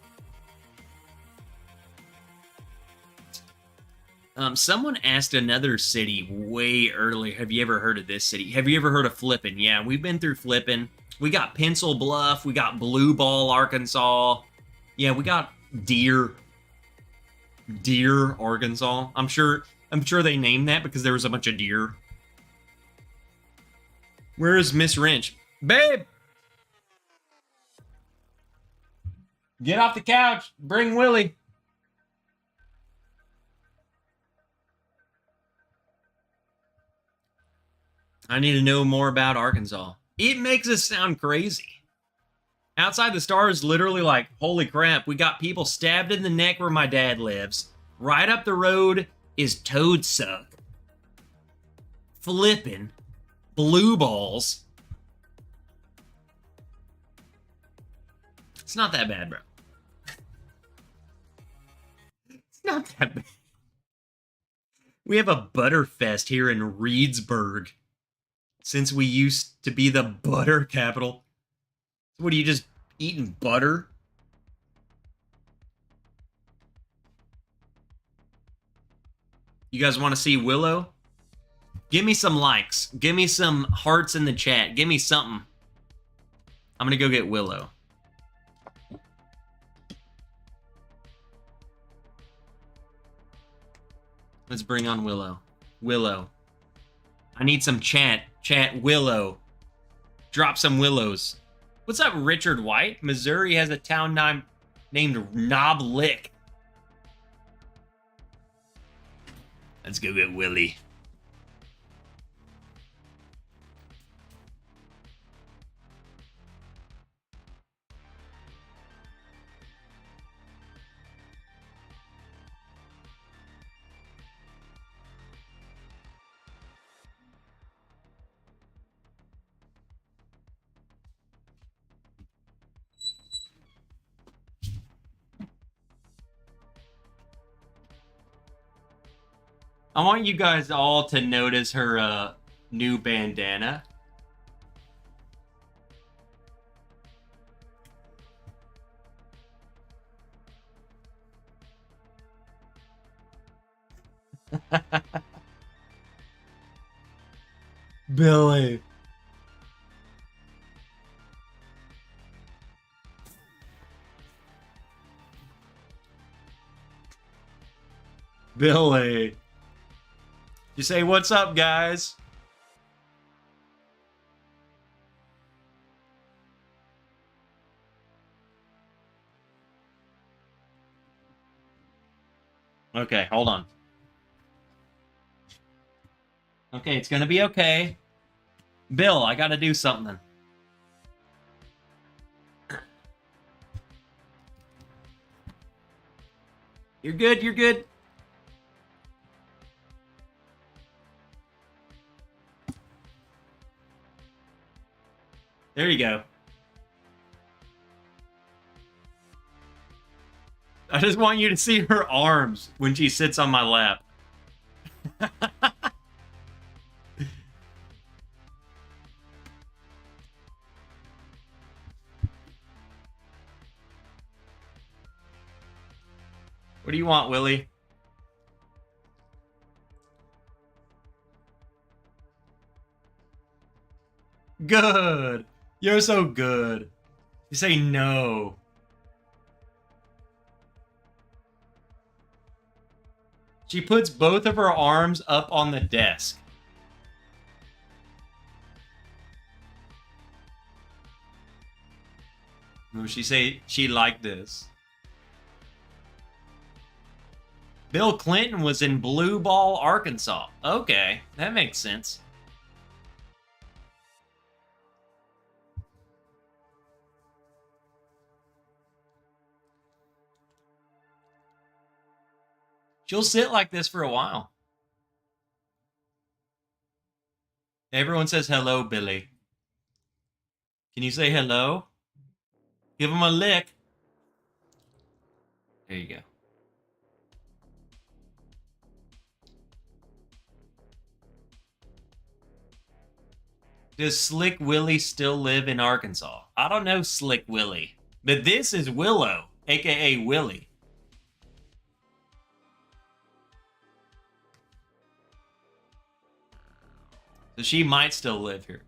Someone asked another city way earlier. Have you ever heard of this city? Have you ever heard of Flippin'? Yeah, we've been through Flippin'. We got Pencil Bluff. We got Blue Ball, Arkansas. Yeah, we got Deer, Arkansas. I'm sure they named that because there was a bunch of deer. Where is Miss Wrench? Babe! Get off the couch. Bring Willie. I need to know more about Arkansas. It makes us sound crazy. Outside the Stars, literally like, holy crap, we got people stabbed in the neck where my dad lives. Right up the road is Toadsuck. Flippin'. Blue Balls. It's not that bad, bro. It's not that bad. We have a Butterfest here in Reedsburg. Since we used to be the butter capital. What are you, just eating butter? You guys want to see Willow? Give me some likes. Give me some hearts in the chat. Give me something. I'm gonna go get Willow. Let's bring on Willow. Willow. I need some chat. Chat Willow. Drop some Willows. What's up, Richard White? Missouri has a town named Knob Lick. Let's go get Willie. I want you guys all to notice her new bandana. Billy. Billy. You say, what's up, guys? Okay, hold on. Okay, it's gonna be okay. Bill, I gotta do something. You're good, you're good. There you go. I just want you to see her arms when she sits on my lap. What do you want, Willie? Good. You're so good. You say no. She puts both of her arms up on the desk. Will she say she liked this? Bill Clinton was in Blue Ball, Arkansas. Okay, that makes sense. She'll sit like this for a while. Everyone says hello, Billy. Can you say hello? Give him a lick. There you go. Does Slick Willie still live in Arkansas? I don't know Slick Willie, but this is Willow, aka Willie. So she might still live here.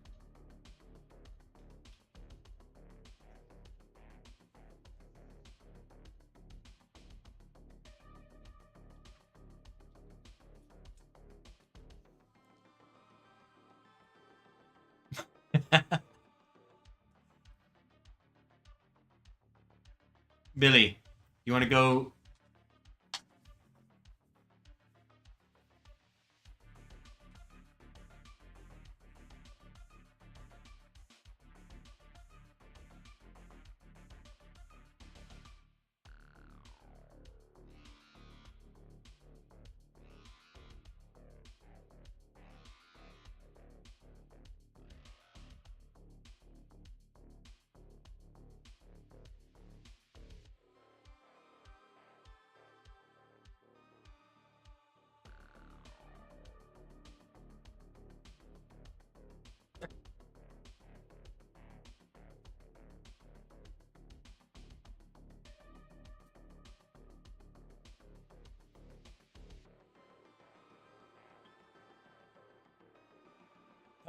Billy, you want to go?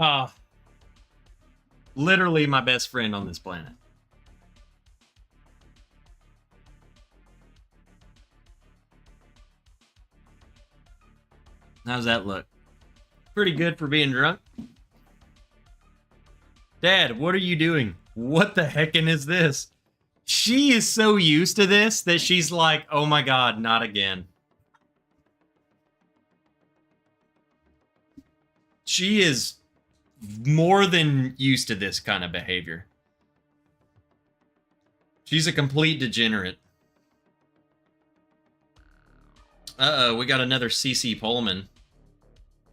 Oh, literally my best friend on this planet. How's that look? Pretty good for being drunk. Dad, what are you doing? What the heckin' is this? She is so used to this that she's like, oh my god, not again. She is more than used to this kind of behavior. She's a complete degenerate. Uh-oh, we got another CC Pullman.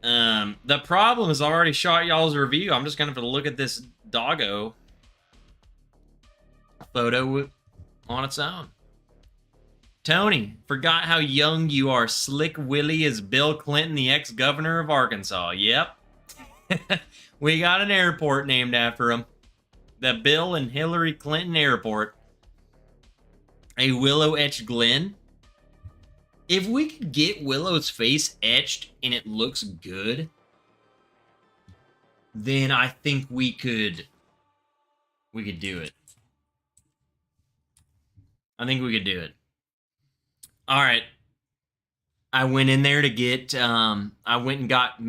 The problem is I already shot y'all's review. I'm just gonna have to look at this doggo photo on its own. Tony, forgot how young you are. Slick Willie is Bill Clinton, the ex-governor of Arkansas. Yep. We got an airport named after him. The Bill and Hillary Clinton Airport. A Willow etched Glen. If we could get Willow's face etched and it looks good, then I think we could do it. I think we could do it. All right. I went in there to get, I went and got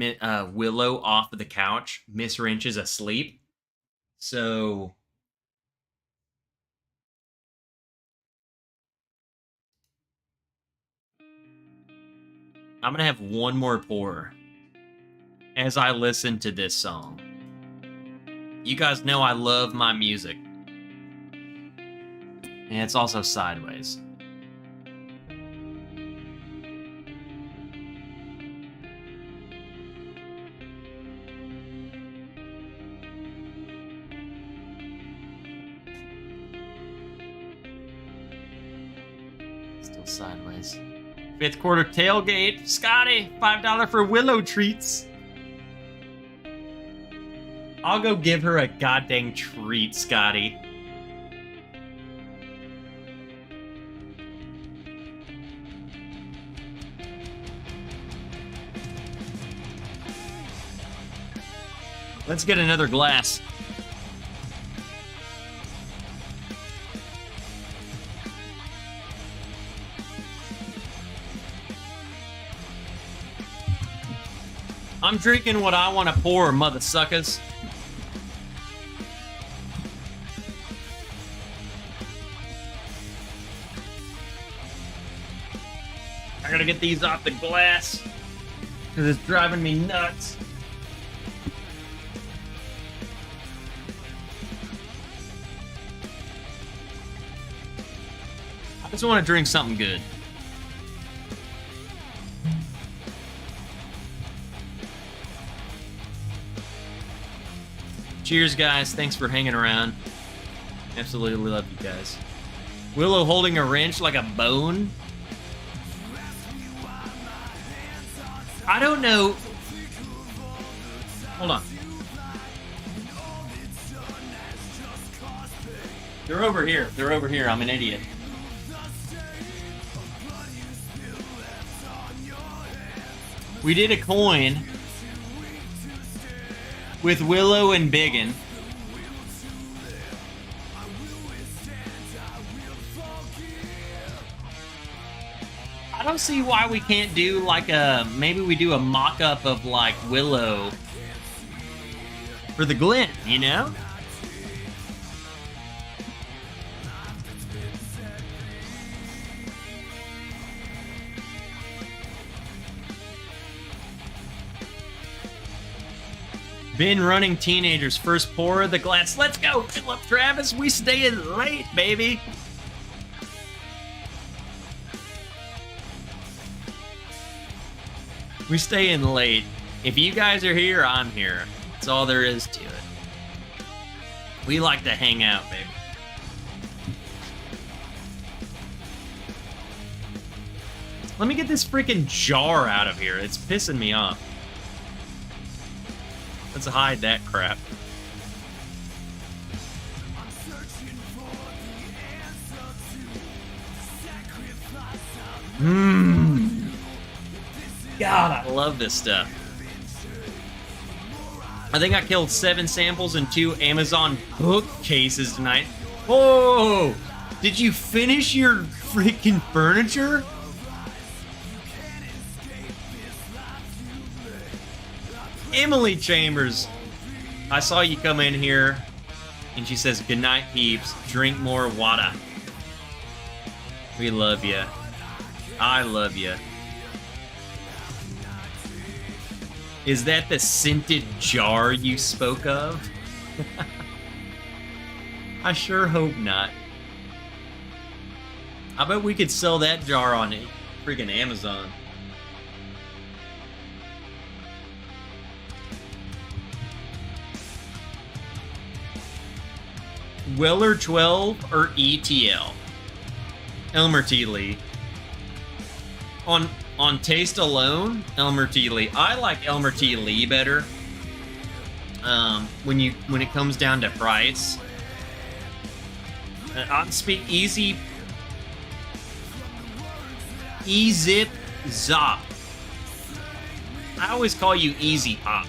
Willow off of the couch. Miss Wrench is asleep. So I'm going to have one more pour as I listen to this song. You guys know I love my music. And it's also sideways. Still sideways. Fifth quarter tailgate. Scotty, $5 for Willow treats. I'll go give her a goddamn treat, Scotty. Let's get another glass. I'm drinking what I want to pour, mother suckers. I gotta get these off the glass because it's driving me nuts. I just want to drink something good. Cheers, guys. Thanks for hanging around. Absolutely love you guys. Willow holding a wrench like a bone. I don't know. Hold on. They're over here. They're over here. I'm an idiot. We did a coin with Willow and Biggin. I don't see why we can't do like maybe we do a mock-up of like Willow for the Glen, you know? Been running teenagers, first pour of the glass. Let's go, Philip Travis. We staying late, baby. We staying late. If you guys are here, I'm here. That's all there is to it. We like to hang out, baby. Let me get this freaking jar out of here. It's pissing me off. Let's hide that crap. God, I love this stuff. I think I killed 7 samples and 2 Amazon bookcases tonight. Oh, did you finish your freaking furniture? Emily Chambers, I saw you come in here, and she says, "Good night, peeps. Drink more water." We love you. I love you. Is that the scented jar you spoke of? I sure hope not. I bet we could sell that jar on freaking Amazon. Weller 12 or ETL? Elmer T Lee. On taste alone, Elmer T Lee. I like Elmer T Lee better. When it comes down to price, I'd speak easy. E-Zip Zop. I always call you Easy Pop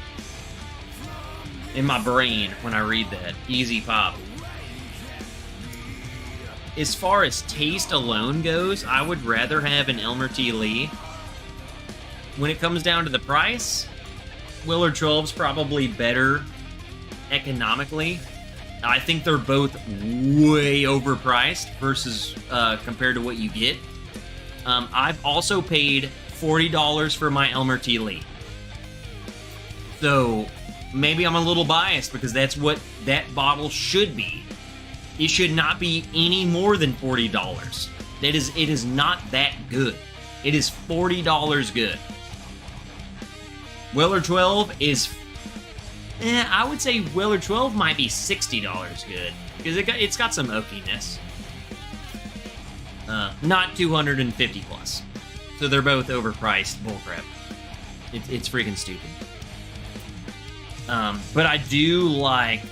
in my brain when I read that. Easy Pop. As far as taste alone goes, I would rather have an Elmer T Lee. When it comes down to the price, Willard 12's probably better economically. I think they're both way overpriced versus compared to what you get. I've also paid $40 for my Elmer T Lee. So maybe I'm a little biased because that's what that bottle should be. It should not be any more than $40. It is not that good. It is $40 good. Weller 12 is, I would say Weller 12 might be $60 good because it's got some oakiness. Not 250 plus. So they're both overpriced bullcrap. It's freaking stupid. But I do like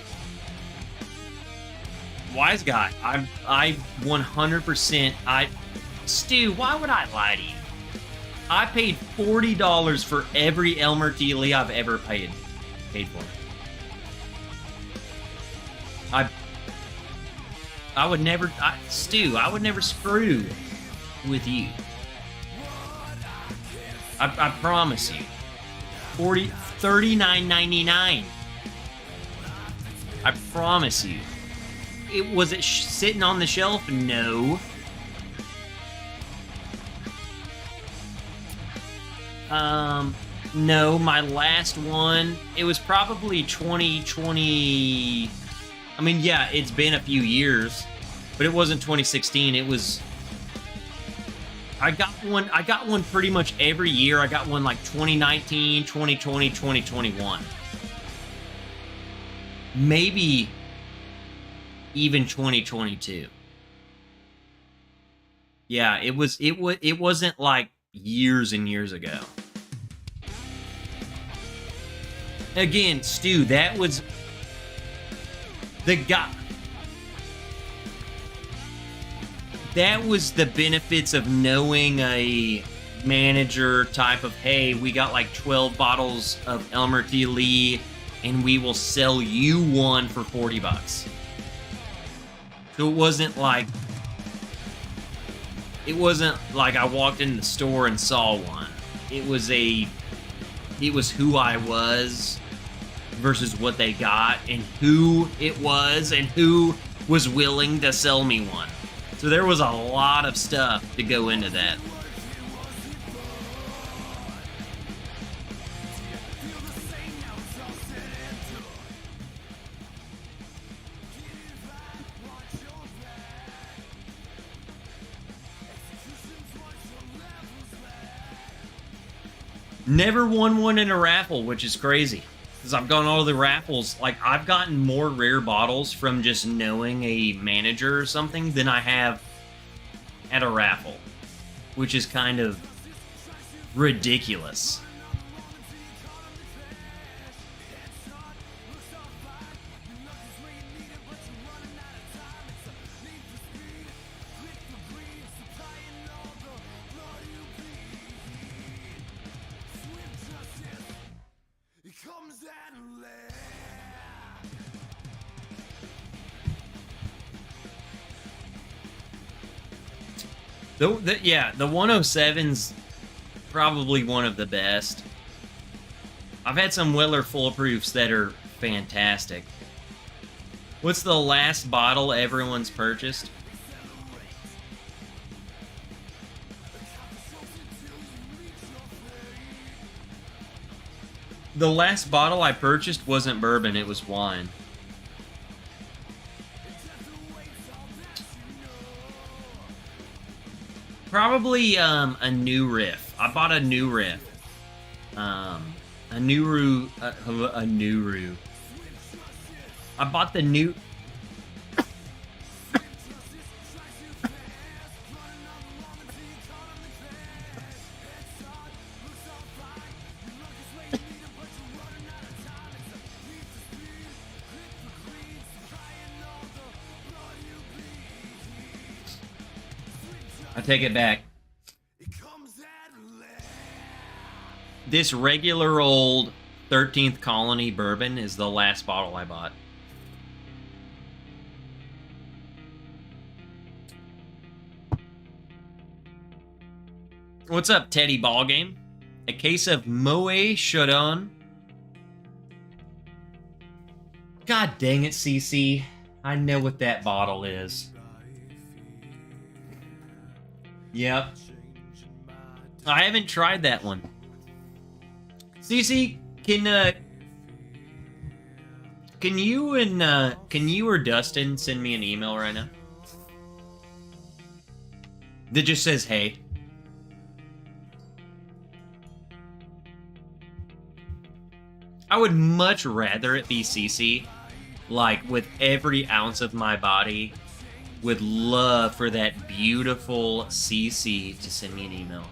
Wise Guy. I 100%. Stu, why would I lie to you? I paid $40 for every Elmer T Lee I've ever paid for. I would never, Stu, I would never screw with you. I promise you. $39.99. I promise you. Was it sitting on the shelf? No. No, my last one, it was probably 2020. I mean, yeah, it's been a few years, but it wasn't 2016. It was, I got one pretty much every year. I got one like 2019, 2020, 2021. Maybe even 2022. Yeah, it wasn't like years and years ago. Again, Stu, that was the guy. That was the benefits of knowing a manager type of, hey, we got like 12 bottles of Elmer T Lee and we will sell you one for $40. So it wasn't like I walked in the store and saw one. It was who I was versus what they got and who it was and who was willing to sell me one. So there was a lot of stuff to go into that. Never won one in a raffle, which is crazy. Because I've gone all the raffles, like I've gotten more rare bottles from just knowing a manager or something than I have at a raffle. Which is kind of ridiculous. Comes and Yeah, the 107's probably one of the best. I've had some Weller full proofs that are fantastic. What's the last bottle everyone's purchased? The last bottle I purchased wasn't bourbon, it was wine. Probably a new riff. I bought a new riff. A Nuru. I bought the new. I take it back. This regular old 13th Colony bourbon is the last bottle I bought. What's up, Teddy Ballgame? A case of Moët Chandon. God dang it, CC. I know what that bottle is. Yep. I haven't tried that one. CC, can you or Dustin send me an email right now that just says hey? I would much rather it be CC, like with every ounce of my body. Would love for that beautiful CC to send me an email,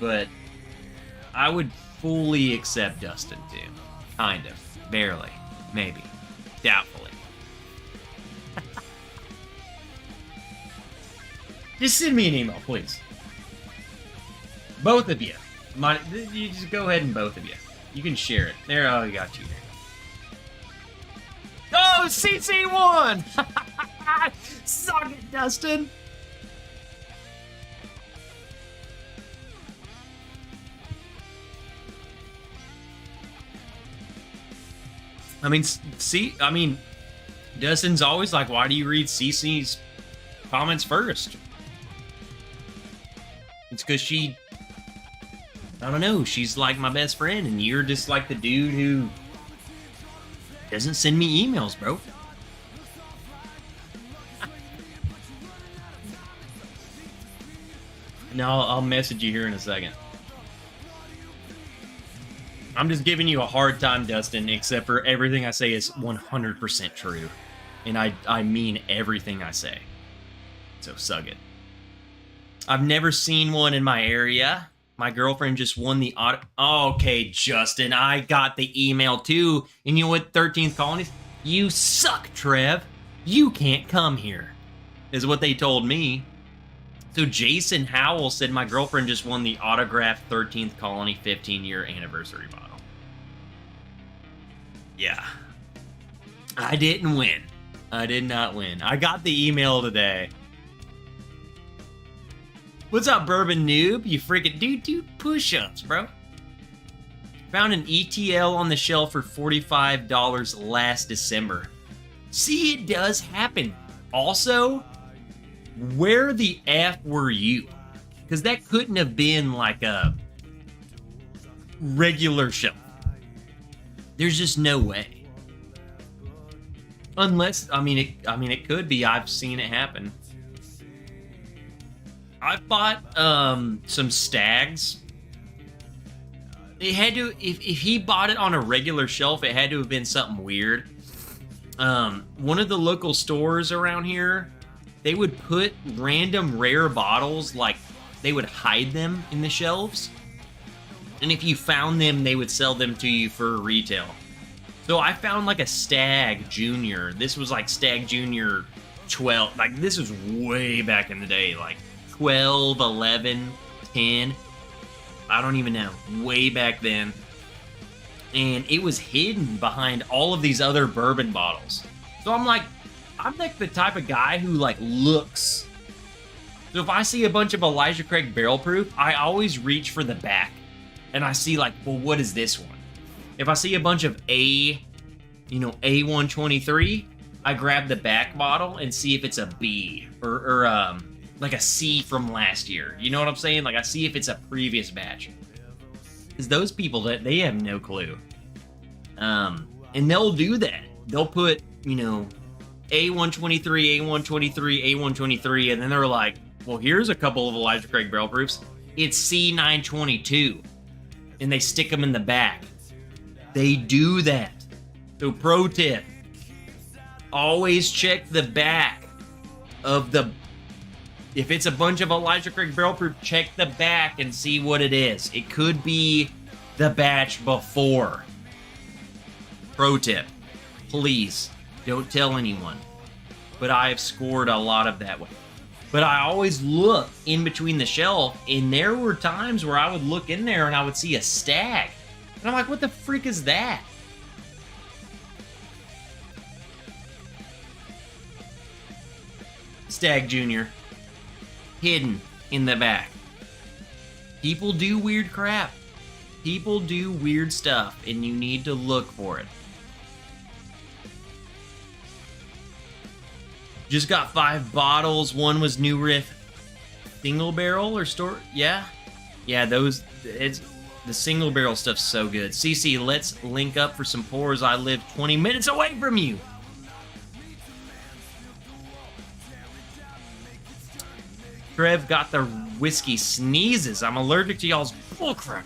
but I would fully accept Dustin too. Kind of. Barely. Maybe. Doubtfully. Just send me an email, please. Both of you. You just go ahead and both of you. You can share it. There, I got you. Oh, CC won! Suck it, Dustin! I mean, Dustin's always like, why do you read CC's comments first? It's because I don't know, she's like my best friend, and you're just like the dude who doesn't send me emails, bro. No, I'll message you here in a second. I'm just giving you a hard time, Dustin, except for everything I say is 100% true. And I mean everything I say. So suck it. I've never seen one in my area. My girlfriend just won the auto. Okay, Justin, I got the email too. And you know what, 13th Colonies? You suck, Trev. You can't come here, is what they told me. So Jason Howell said my girlfriend just won the autographed 13th Colony 15-year anniversary bottle. Yeah. I didn't win. I did not win. I got the email today. What's up, Bourbon Noob? You freaking do push-ups, bro. Found an ETL on the shelf for $45 last December. See, it does happen. Also, where the F were you? Because that couldn't have been like a regular shelf. There's just no way. Unless, I mean, it could be. I've seen it happen. I bought some Stags. It had to, if he bought it on a regular shelf, it had to have been something weird. One of the local stores around here, they would put random rare bottles, like they would hide them in the shelves. And if you found them, they would sell them to you for retail. So I found like a Stag Junior. This was like Stag Junior 12. Like this was way back in the day, like 12, 11, 10. I don't even know. Way back then. And it was hidden behind all of these other bourbon bottles. So I'm like the type of guy who like looks So if I see a bunch of Elijah Craig barrel proof, I always reach for the back. And I see like, well, what is this one? If I see a bunch of A123, I grab the back bottle and see if it's a B or like a C from last year. You know what I'm saying? Like I see if it's a previous batch. Because those people, they have no clue. And they'll do that. They'll put, A123, A123, A123, and then they're like, well, here's a couple of Elijah Craig barrel proofs. It's C922. And they stick them in the back. They do that. So pro tip, always check the back of the, if it's a bunch of Elijah Craig barrel proof, check the back and see what it is. It could be the batch before. Pro tip, please don't tell anyone. But I've scored a lot of that way. But I always look in between the shelf, and there were times where I would look in there and I would see a stag. And I'm like, what the freak is that? Stag Jr. Hidden in the back. People do weird crap. People do weird stuff, and you need to look for it. Just got 5 bottles. One was New Riff single barrel or store. Yeah, those. It's the single barrel stuff's so good. CC, let's link up for some pours. I live 20 minutes away from you. Trev got the whiskey sneezes. I'm allergic to y'all's bullcrap.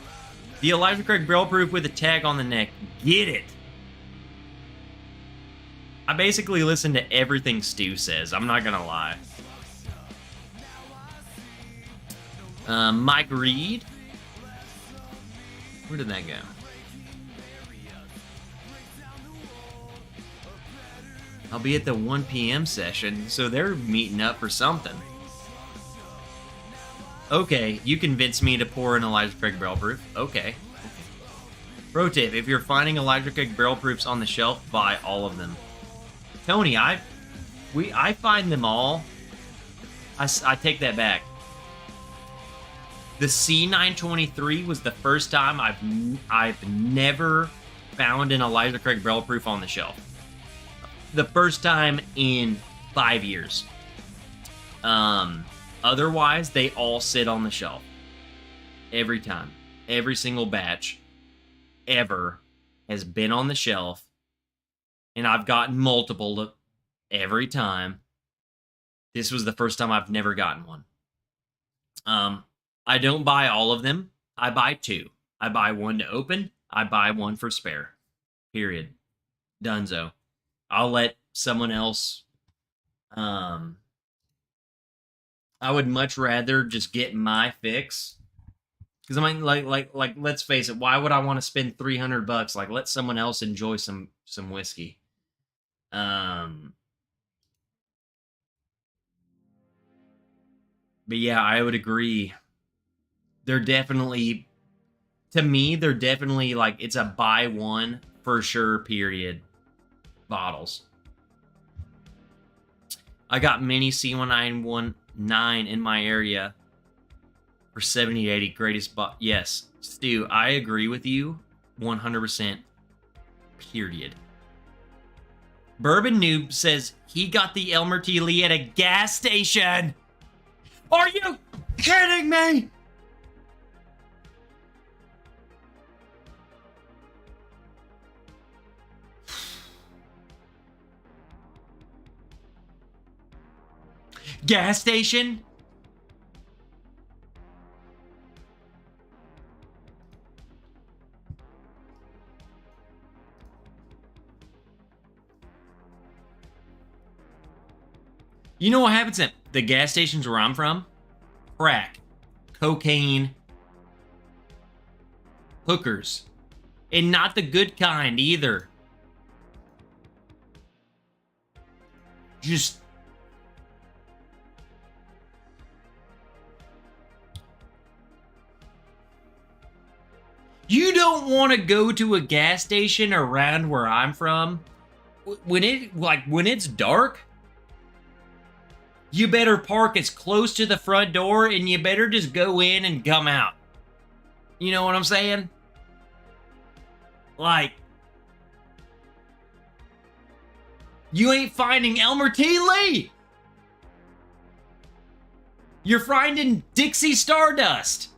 The Elijah Craig barrel proof with a tag on the neck. Get it. I basically listen to everything Stu says. I'm not gonna lie. Mike Reed. Where did that go? I'll be at the 1 p.m. session, so they're meeting up for something. Okay, you convinced me to pour an Elijah Craig barrel proof. Okay. Pro tip, if you're finding Elijah Craig barrel proofs on the shelf, buy all of them. Tony, I find them all. I take that back. The C923 was the first time I've never found an Elijah Craig barrel proof on the shelf. The first time in 5 years. Otherwise, they all sit on the shelf. Every time. Every single batch ever has been on the shelf. And I've gotten multiple every time. This was the first time I've never gotten one. I don't buy all of them. I buy 2. I buy one to open. I buy one for spare. Period. Dunzo. I'll let someone else... I would much rather just get my fix. Because I mean, like, let's face it. Why would I want to spend $300? Like, let someone else enjoy some whiskey. But yeah, I would agree. They're definitely, to me, they're definitely like, it's a buy one for sure, period. Bottles. I got many C1919 in my area for 70-80. Greatest yes, Stu, I agree with you 100%. Period. Bourbon Noob says he got the Elmer T Lee at a gas station. Are you kidding me? Gas station? You know what happens at the gas stations where I'm from? Crack, cocaine, hookers, and not the good kind either. Just you don't want to go to a gas station around where I'm from when it's dark. You better park as close to the front door and you better just go in and come out. You know what I'm saying? Like, you ain't finding Elmer T Lee. You're finding Dixie Stardust.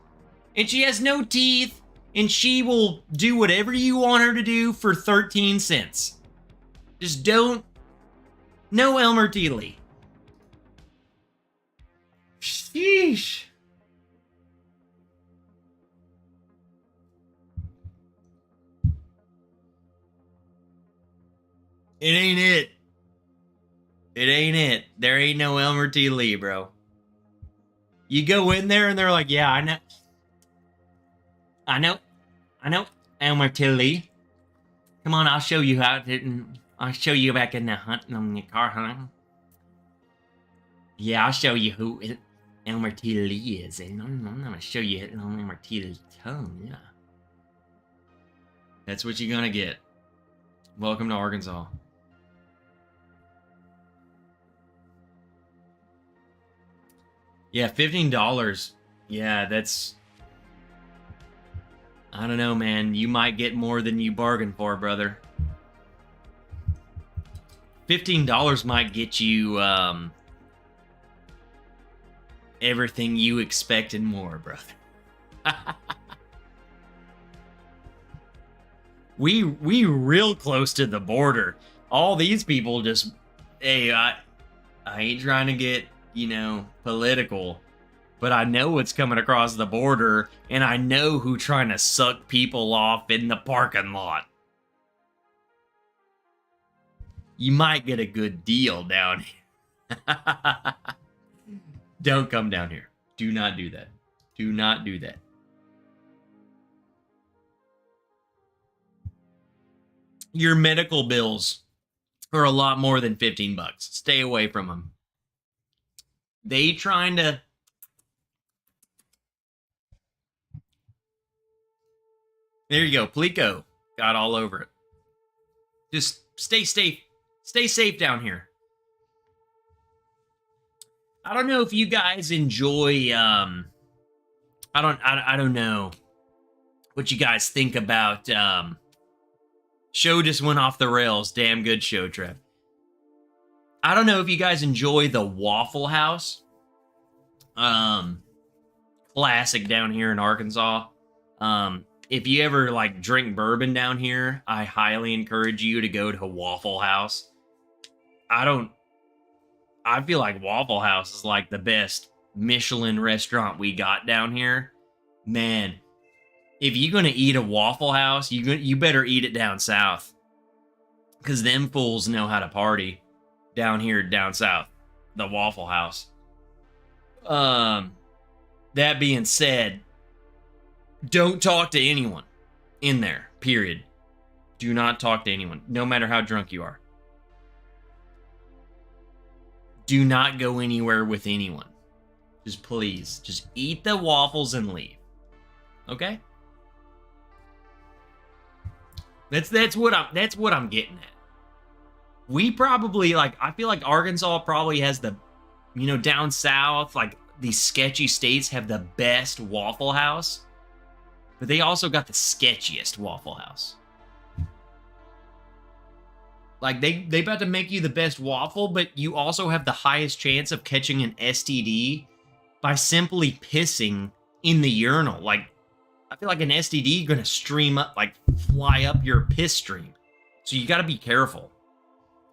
And she has no teeth, and she will do whatever you want her to do for 13 cents. Just don't. No Elmer T Lee. Sheesh. It ain't it. It ain't it. There ain't no Elmer T Lee, bro. You go in there and they're like, yeah, I know, Elmer T Lee. Come on, I'll show you how to, I'll show you back in the hunting on your car, huh? Yeah, I'll show you who Elmer T Lee is. And I'm gonna show you Elmer T Lee's tongue, yeah. That's what you're gonna get. Welcome to Arkansas. Yeah, $15. Yeah, that's... I don't know, man. You might get more than you bargained for, brother. $15 might get you, everything you expect and more, brother. we real close to the border. All these people just... Hey, I ain't trying to get... you know, political, but I know what's coming across the border, and I know who trying to suck people off in the parking lot. You might get a good deal down here. Don't come down here. Do not do that. Do not do that. Your medical bills are a lot more than 15 bucks. Stay away from them. They trying to... There you go. Plico got all over it. Just stay safe. Stay safe down here. I don't know if you guys enjoy... I don't know what you guys think about... Show just went off the rails. Damn good show, Trev. I don't know if you guys enjoy the Waffle House. Classic down here in Arkansas. If you ever like drink bourbon down here, I highly encourage you to go to Waffle House. I feel like Waffle House is like the best Michelin restaurant we got down here. Man, if you're gonna eat a Waffle House, you better eat it down south. Cause them fools know how to party. Down here, down south, the Waffle House. That being said, don't talk to anyone in there, period. Do not talk to anyone, no matter how drunk you are. Do not go anywhere with anyone. Just please, just eat the waffles and leave. Okay? That's what I'm getting at. We probably, like, I feel like Arkansas probably has the, you know, down south, like, these sketchy states have the best Waffle House. But they also got the sketchiest Waffle House. Like, they about to make you the best waffle, but you also have the highest chance of catching an STD by simply pissing in the urinal. Like, I feel like an STD gonna stream up, like, fly up your piss stream. So you gotta be careful.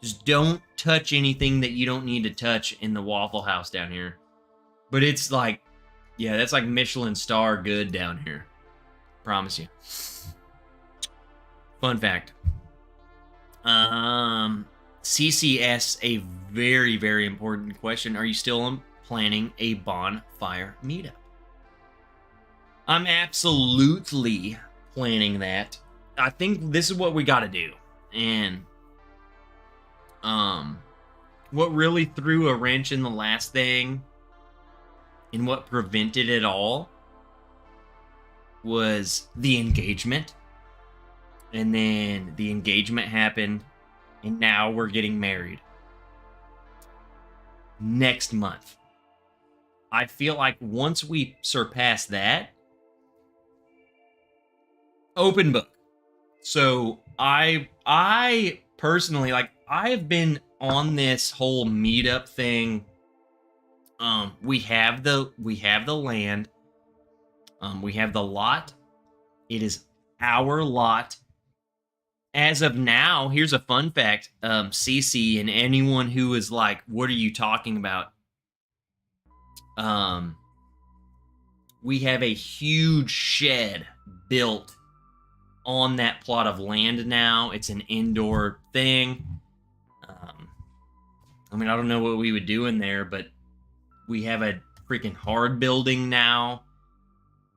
Just don't touch anything that you don't need to touch in the Waffle House down here. But it's like, yeah, that's like Michelin star good down here. Promise you. Fun fact. CCS, a very, very important question. Are you still planning a bonfire meetup? I'm absolutely planning that. I think this is what we got to do. And what really threw a wrench in the last thing and what prevented it all was the engagement. And then the engagement happened, and now we're getting married. next month. I feel like once we surpass that, open book. So I personally, like, I have been on this whole meetup thing. We have the land. We have the lot. It is our lot. As of now, here's a fun fact. Cece and anyone who is like, what are you talking about? We have a huge shed built on that plot of land now. It's an indoor thing. I mean, I don't know what we would do in there, but we have a freaking hard building now.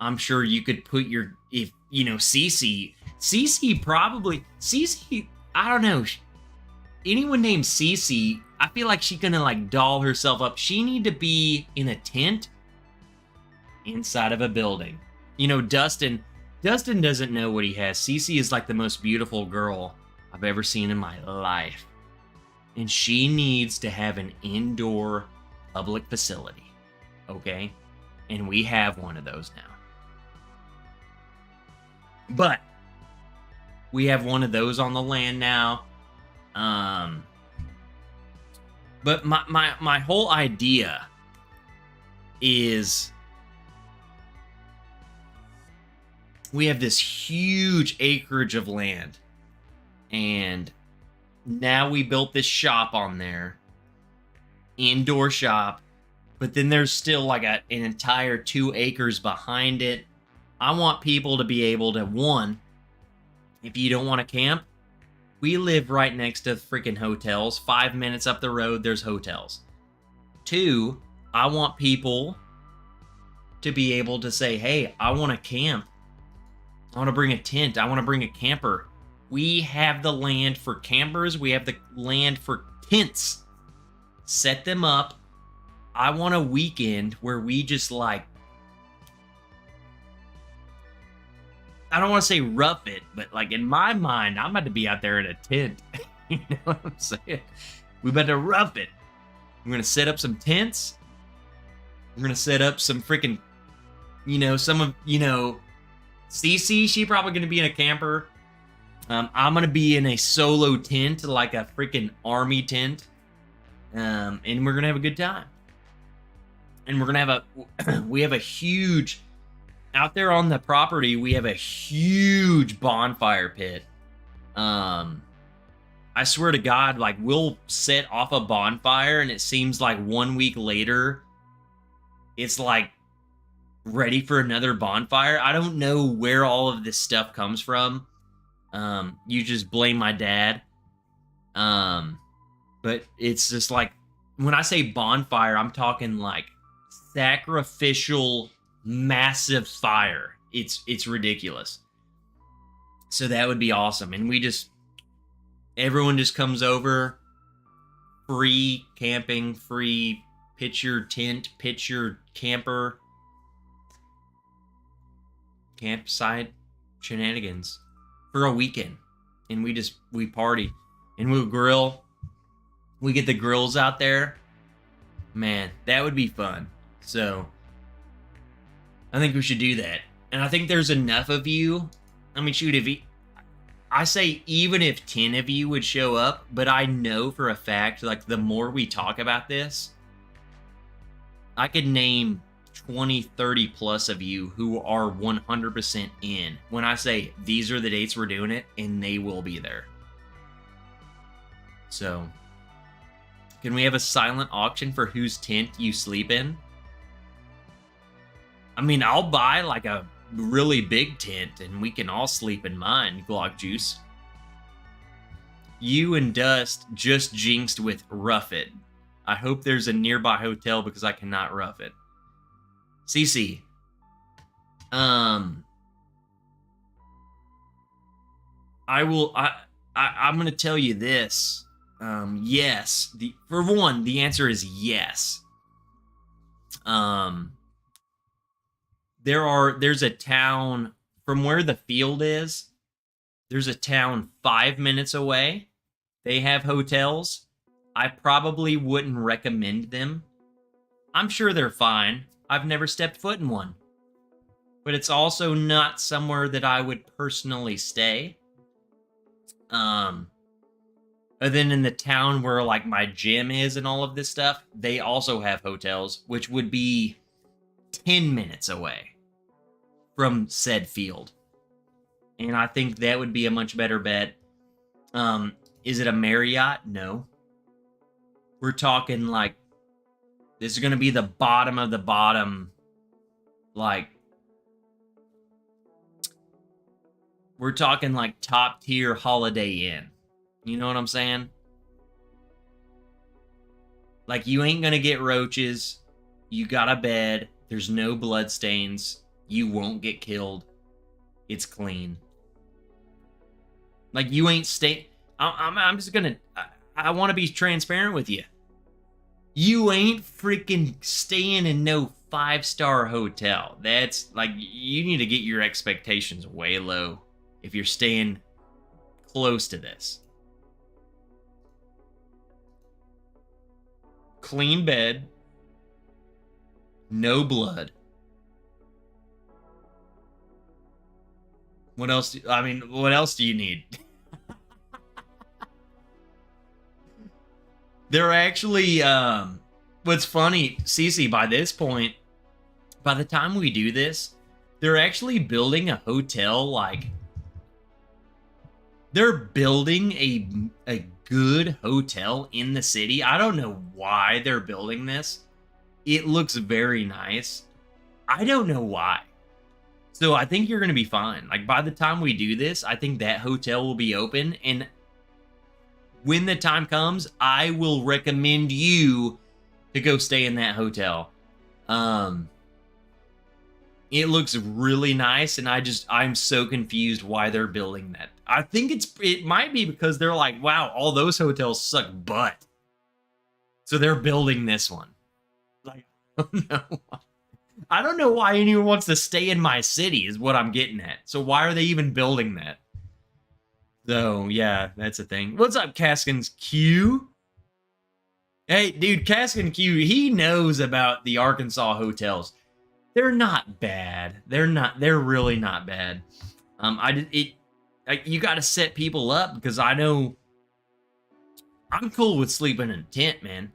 I'm sure you could put your, if, you know, Cece, I don't know. Anyone named Cece, I feel like she's gonna like doll herself up. She need to be in a tent inside of a building. You know, Dustin doesn't know what he has. Cece is like the most beautiful girl I've ever seen in my life. And she needs to have an indoor public facility. Okay? And we have one of those now. But we have one of those on the land now. But my whole idea is we have this huge acreage of land, and now we built this shop on there, indoor shop, but then there's still like an entire 2 acres behind it. I want people to be able to, one, if you don't want to camp, we live right next to freaking hotels. 5 minutes up the road, there's hotels. 2, I want people to be able to say, hey, I want to camp. I want to bring a tent. I want to bring a camper. We have the land for campers. We have the land for tents. Set them up. I want a weekend where we just like, I don't want to say rough it, but like in my mind, I'm about to be out there in a tent. You know what I'm saying? We about to rough it. We're going to set up some tents. We're going to set up some freaking, you know, Cece, she probably going to be in a camper. I'm going to be in a solo tent, like a freaking army tent. And we're going to have a good time. And we're going to have we have a huge, out there on the property, we have a huge bonfire pit. I swear to God, like, we'll set off a bonfire and it seems like 1 week later, it's like ready for another bonfire. I don't know where all of this stuff comes from. You just blame my dad. But it's just like, when I say bonfire, I'm talking like sacrificial, massive fire. It's ridiculous. So that would be awesome. And everyone just comes over, free camping, free pitch your tent, pitch your camper, campsite shenanigans for a weekend. And we party and we'll grill. We get the grills out there. Man, that would be fun. So I think we should do that. And I think there's enough of you. I mean, shoot, I say even if 10 of you would show up, but I know for a fact, like, the more we talk about this, I could name 20, 30 plus of you who are 100% in. When I say these are the dates we're doing it, and they will be there. So, can we have a silent auction for whose tent you sleep in? I mean, I'll buy like a really big tent and we can all sleep in mine, Glock Juice. You and Dust just jinxed with rough it. I hope there's a nearby hotel because I cannot rough it. CC. I'm gonna tell you this. Yes. For one, the answer is yes. There's a town from where the field is. There's a town 5 minutes away. They have hotels. I probably wouldn't recommend them. I'm sure they're fine. I've never stepped foot in one. But it's also not somewhere that I would personally stay. But then in the town where like my gym is and all of this stuff, they also have hotels, which would be 10 minutes away from said field. And I think that would be a much better bet. Is it a Marriott? No. We're talking like, this is going to be the bottom of the bottom. Like, we're talking like top tier Holiday Inn. You know what I'm saying? Like, you ain't gonna get roaches. You got a bed. There's no blood stains. You won't get killed. It's clean. Like, you ain't stay. I'm just gonna. I want to be transparent with you. You ain't freaking staying in no 5-star hotel. That's like, you need to get your expectations way low if you're staying close to this. Clean bed, no blood. What else? What else do you need? They're actually, what's funny, Cece, by this point, by the time we do this, they're actually building a hotel, like, they're building a good hotel in the city. I don't know why they're building this. It looks very nice. I don't know why. So I think you're going to be fine. Like, by the time we do this, I think that hotel will be open. And when the time comes, I will recommend you to go stay in that hotel. It looks really nice, and I'm so confused why they're building that. I think it might be because they're like, wow, all those hotels suck butt. So they're building this one. Like, I don't know why anyone wants to stay in my city is what I'm getting at. So why are they even building that? So, yeah, that's a thing. What's up, Caskins Q? Hey, dude, Caskin Q, he knows about the Arkansas hotels. They're not bad. They're really not bad. You got to set people up because I know I'm cool with sleeping in a tent, man.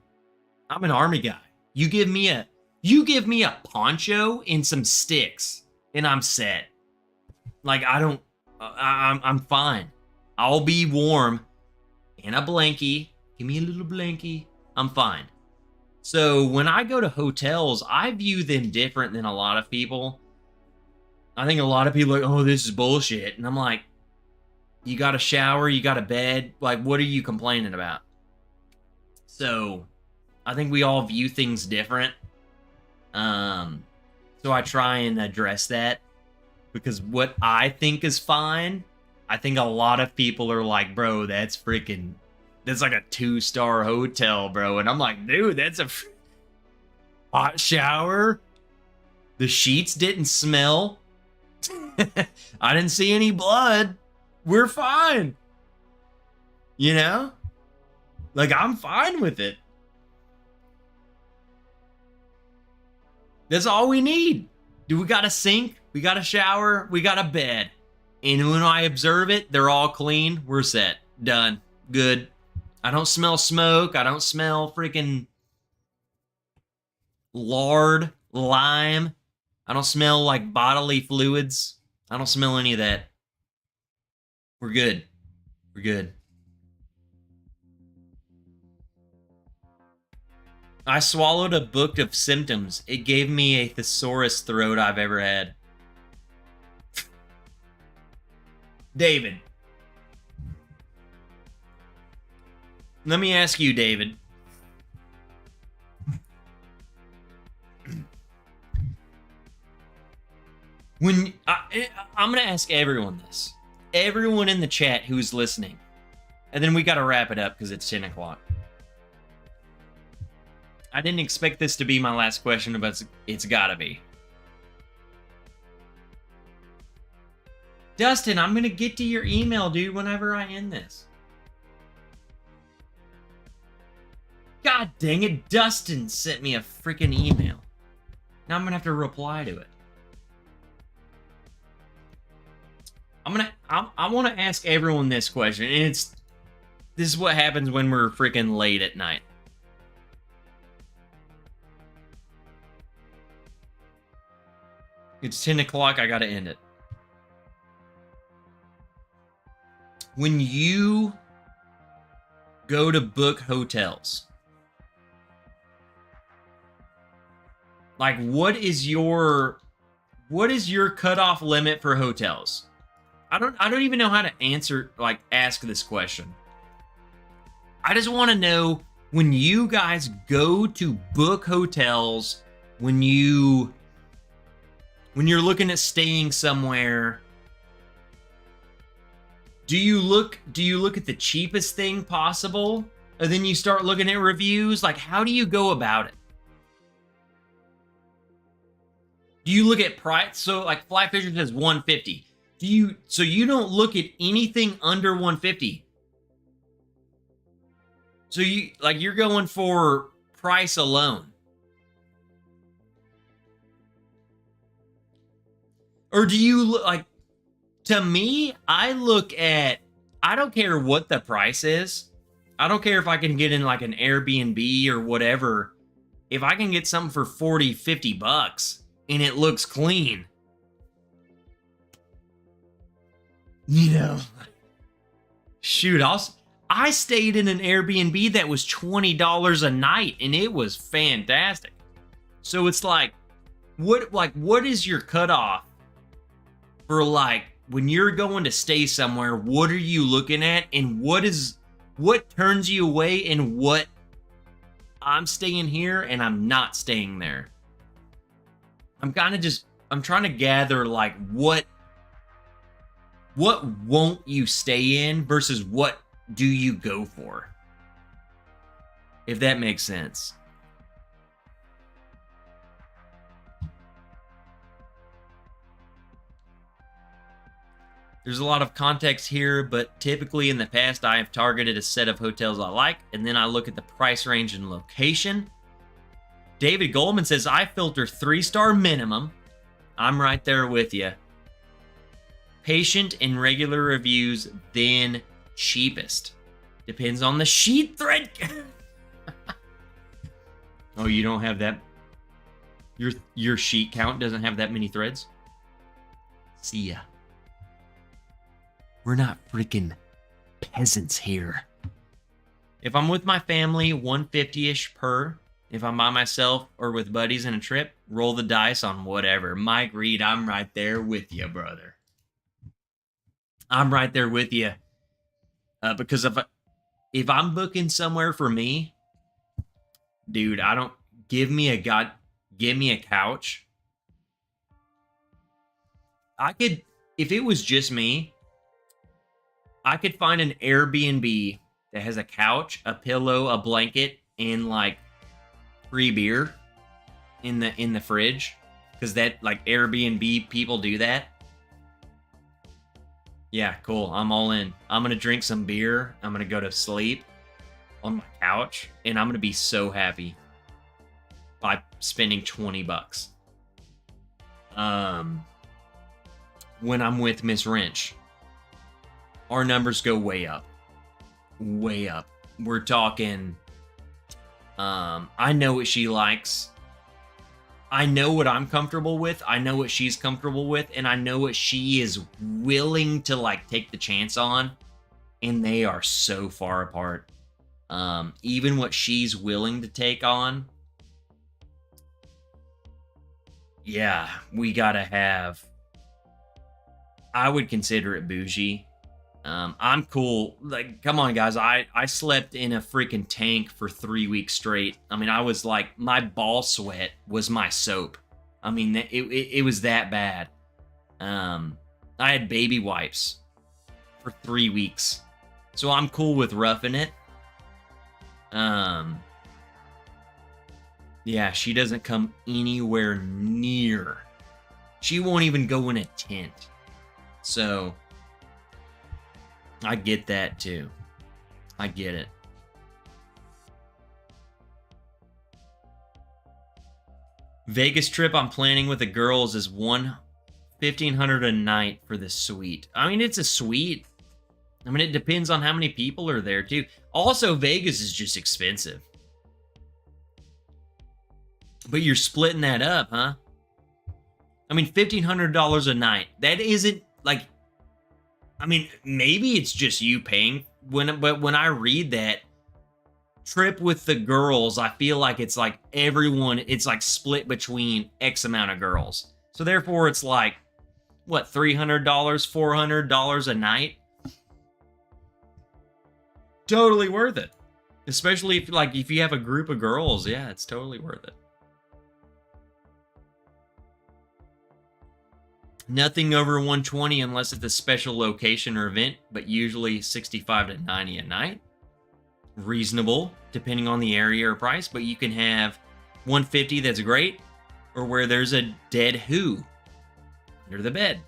I'm an army guy. You give me a poncho and some sticks and I'm set. Like, I'm fine. I'll be warm in a blankie. Give me a little blankie. I'm fine. So when I go to hotels, I view them different than a lot of people. I think a lot of people are like, oh, this is bullshit. And I'm like, you got a shower, you got a bed. Like, what are you complaining about? So I think we all view things different. So I try and address that. Because what I think is fine, I think a lot of people are like, bro, that's like a 2-star hotel, bro. And I'm like, dude, that's a hot shower. The sheets didn't smell. I didn't see any blood. We're fine. You know? Like, I'm fine with it. That's all we need. Do we got a sink? We got a shower? We got a bed. And when I observe it, they're all clean. We're set. Done. Good. I don't smell smoke. I don't smell freaking lard, lime. I don't smell like bodily fluids. I don't smell any of that. We're good. We're good. I swallowed a book of symptoms. It gave me a thesaurus throat I've ever had. David. Let me ask you, David. I'm going to ask everyone this. Everyone in the chat who's listening. And then we got to wrap it up because it's 10 o'clock. I didn't expect this to be my last question, but it's got to be. Dustin, I'm going to get to your email, dude, whenever I end this. God dang it, Dustin sent me a freaking email. Now I'm gonna have to reply to it. I want to ask everyone this question, and this is what happens when we're freaking late at night. It's 10 o'clock, I gotta end it. When you go to book hotels, like what is your cutoff limit for hotels? I don't even know how to ask this question. I just want to know, when you guys go to book hotels, when you're looking at staying somewhere, do you look at the cheapest thing possible, and then you start looking at reviews? Like, how do you go about it? Do you look at price? So like Fly Fisher says 150. So you don't look at anything under 150? So you're going for price alone? Or do you look like, to me, I don't care what the price is. I don't care if I can get in like an Airbnb or whatever. If I can get something for 40, 50 bucks and it looks clean, you know, shoot, I stayed in an Airbnb that was $20 a night, and it was fantastic. So it's like, what is your cutoff for, like, when you're going to stay somewhere? What are you looking at, and what turns you away, and what, I'm staying here and I'm not staying there? I'm trying to gather, like, what won't you stay in versus what do you go for? If that makes sense. There's a lot of context here, but typically in the past I have targeted a set of hotels I like, and then I look at the price range and location. David Goldman says, I filter 3-star minimum. I'm right there with you. Patient and regular reviews, then cheapest. Depends on the sheet thread. Oh, you don't have that? Your sheet count doesn't have that many threads? See ya. We're not freaking peasants here. If I'm with my family, 150-ish per. If I'm by myself or with buddies in a trip, roll the dice on whatever. Mike Reed, I'm right there with you, brother. I'm right there with you. Because if I'm booking somewhere for me, dude, give me a couch. If it was just me, I could find an Airbnb that has a couch, a pillow, a blanket, and like free beer in the fridge, because that, like, Airbnb people do that. Yeah, cool. I'm all in. I'm gonna drink some beer. I'm gonna go to sleep on my couch, and I'm gonna be so happy by spending 20 bucks. When I'm with Miss Wrench, our numbers go way up. Way up. We're talking, I know what she likes. I know what I'm comfortable with. I know what she's comfortable with. And I know what she is willing to, like, take the chance on. And they are so far apart. Even what she's willing to take on. Yeah, we gotta have, I would consider it bougie. I'm cool. Like, come on, guys. I slept in a freaking tank for 3 weeks straight. I mean, I was like, my ball sweat was my soap. I mean, it was that bad. I had baby wipes for 3 weeks. So I'm cool with roughing it. Yeah, she doesn't come anywhere near. She won't even go in a tent. So I get that too. I get it. Vegas trip I'm planning with the girls is $1,500 a night for the suite. I mean, it's a suite. I mean, it depends on how many people are there, too. Also, Vegas is just expensive. But you're splitting that up, huh? I mean, $1,500 a night. That isn't, like... I mean, maybe it's just you paying. But when I read that, trip with the girls, I feel like it's like everyone... It's like split between X amount of girls. So therefore, it's like, what, $300, $400 a night? Totally worth it. Especially if you have a group of girls, yeah, it's totally worth it. Nothing over 120 unless it's a special location or event, but usually 65 to 90 a night. Reasonable, depending on the area or price, but you can have 150 that's great, or where there's a dead who under the bed.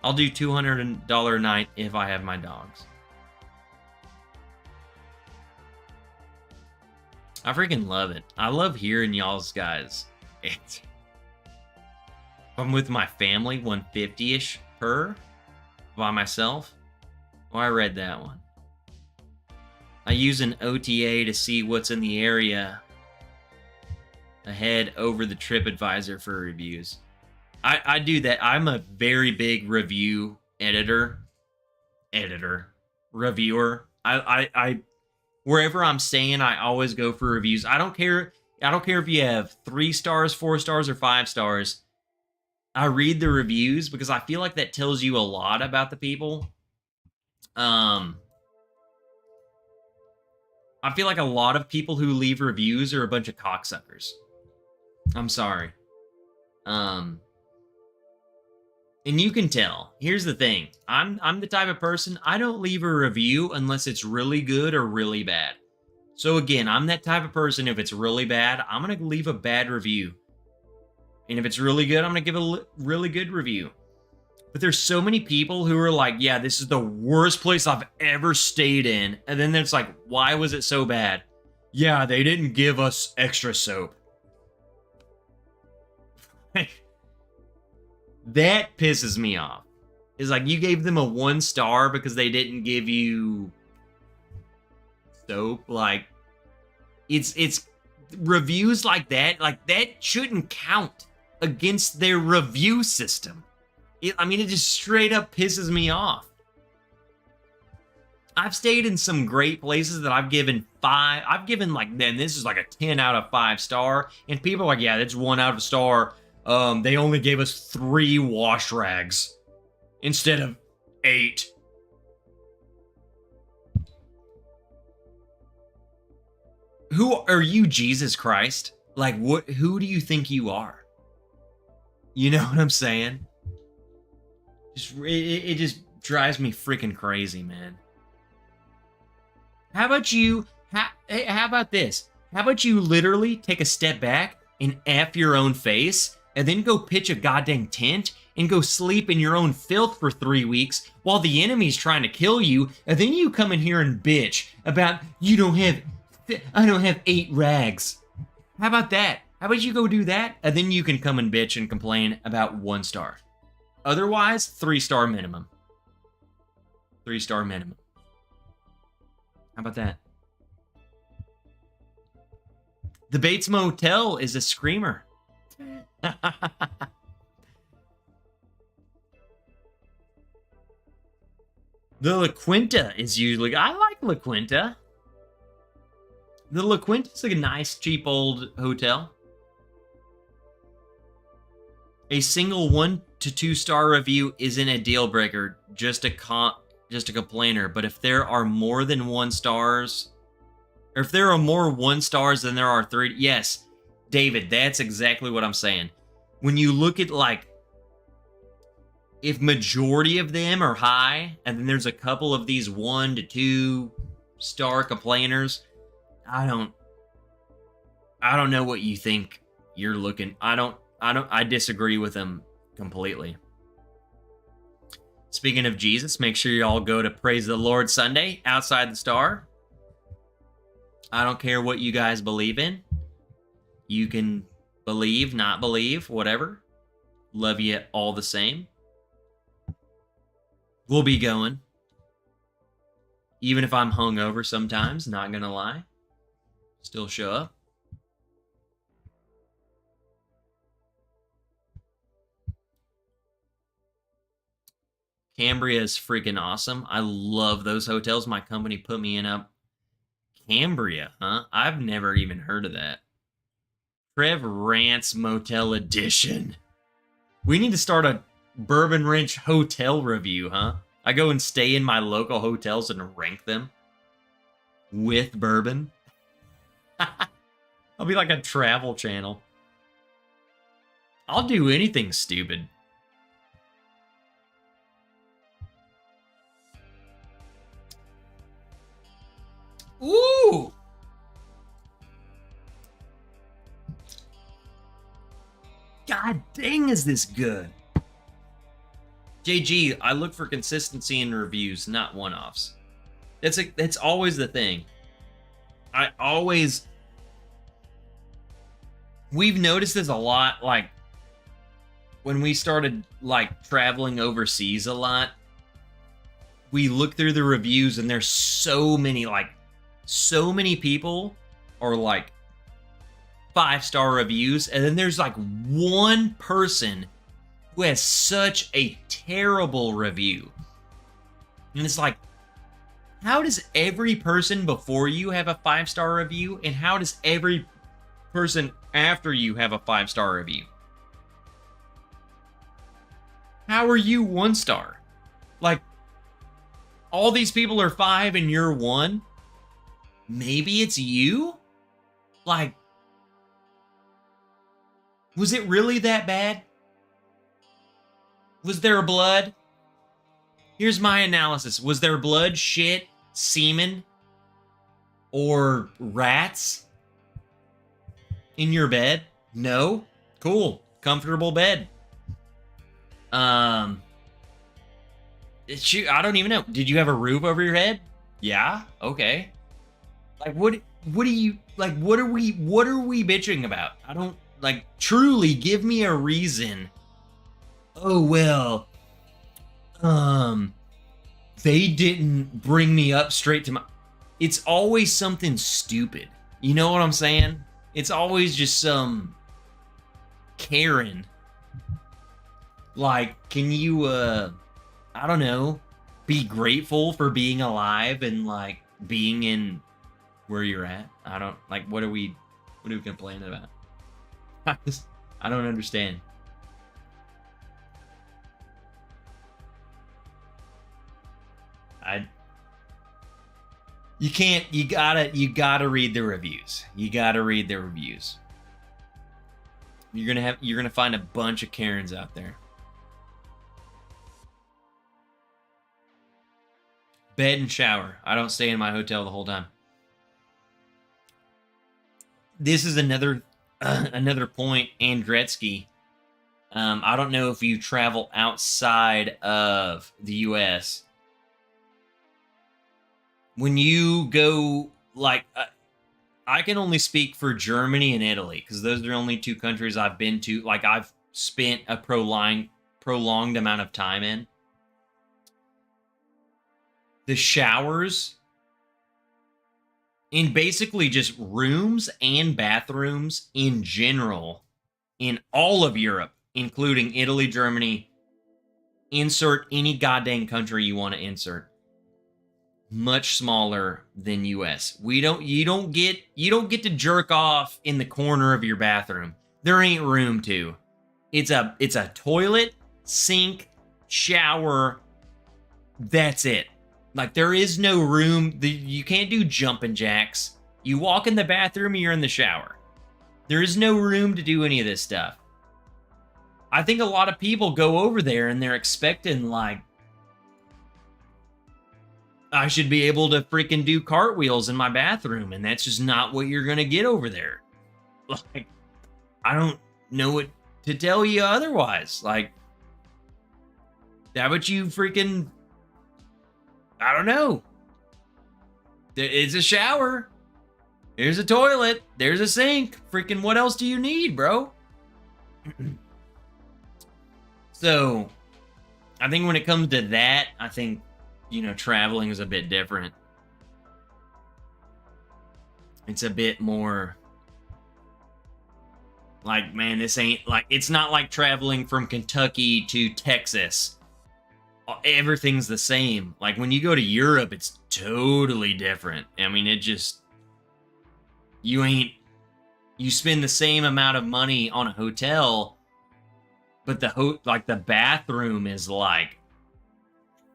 I'll do $200 a night if I have my dogs. I freaking love it. I love hearing y'all's guys. If I'm with my family, 150-ish per. By myself. Oh, I read that one. I use an OTA to see what's in the area ahead over the TripAdvisor for reviews. I do that. I'm a very big review reviewer. I wherever I'm staying, I always go for reviews. I don't care if you have 3 stars, 4 stars, or 5 stars. I read the reviews because I feel like that tells you a lot about the people. I feel like a lot of people who leave reviews are a bunch of cocksuckers. I'm sorry. And you can tell. Here's the thing. I'm the type of person, I don't leave a review unless it's really good or really bad. So again, I'm that type of person, if it's really bad, I'm going to leave a bad review. And if it's really good, I'm going to give a really good review. But there's so many people who are like, yeah, this is the worst place I've ever stayed in. And then it's like, why was it so bad? Yeah, they didn't give us extra soap. That pisses me off. It's like you gave them a 1 star because they didn't give you soap. Like, it's reviews like that shouldn't count against their review system. It just straight up pisses me off. I've stayed in some great places that I've given this is like a 10 out of 5 star, and people are like, yeah, that's 1 out of a star. They only gave us 3 wash rags instead of 8. Who are you, Jesus Christ? Like, who do you think you are? You know what I'm saying? It just drives me freaking crazy, man. How about you? How about this? How about you literally take a step back and F your own face, and then go pitch a goddamn tent and go sleep in your own filth for 3 weeks while the enemy's trying to kill you, and then you come in here and bitch about I don't have 8 rags. How about that? How about you go do that, and then you can come and bitch and complain about 1 star. Otherwise, 3-star minimum. 3-star minimum. How about that? The Bates Motel is a screamer. The La Quinta is usually... I like La Quinta. The La Quinta is like a nice, cheap old hotel. A single 1 to 2-star review isn't a deal breaker, just a complainer. But if there are more than 1 stars, or if there are more 1 stars than there are 3, yes, David, that's exactly what I'm saying. When you look at, like, if majority of them are high, and then there's a couple of these 1 to 2-star complainers, I don't know what you think you're looking. I disagree with them completely. Speaking of Jesus, make sure you all go to Praise the Lord Sunday outside the Star. I don't care what you guys believe in. You can believe, not believe, whatever. Love you all the same. We'll be going. Even if I'm hungover sometimes, not gonna lie. Still show up. Cambria is freaking awesome. I love those hotels. My company put me in up. Cambria, huh? I've never even heard of that. Trev Rants Motel Edition. We need to start a Bourbon Ranch hotel review, huh? I go and stay in my local hotels and rank them with bourbon. I'll be like a travel channel. I'll do anything stupid. Ooh! God dang, is this good? JG, I look for consistency in reviews, not one-offs. That's always the thing. We've noticed this a lot, like, when we started, like, traveling overseas a lot, we look through the reviews and there's so many people are, like, 5-star reviews, and then there's, like, one person who has such a terrible review. And it's like, how does every person before you have a 5-star review, and how does every person after you have a 5-star review? How are you 1-star? Like, all these people are 5 and you're 1? Maybe it's you? Like, was it really that bad? Was there blood? Here's my analysis. Was there blood, shit, semen, or rats in your bed? No? Cool. Comfortable bed. Shoot, I don't even know. Did you have a roof over your head? Yeah? Okay. Like, what are you, like, what are we bitching about? I don't, like, truly give me a reason. Oh, well, they didn't bring me up straight to my... It's always something stupid. You know what I'm saying? It's always just some Karen. Like, can you, I don't know, be grateful for being alive and, like, being in where you're at? I don't, like, what are we complaining about? I don't understand. You gotta read the reviews. You gotta read the reviews. You're gonna find a bunch of Karens out there. Bed and shower. I don't stay in my hotel the whole time. This is another point, Andretzky. I don't know if you travel outside of the U.S. When you go, like, I can only speak for Germany and Italy, because those are the only 2 countries I've been to, like, I've spent a prolonged amount of time in. The showers in basically just rooms and bathrooms in general in all of Europe, including Italy, Germany, insert any goddamn country you want to insert, much smaller than US. You don't get to jerk off in the corner of your bathroom. There ain't room to. It's a toilet, sink, shower. That's it. Like, there is no room. You can't do jumping jacks. You walk in the bathroom, you're in the shower. There is no room to do any of this stuff. I think a lot of people go over there and they're expecting, like, I should be able to freaking do cartwheels in my bathroom, and that's just not what you're gonna get over there. Like, I don't know what to tell you otherwise. Like, that what you freaking... I don't know. It's a shower. There's a toilet. There's a sink. Freaking what else do you need, bro? So, I think when it comes to that, I think, traveling is a bit different. It's a bit more like, man, this ain't like, it's not like traveling from Kentucky to Texas. Everything's the same. Like when you go to Europe, it's totally different. I mean, you spend the same amount of money on a hotel, but the bathroom is like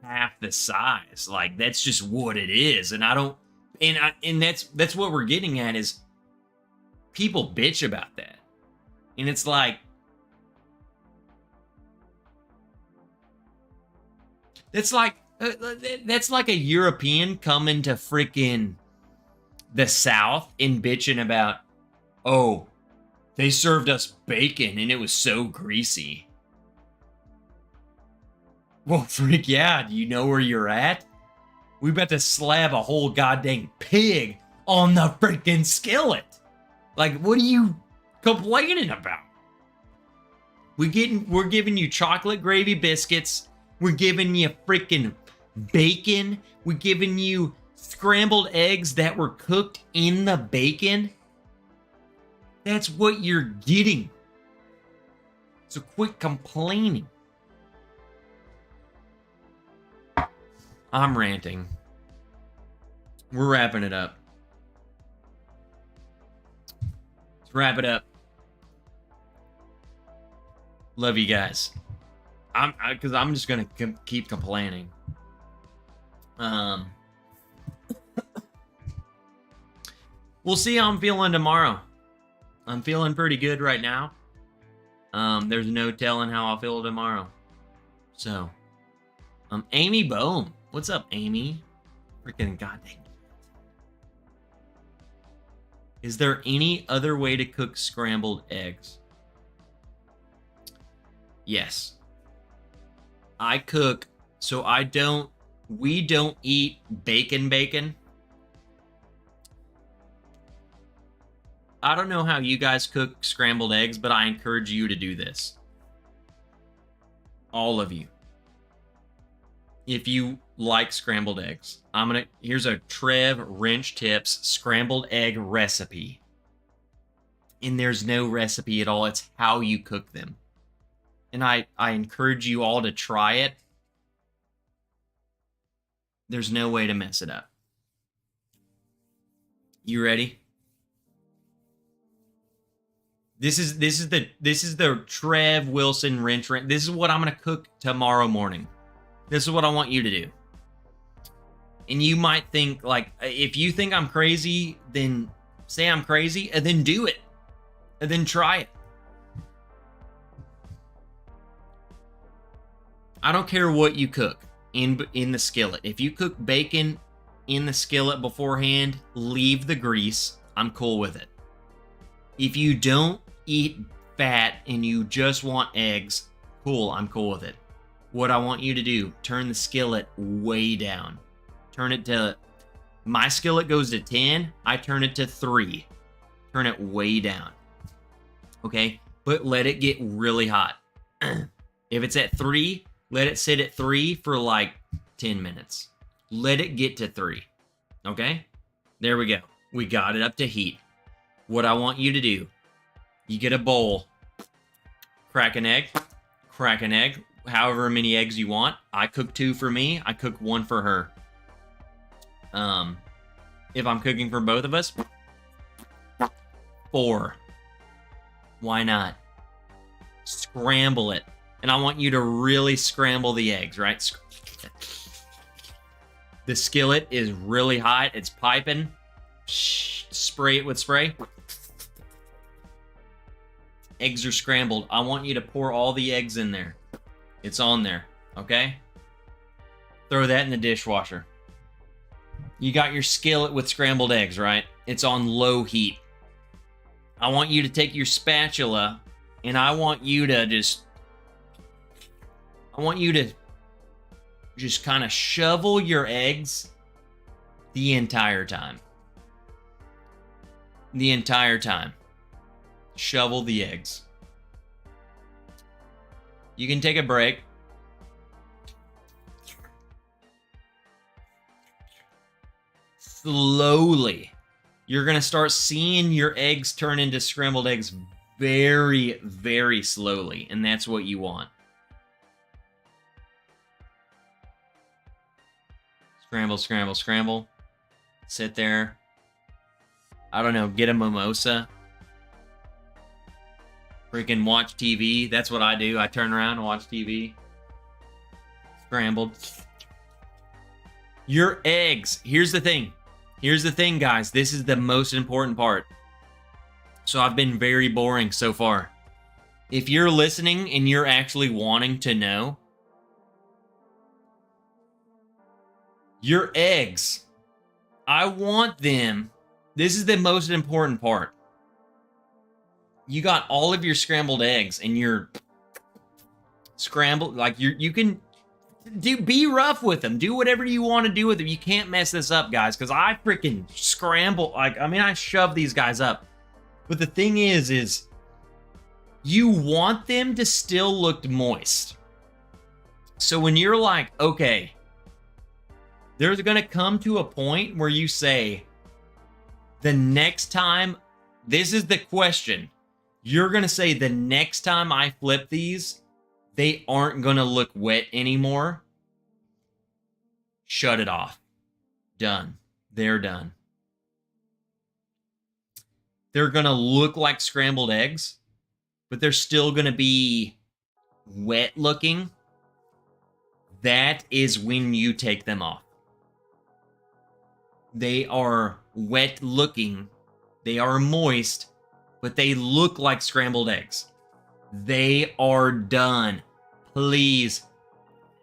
half the size. Like that's just what it is. And that's what we're getting at is people bitch about that. And it's like, that's like a European coming to freaking the South and bitching about, oh, they served us bacon and it was so greasy. Well, freak yeah, do you know where you're at? We about to slab a whole goddamn pig on the freaking skillet. Like, what are you complaining about? We're giving you chocolate gravy biscuits. We're giving you freaking bacon. We're giving you scrambled eggs that were cooked in the bacon. That's what you're getting. So quit complaining. I'm ranting. We're wrapping it up. Let's wrap it up. Love you guys. Because I'm just gonna keep complaining. We'll see how I'm feeling tomorrow. I'm feeling pretty good right now. There's no telling how I'll feel tomorrow. So, Amy Bohm. What's up, Amy? Freaking goddamn. Is there any other way to cook scrambled eggs? Yes. I cook, so we don't eat bacon. I don't know how you guys cook scrambled eggs, but I encourage you to do this. All of you. If you like scrambled eggs, here's a Trev Wrench Tips scrambled egg recipe. And there's no recipe at all. It's how you cook them. And I encourage you all to try it. There's no way to mess it up. You ready? This is the Trev Wilson wrench. This is what I'm gonna cook tomorrow morning. This is what I want you to do. And you might think, like, if you think I'm crazy, then say I'm crazy, and then do it. And then try it. I don't care what you cook in the skillet. If you cook bacon in the skillet beforehand, leave the grease. I'm cool with it. If you don't eat fat and you just want eggs, cool, I'm cool with it. What I want you to do, turn the skillet way down. Turn it to, my skillet goes to 10, I turn it to 3. Turn it way down. Okay? But let it get really hot. If it's at 3, let it sit at 3 for like 10 minutes. Let it get to 3. Okay? There we go. We got it up to heat. What I want you to do, you get a bowl, crack an egg, however many eggs you want. I cook 2 for me. I cook 1 for her. If I'm cooking for both of us, 4. Why not? Scramble it. And I want you to really scramble the eggs, right? The skillet is really hot. It's piping. Spray it with spray. Eggs are scrambled. I want you to pour all the eggs in there. It's on there, okay? Throw that in the dishwasher. You got your skillet with scrambled eggs, right? It's on low heat. I want you to take your spatula and I want you to just kind of shovel your eggs the entire time. the entire time. Shovel the eggs. You can take a break. Slowly, you're going to start seeing your eggs turn into scrambled eggs very, very slowly, and that's what you want. Scramble, scramble, scramble. Sit there. I don't know, get a mimosa. Freaking watch TV. That's what I do. I turn around and watch TV. Scrambled. Your eggs. Here's the thing. Here's the thing, guys. This is the most important part. So I've been very boring so far. If you're listening and you're actually wanting to know, your eggs, I want them. This is the most important part. You got all of your scrambled eggs and you're scrambled, like you can be rough with them. Do whatever you want to do with them. You can't mess this up, guys, because I freaking scramble. I shove these guys up. But the thing is you want them to still look moist. So when you're like, okay, there's going to come to a point where you say, the next time, this is the question. You're going to say, the next time I flip these, they aren't going to look wet anymore. Shut it off. Done. They're done. They're going to look like scrambled eggs, but they're still going to be wet looking. That is when you take them off. They are wet looking. They are moist, but they look like scrambled eggs. They are done. Please.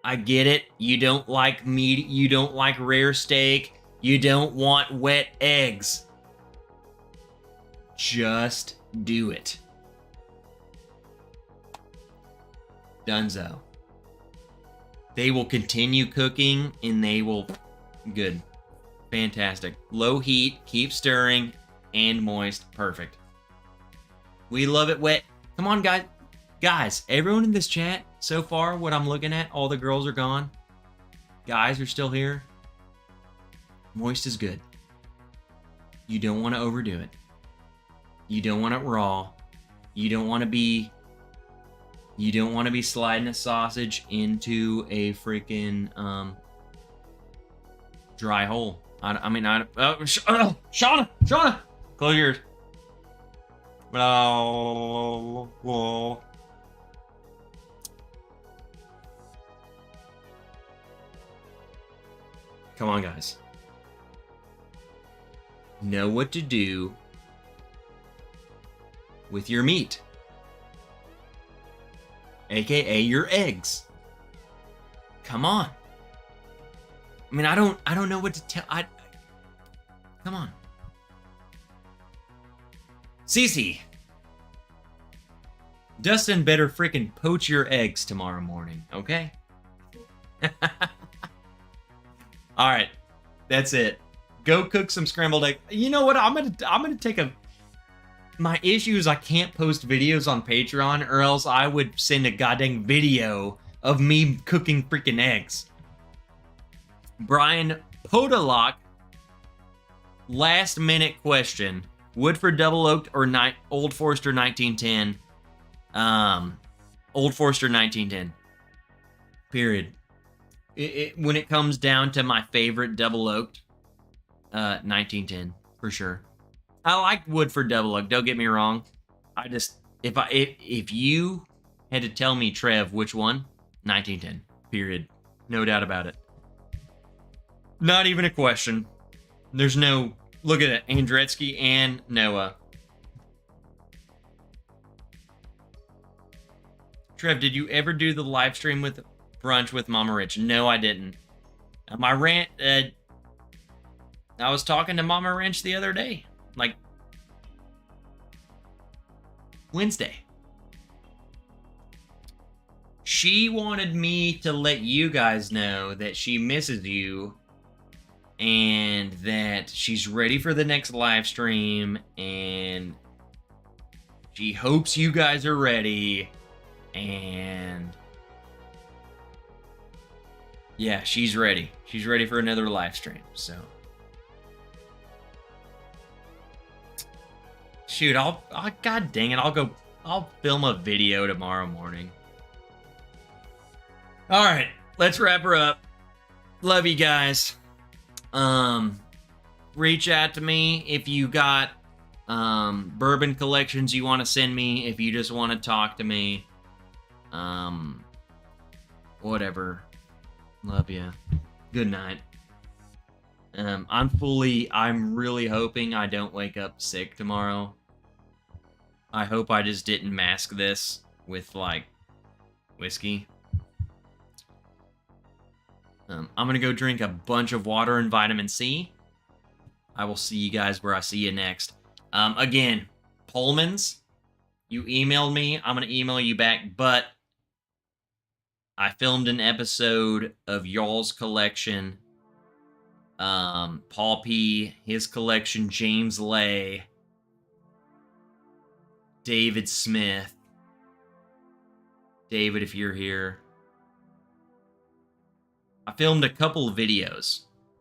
I get it. You don't like meat. You don't like rare steak. You don't want wet eggs. Just do it. Dunzo. They will continue cooking and they will... Good. Fantastic. Low heat, keep stirring, and moist. Perfect. We love it wet. Come on, guys. Guys, everyone in this chat, so far, what I'm looking at, all the girls are gone. Guys are still here. Moist is good. You don't want to overdo it. You don't want it raw. You don't want to be sliding a sausage into a freaking dry hole. Shauna, close yours. Come on, guys. Know what to do with your meat, aka your eggs. Come on. I mean, I don't know what to tell. Come on. Cece. Dustin better freaking poach your eggs tomorrow morning, okay? All right. That's it. Go cook some scrambled egg. You know what? I'm gonna take a... My issue is I can't post videos on Patreon, or else I would send a goddamn video of me cooking freaking eggs. Brian Podolak, last minute question. Woodford Double Oaked or Old Forester 1910? Old Forester 1910. Period. When it comes down to my favorite Double Oaked, 1910 for sure. I like Woodford Double Oak. Don't get me wrong. I just if you had to tell me, Trev, which one, 1910. Period. No doubt about it. Not even a question. There's no... Look at it. Andretzky and Noah. Trev, did you ever do the live stream with brunch with Mama Rich? No, I didn't. My rant... I was talking to Mama Rich the other day. Like... Wednesday. She wanted me to let you guys know that she misses you and that she's ready for the next live stream, and she hopes you guys are ready, and yeah, she's ready. She's ready for another live stream, so. Shoot, God dang it, I'll film a video tomorrow morning. All right, let's wrap her up. Love you guys. Reach out to me if you got bourbon collections you want to send me, if you just want to talk to me. Whatever. Love you. Good night. I'm really hoping I don't wake up sick tomorrow. I hope I just didn't mask this with, like, whiskey. I'm gonna go drink a bunch of water and vitamin C. I will see you guys where I see you next. Again, Pullmans, you emailed me. I'm gonna email you back, but I filmed an episode of y'all's collection. Paul P, his collection, James Lay, David Smith. David, if you're here. I filmed a couple of videos.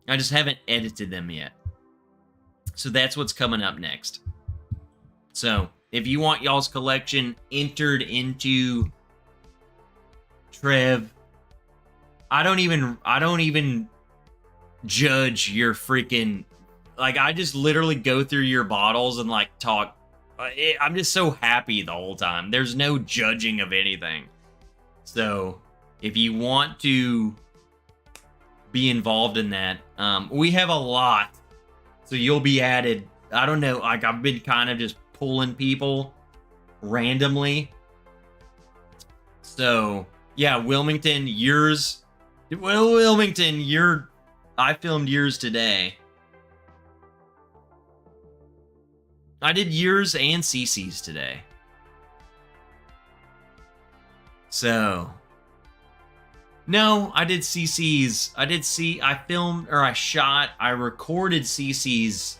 I just haven't edited them yet. So that's what's coming up next. So, if you want y'all's collection entered into Trev, I don't even judge your freaking, like, I just literally go through your bottles and, like, talk. I'm just so happy the whole time. There's no judging of anything. So, if you want to be involved in that, we have a lot. So you'll be added. I don't know, like, I've been kind of just pulling people randomly. So, yeah, Wilmington, yours. Well, Wilmington, I filmed yours today. I did yours and CC's today. So, no, I did CC's. I recorded CC's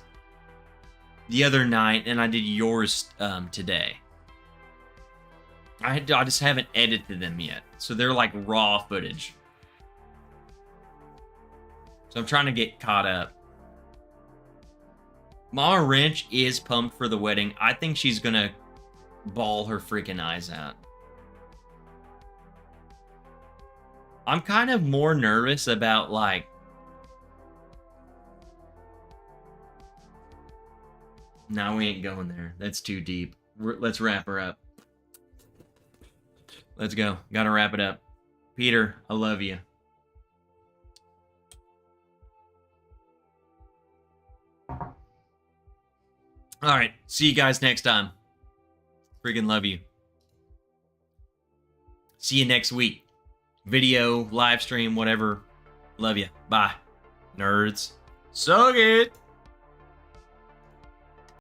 the other night, and I did yours today. I just haven't edited them yet, so they're like raw footage. So I'm trying to get caught up. Mama Wrench is pumped for the wedding. I think she's gonna bawl her freaking eyes out. I'm kind of more nervous about, like, no, we ain't going there. That's too deep. Let's wrap her up. Let's go. Gotta wrap it up. Peter, I love you. All right. See you guys next time. Friggin' love you. See you next week. Video, live stream, whatever. Love you. Bye. Nerds. Suck it.